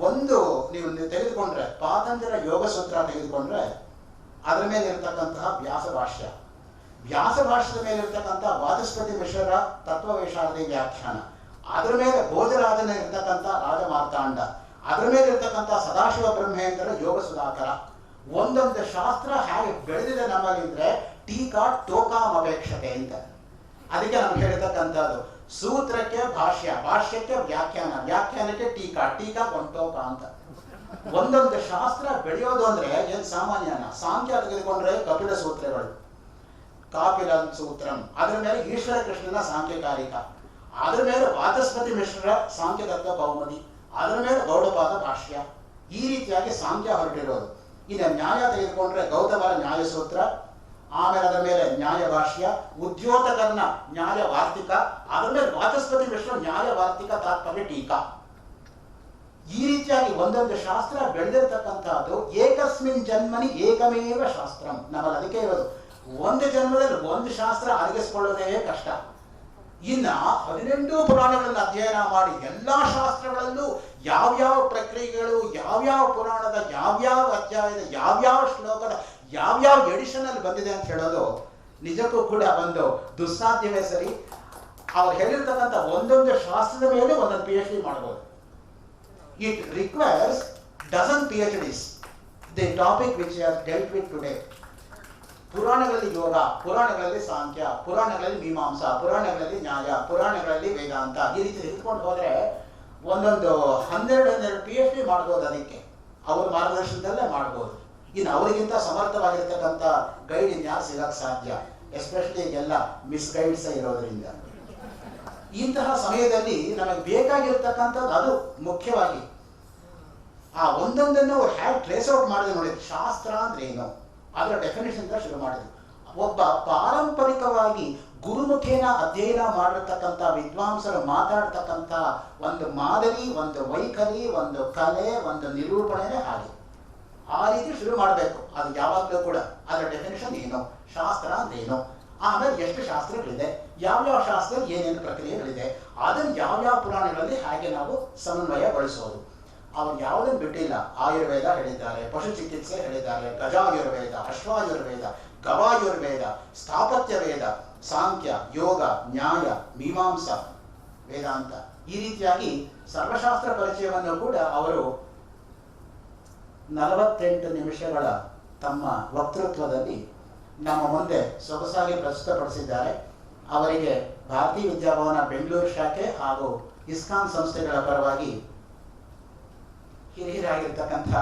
ಒಂದು ನೀವು ತೆಗೆದುಕೊಂಡ್ರೆ ಪಾತಂಜಲ ಯೋಗ ಸೂತ್ರ ತೆಗೆದುಕೊಂಡ್ರೆ ಅದರ ಮೇಲೆ ಇರ್ತಕ್ಕಂತಹ ವ್ಯಾಸ ಭಾಷ್ಯ, ವ್ಯಾಸ ಭಾಷ್ಯದ ಮೇಲೆ ಇರ್ತಕ್ಕಂತಹ ವಾಚಸ್ಪತಿ ಮಿಶ್ರರ ತತ್ವವೇಶಾರದಿ ವ್ಯಾಖ್ಯಾನ, ಅದರ ಮೇಲೆ ಭೋಜರಾಜನ ಇರ್ತಕ್ಕಂಥ ರಾಜಮಾರ್ತಾಂಡ, ಅದರ ಮೇಲೆ ಇರ್ತಕ್ಕಂಥ ಸದಾಶಿವ ಬ್ರಹ್ಮೇಂದ್ರ ಯೋಗ ಸುಧಾಕರ. ಒಂದೊಂದು ಶಾಸ್ತ್ರ ಹೇಗೆ ಬೆಳೆದಿದೆ ನಮ್ಮಲ್ಲಿ ಅಂದ್ರೆ ಟೀಕಾ ಟೋಕಾಂ ಅಪೇಕ್ಷತೆ ಅಂತ. ಅದಕ್ಕೆ ನಮ್ಗೆ ಹೇಳಿರ್ತಕ್ಕಂಥದ್ದು ಸೂತ್ರಕ್ಕೆ ಭಾಷ್ಯ, ಭಾಷ್ಯಕ್ಕೆ ವ್ಯಾಖ್ಯಾನ, ವ್ಯಾಖ್ಯಾನಕ್ಕೆ ಟೀಕಾ, ಟೀಕಾ ಟೋಕ ಅಂತ. ಒಂದೊಂದು ಶಾಸ್ತ್ರ ಬೆಳೆಯೋದು ಅಂದ್ರೆ ಏನ್ ಸಾಮಾನ್ಯನ. ಸಾಂಖ್ಯ ತೆಗೆದುಕೊಂಡ್ರೆ ಕಪಿಲ ಸೂತ್ರಗಳು, ಕಾಪಿಲ ಸೂತ್ರಂ, ಅದರ ಮೇಲೆ ಈಶ್ವರ ಕೃಷ್ಣನ ಸಾಂಖ್ಯಕಾರಿಕ, ಅದರ ಮೇಲೆ ವಾಚಸ್ಪತಿ ಮಿಶ್ರರ ಸಾಂಖ್ಯ ತತ್ವ ಕೌಮುದಿ, ಅದರ ಮೇಲೆ ಗೌಡಪಾದ ಭಾಷ್ಯ. ಈ ರೀತಿಯಾಗಿ ಸಾಂಖ್ಯ ಹೊರಟಿರೋದು. ಇನ್ನು ನ್ಯಾಯ ತೆಗೆದುಕೊಂಡ್ರೆ ಗೌತಮರ ನ್ಯಾಯ ಸೂತ್ರ, ಆಮೇಲೆ ಅದರ ಮೇಲೆ ನ್ಯಾಯ ಭಾಷ್ಯ, ಉದ್ಯೋತಕರ್ನ ನ್ಯಾಯ ವಾರ್ತಿಕ, ಅದರ ಮೇಲೆ ವಾಚಸ್ಪತಿ ಮಿಶ್ರ ನ್ಯಾಯ ವಾರ್ತಿಕ ತಾತ್ಪರ್ಯ ಟೀಕಾ. ಈ ರೀತಿಯಾಗಿ ಒಂದೊಂದು ಶಾಸ್ತ್ರ ಬೆಳೆದಿರ್ತಕ್ಕಂಥದ್ದು ಏಕಸ್ಮಿನ್ ಜನ್ಮನಿ ಏಕಮೇವ ಶಾಸ್ತ್ರಂ. ನಮ್ಮಲ್ಲಿ ಅದಕ್ಕೆ ಇರೋದು, ಒಂದು ಜನ್ಮದಲ್ಲಿ ಒಂದು ಶಾಸ್ತ್ರ ಅರಗಿಸ್ಕೊಳ್ಳೋದೇ ಕಷ್ಟ. ಇನ್ನ 18 ಪುರಾಣಗಳನ್ನು ಅಧ್ಯಯನ ಮಾಡಿ ಎಲ್ಲಾ ಶಾಸ್ತ್ರಗಳಲ್ಲೂ ಯಾವ್ಯಾವ ಪ್ರಕ್ರಿಯೆಗಳು, ಯಾವ್ಯಾವ ಪುರಾಣದ ಯಾವ್ಯಾವ ಅಧ್ಯಾಯದ ಯಾವ್ಯಾವ ಶ್ಲೋಕದ ಯಾವ್ಯಾವ ಎಡಿಷನ್ ಅಲ್ಲಿ ಬಂದಿದೆ ಅಂತ ಹೇಳೋದು ನಿಜಕ್ಕೂ ಕೂಡ ಒಂದು ದುಸ್ಸಾಧ್ಯವೇ ಸರಿ. ಅವ್ರು ಹೇಳಿರ್ತಕ್ಕಂಥ ಒಂದೊಂದು ಶಾಸ್ತ್ರದ ಮೇಲೆ ಒಂದೊಂದು PhD ಮಾಡ್ಬೋದು. It requires dozen PhDs. The topic which we have dealt with today. ಪುರಾಣಗಳಲ್ಲಿ ಯೋಗ, ಪುರಾಣಗಳಲ್ಲಿ ಸಾಂಖ್ಯ, ಪುರಾಣಗಳಲ್ಲಿ ಮೀಮಾಂಸಾ, ಪುರಾಣಗಳಲ್ಲಿ ನ್ಯಾಯ, ಪುರಾಣಗಳಲ್ಲಿ ವೇದಾಂತ, ಈ ರೀತಿ ತೆಗೆದುಕೊಂಡು ಹೋದರೆ ಒಂದೊಂದು 12 PhD ಮಾಡ್ಬೋದು. ಅದಕ್ಕೆ ಅವ್ರ ಮಾರ್ಗದರ್ಶನದಲ್ಲೇ ಮಾಡ್ಬೋದು. ಇನ್ನು ಅವರಿಗಿಂತ ಸಮರ್ಥವಾಗಿರ್ತಕ್ಕಂಥ ಗೈಡ್ ಇನ್ಯಾರು ಸಿಗಕ್ಕೆ ಸಾಧ್ಯ? ಎಸ್ಪೆಷಲಿ ಈಗೆಲ್ಲ ಮಿಸ್ ಗೈಡ್ಸ್ ಇರೋದ್ರಿಂದ. ಇಂತಹ ಸಮಯದಲ್ಲಿ ನಮಗೆ ಬೇಕಾಗಿರ್ತಕ್ಕಂಥದ್ದು ಅದು ಮುಖ್ಯವಾಗಿ ಆ ಒಂದೊಂದನ್ನು ಅವ್ರು ಹ್ಯಾವ್ ಟ್ರೇಸ್ ಔಟ್ ಮಾಡಿದ್ರೆ ನೋಡಿ, ಶಾಸ್ತ್ರ ಅಂದ್ರೆ ಏನು ಅದರ ಡೆಫಿನೇಷನ್ ಶುರು ಮಾಡಿದ್ರು. ಒಬ್ಬ ಪಾರಂಪರಿಕವಾಗಿ ಗುರುಮುಖೇನ ಅಧ್ಯಯನ ಮಾಡಿರ್ತಕ್ಕಂಥ ವಿದ್ವಾಂಸರು ಮಾತಾಡ್ತಕ್ಕಂಥ ಒಂದು ಮಾದರಿ, ಒಂದು ವೈಖರಿ, ಒಂದು ಕಲೆ, ಒಂದು ನಿರೂಪಣೆನೇ ಹಾಗೆ. ಆ ರೀತಿ ಶುರು ಮಾಡಬೇಕು. ಅದು ಯಾವಾಗಲೂ ಕೂಡ ಅದರ ಡೆಫಿನೇಷನ್ ಏನು, ಶಾಸ್ತ್ರ ಅಂದ್ರೇನು, ಆಮೇಲೆ ಎಷ್ಟು ಶಾಸ್ತ್ರಗಳಿದೆ, ಯಾವ್ಯಾವ ಶಾಸ್ತ್ರದಲ್ಲಿ ಏನೇನು ಪ್ರಕ್ರಿಯೆಗಳಿದೆ, ಅದನ್ನು ಯಾವ್ಯಾವ ಪುರಾಣಗಳಲ್ಲಿ ಹಾಗೆ ನಾವು ಸಮನ್ವಯಗೊಳಿಸೋದು. ಅವ್ರು ಯಾವುದನ್ನು ಬಿಟ್ಟಿಲ್ಲ. ಆಯುರ್ವೇದ ಹೇಳಿದ್ದಾರೆ, ಪಶು ಚಿಕಿತ್ಸೆ ಹೇಳಿದ್ದಾರೆ, ಗಜಾಯುರ್ವೇದ, ಅಶ್ವಾಯುರ್ವೇದ, ಗವಾಯುರ್ವೇದ, ಸ್ಥಾಪತ್ಯ ವೇದ, ಸಾಂಖ್ಯ, ಯೋಗ, ನ್ಯಾಯ, ಮೀಮಾಂಸ, ವೇದಾಂತ, ಈ ರೀತಿಯಾಗಿ ಸರ್ವಶಾಸ್ತ್ರ ಪರಿಚಯವನ್ನು ಕೂಡ ಅವರು 48 ನಿಮಿಷಗಳ ತಮ್ಮ ವಕ್ತೃತ್ವದಲ್ಲಿ ನಮ್ಮ ಮುಂದೆ ಸೊಗಸಾಗಿ ಪ್ರಸ್ತುತಪಡಿಸಿದ್ದಾರೆ. ಅವರಿಗೆ ಭಾರತೀಯ ವಿದ್ಯಾಭವನ ಬೆಂಗಳೂರು ಶಾಖೆ ಹಾಗೂ ಇಸ್ಕಾನ್ ಸಂಸ್ಥೆಗಳ ಪರವಾಗಿ ಹಿರಿಯರಾಗಿರ್ತಕ್ಕಂಥ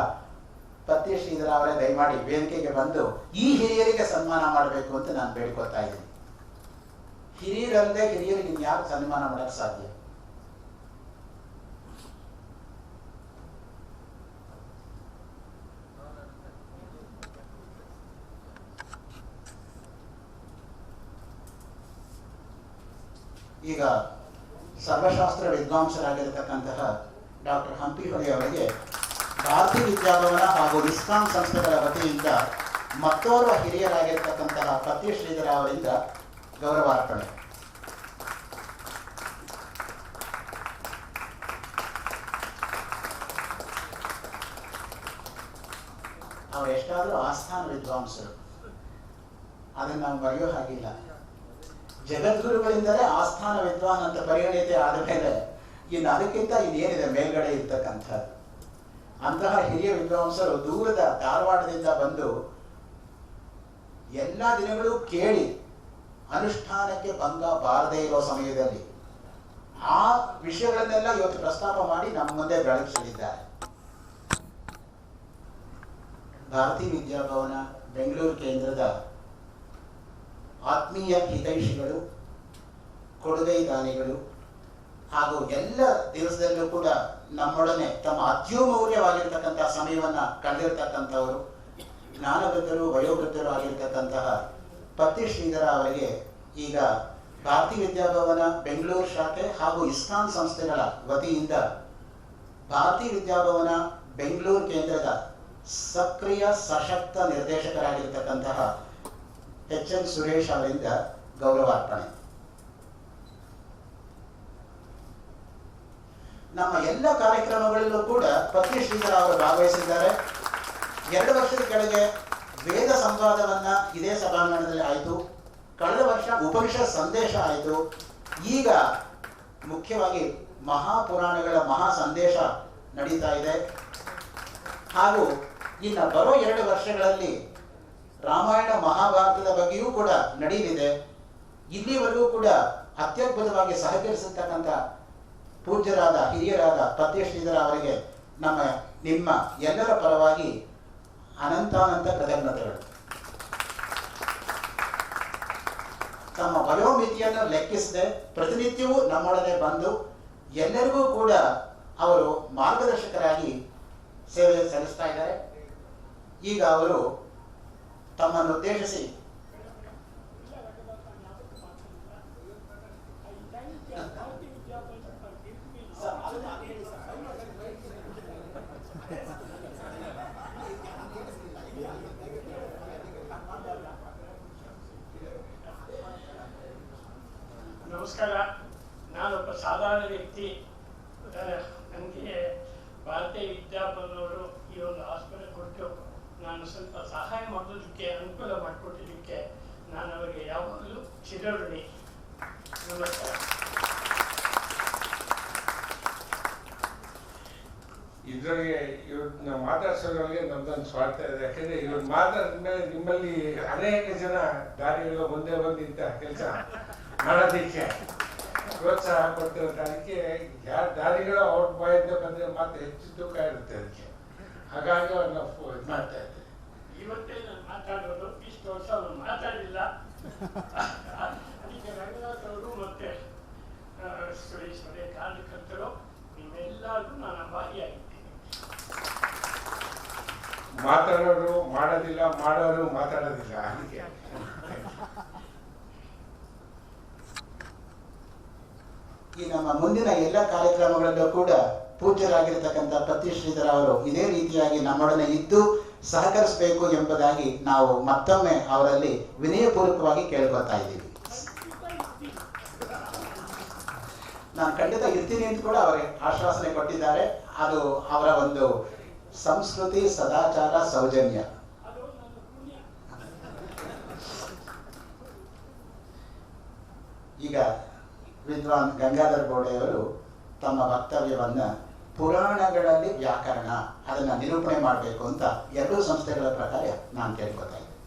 ಪತ್ರಿ ಶ್ರೀಧರ ಅವರೇ ದಯಮಾಡಿ ವೇದಿಕೆಗೆ ಬಂದು ಈ ಹಿರಿಯರಿಗೆ ಸನ್ಮಾನ ಮಾಡಬೇಕು ಅಂತ ನಾನು ಬೇಡಿಕೊಳ್ತಾ ಇದ್ದೀನಿ. ಹಿರಿಯರಲ್ಲದೆ ಹಿರಿಯರಿಗೆ ಇನ್ಯಾರು ಸನ್ಮಾನ ಮಾಡಕ್ಕೆ ಸಾಧ್ಯ? ಈಗ ಸರ್ವಶಾಸ್ತ್ರ ವಿದ್ವಾಂಸರಾಗಿರತಕ್ಕಂತಹ ಡಾಕ್ಟರ್ ಹಂಪಿಹೊಳಿ ಅವರಿಗೆ ಭಾರತೀಯ ವಿದ್ಯಾಭವನ ಹಾಗೂ ಇಸ್ಕಾನ್ ಸಂಸ್ಥೆಗಳ ವತಿಯಿಂದ ಮತ್ತೋರ್ವ ಹಿರಿಯರಾಗಿರ್ತಕ್ಕಂತಹ ಪತ್ರಿ ಶ್ರೀಧರ ಅವರಿಂದ ಗೌರವಾರ್ಪಣೆ. ಅವರು ಎಷ್ಟಾದರೂ ಆಸ್ಥಾನ ವಿದ್ವಾಂಸರು, ಅದನ್ನು ನಾವು ಮರೆಯೋ ಹಾಗಿಲ್ಲ. ಜಗದ್ಗುರುಗಳಿಂದಲೇ ಆಸ್ಥಾನ ವಿದ್ವಾನ್ ಅಂತ ಪರಿಗಣಿತೆ ಆದ ಮೇಲೆ ಇನ್ನು ಅದಕ್ಕಿಂತ ಇನ್ನೇನಿದೆ ಮೇಲ್ಗಡೆ ಇರ್ತಕ್ಕಂಥದ್ದು. ಅಂತಹ ಹಿರಿಯ ವಿದ್ವಾಂಸರು ದೂರದ ಧಾರವಾಡದಿಂದ ಬಂದು ಎಲ್ಲ ದಿನಗಳು ಕೇಳಿ ಅನುಷ್ಠಾನಕ್ಕೆ ಭಂಗ ಬಾರದೇ ಇರೋ ಸಮಯದಲ್ಲಿ ಆ ವಿಷಯಗಳನ್ನೆಲ್ಲ ಇವತ್ತು ಪ್ರಸ್ತಾಪ ಮಾಡಿ ನಮ್ಮ ಮುಂದೆ ಬೆಳಗಿಸಲಿದ್ದಾರೆ. ಭಾರತೀಯ ವಿದ್ಯಾಭವನ ಬೆಂಗಳೂರು ಕೇಂದ್ರದ ಆತ್ಮೀಯ ಹಿತೈಷಿಗಳು, ಕೊಡುಗೈ ದಾನಿಗಳು ಹಾಗೂ ಎಲ್ಲ ದಿವಸದಲ್ಲೂ ಕೂಡ ನಮ್ಮೊಡನೆ ತಮ್ಮ ಅತ್ಯಮೂಲ್ಯವಾಗಿರ್ತಕ್ಕಂತಹ ಸಮಯವನ್ನ ಕಳೆದಿರ್ತಕ್ಕಂಥವರು, ಜ್ಞಾನವೃದ್ಧರು, ವಯೋವೃದ್ಧರು ಆಗಿರ್ತಕ್ಕಂತಹ ಪತ್ರಿ ಶ್ರೀಧರ ಅವರಿಗೆ ಈಗ ಭಾರತೀಯ ವಿದ್ಯಾಭವನ ಬೆಂಗಳೂರು ಶಾಖೆ ಹಾಗೂ ಇಸ್ಕಾನ್ ಸಂಸ್ಥೆಗಳ ವತಿಯಿಂದ ಭಾರತೀಯ ವಿದ್ಯಾಭವನ ಬೆಂಗಳೂರು ಕೇಂದ್ರದ ಸಕ್ರಿಯ ಸಶಕ್ತ ನಿರ್ದೇಶಕರಾಗಿರ್ತಕ್ಕಂತಹ HN ಸುರೇಶ್ ಅವರಿಂದ ಗೌರವಾರ್ಪಣೆ. ನಮ್ಮ ಎಲ್ಲ ಕಾರ್ಯಕ್ರಮಗಳಲ್ಲೂ ಕೂಡ ಪತ್ರಿ ಶ್ರೀಧರ ಅವರು ಭಾಗವಹಿಸಿದ್ದಾರೆ. 2 ವರ್ಷದ ಕೆಳಗೆ ವೇದ ಸಂವಾದವನ್ನ ಇದೇ ಸಭಾಂಗಣದಲ್ಲಿ ಆಯಿತು. ಕಳೆದ ವರ್ಷ ಉಪನಿಷತ್ ಸಂದೇಶ ಆಯಿತು. ಈಗ ಮುಖ್ಯವಾಗಿ ಮಹಾಪುರಾಣಗಳ ಮಹಾ ಸಂದೇಶ ನಡೀತಾ ಇದೆ. ಹಾಗೂ ಇನ್ನು ಬರೋ 2 ವರ್ಷಗಳಲ್ಲಿ ರಾಮಾಯಣ ಮಹಾಭಾರತದ ಬಗ್ಗೆಯೂ ಕೂಡ ನಡೆಯಲಿದೆ. ಇಲ್ಲಿವರೆಗೂ ಕೂಡ ಅತ್ಯದ್ಭುತವಾಗಿ ಸಹಕರಿಸತಕ್ಕಂಥ ಪೂಜ್ಯರಾದ ಹಿರಿಯರಾದ ಪತ್ರಿ ಶ್ರೀಧರ ಅವರಿಗೆ ನಿಮ್ಮ ಎಲ್ಲರ ಪರವಾಗಿ ಅನಂತಾನಂತ ಕೃತಜ್ಞತೆಗಳು. ತಮ್ಮ ವಯೋಮಿತಿಯನ್ನು ಲೆಕ್ಕಿಸದೆ ಪ್ರತಿನಿತ್ಯವೂ ನಮ್ಮೊಡನೆ ಬಂದು ಎಲ್ಲರಿಗೂ ಕೂಡ ಅವರು ಮಾರ್ಗದರ್ಶಕರಾಗಿ ಸೇವೆ ಸಲ್ಲಿಸ್ತಾ ಇದ್ದಾರೆ. ಈಗ ಅವರು ತಮ್ಮನ್ನು ಉದ್ದೇಶಿಸಿ ನಮಸ್ಕಾರ. ನಾನೊಬ್ಬ ಸಾಧಾರಣ ವ್ಯಕ್ತಿ. ನನಗೆ ಭಾರತೀಯ ವಿದ್ಯಾಭವನವರು ಈ ಒಂದು ಆಸ್ಪತ್ರೆ ಕೊಟ್ಟು ನಾನು ಸ್ವಲ್ಪ ಸಹಾಯ ಮಾಡೋದಕ್ಕೆ ಅನುಕೂಲ ಮಾಡಿಕೊಟ್ಟಿದ್ದಕ್ಕೆ ನಾನು ಅವರಿಗೆ ಯಾವಾಗಲೂ ಚಿರಋಣಿ. ನಮಸ್ಕಾರ. ಇದ್ರೊಳಗೆ ಇವ್ರನ್ನ ಮಾತಾಡ್ಸೋದ್ರೊಳಗೆ ನಮ್ದೊಂದು ಸ್ವಾರ್ಥ ಇದೆ. ಯಾಕಂದ್ರೆ ಇವ್ರು ಮಾತಾಡಿದ್ಮೇಲೆ ನಿಮ್ಮಲ್ಲಿ ಅನೇಕ ಜನ ದಾರಿಗಳು ಮುಂದೆ ಬಂದು ಇಂಥ ಕೆಲಸ ಮಾಡೋದಕ್ಕೆ ಪ್ರೋತ್ಸಾಹ ಕೊಡ್ತಿರುತ್ತೆ. ಅದಕ್ಕೆ ಯಾರ ದಾರಿಗಳು ಅವ್ರ ಬಾಯಿಂದ ಬಂದ್ರೆ ಮಾತು ಹೆಚ್ಚು ತೂಕ ಇರುತ್ತೆ ಅದಕ್ಕೆ. ಹಾಗಾಗಿ ಅವ್ರನ್ನ ಇದು ಮಾಡ್ತಾ ಇದ್ದೆ. ಇವತ್ತೇ ನಾನು ಮಾತಾಡೋದು, ಇಷ್ಟು ವರ್ಷ ಅವರು ಮಾತಾಡಿಲ್ಲ. ಅದಕ್ಕೆ ರಂಗನಾಥ್ ಅವರು ಮತ್ತೆ ಸುರೇಶ್ವರೇ ಕಾರ್ಯಕರ್ತರು ನೀವೆಲ್ಲರಿಗೂ ನಾನು ಭಾಗಿಯಾಗಿದ್ದೀನಿ. ಮಾತಾಡೋರು ಮಾಡೋದಿಲ್ಲ, ಮಾಡೋರು ಮಾತಾಡೋದಿಲ್ಲ. ಅದಕ್ಕೆ ಈ ನಮ್ಮ ಮುಂದಿನ ಎಲ್ಲ ಕಾರ್ಯಕ್ರಮಗಳಲ್ಲೂ ಕೂಡ ಪೂಜ್ಯರಾಗಿರ್ತಕ್ಕಂಥ ಪತ್ತಿ ಶ್ರೀಧರ ಅವರು ಇದೇ ರೀತಿಯಾಗಿ ನಮ್ಮೊಡನೆ ಇದ್ದು ಸಹಕರಿಸಬೇಕು ಎಂಬುದಾಗಿ ನಾವು ಮತ್ತೊಮ್ಮೆ ಅವರಲ್ಲಿ ವಿನಯಪೂರ್ವಕವಾಗಿ ಕೇಳ್ಕೊತಾ ಇದ್ದೀವಿ. ನಾನು ಖಂಡಿತ ಇರ್ತೀನಿ ಅಂತ ಕೂಡ ಅವರಿಗೆ ಆಶ್ವಾಸನೆ ಕೊಟ್ಟಿದ್ದಾರೆ. ಅದು ಅವರ ಒಂದು ಸಂಸ್ಕೃತಿ, ಸದಾಚಾರ, ಸೌಜನ್ಯ. ಈಗ ವಿದ್ವಾನ್ ಗಂಗಾಧರ್ ಗೋಡೆಯವರು ತಮ್ಮ ವಕ್ತವ್ಯವನ್ನ ಪುರಾಣಗಳಲ್ಲಿ ವ್ಯಾಕರಣ ಅದನ್ನ ನಿರೂಪಣೆ ಮಾಡಬೇಕು ಅಂತ ಎರಡೂ ಸಂಸ್ಥೆಗಳ ಪ್ರಕಾರ ನಾನು ಕೇಳ್ಕೊತಾ ಇದ್ದೀನಿ.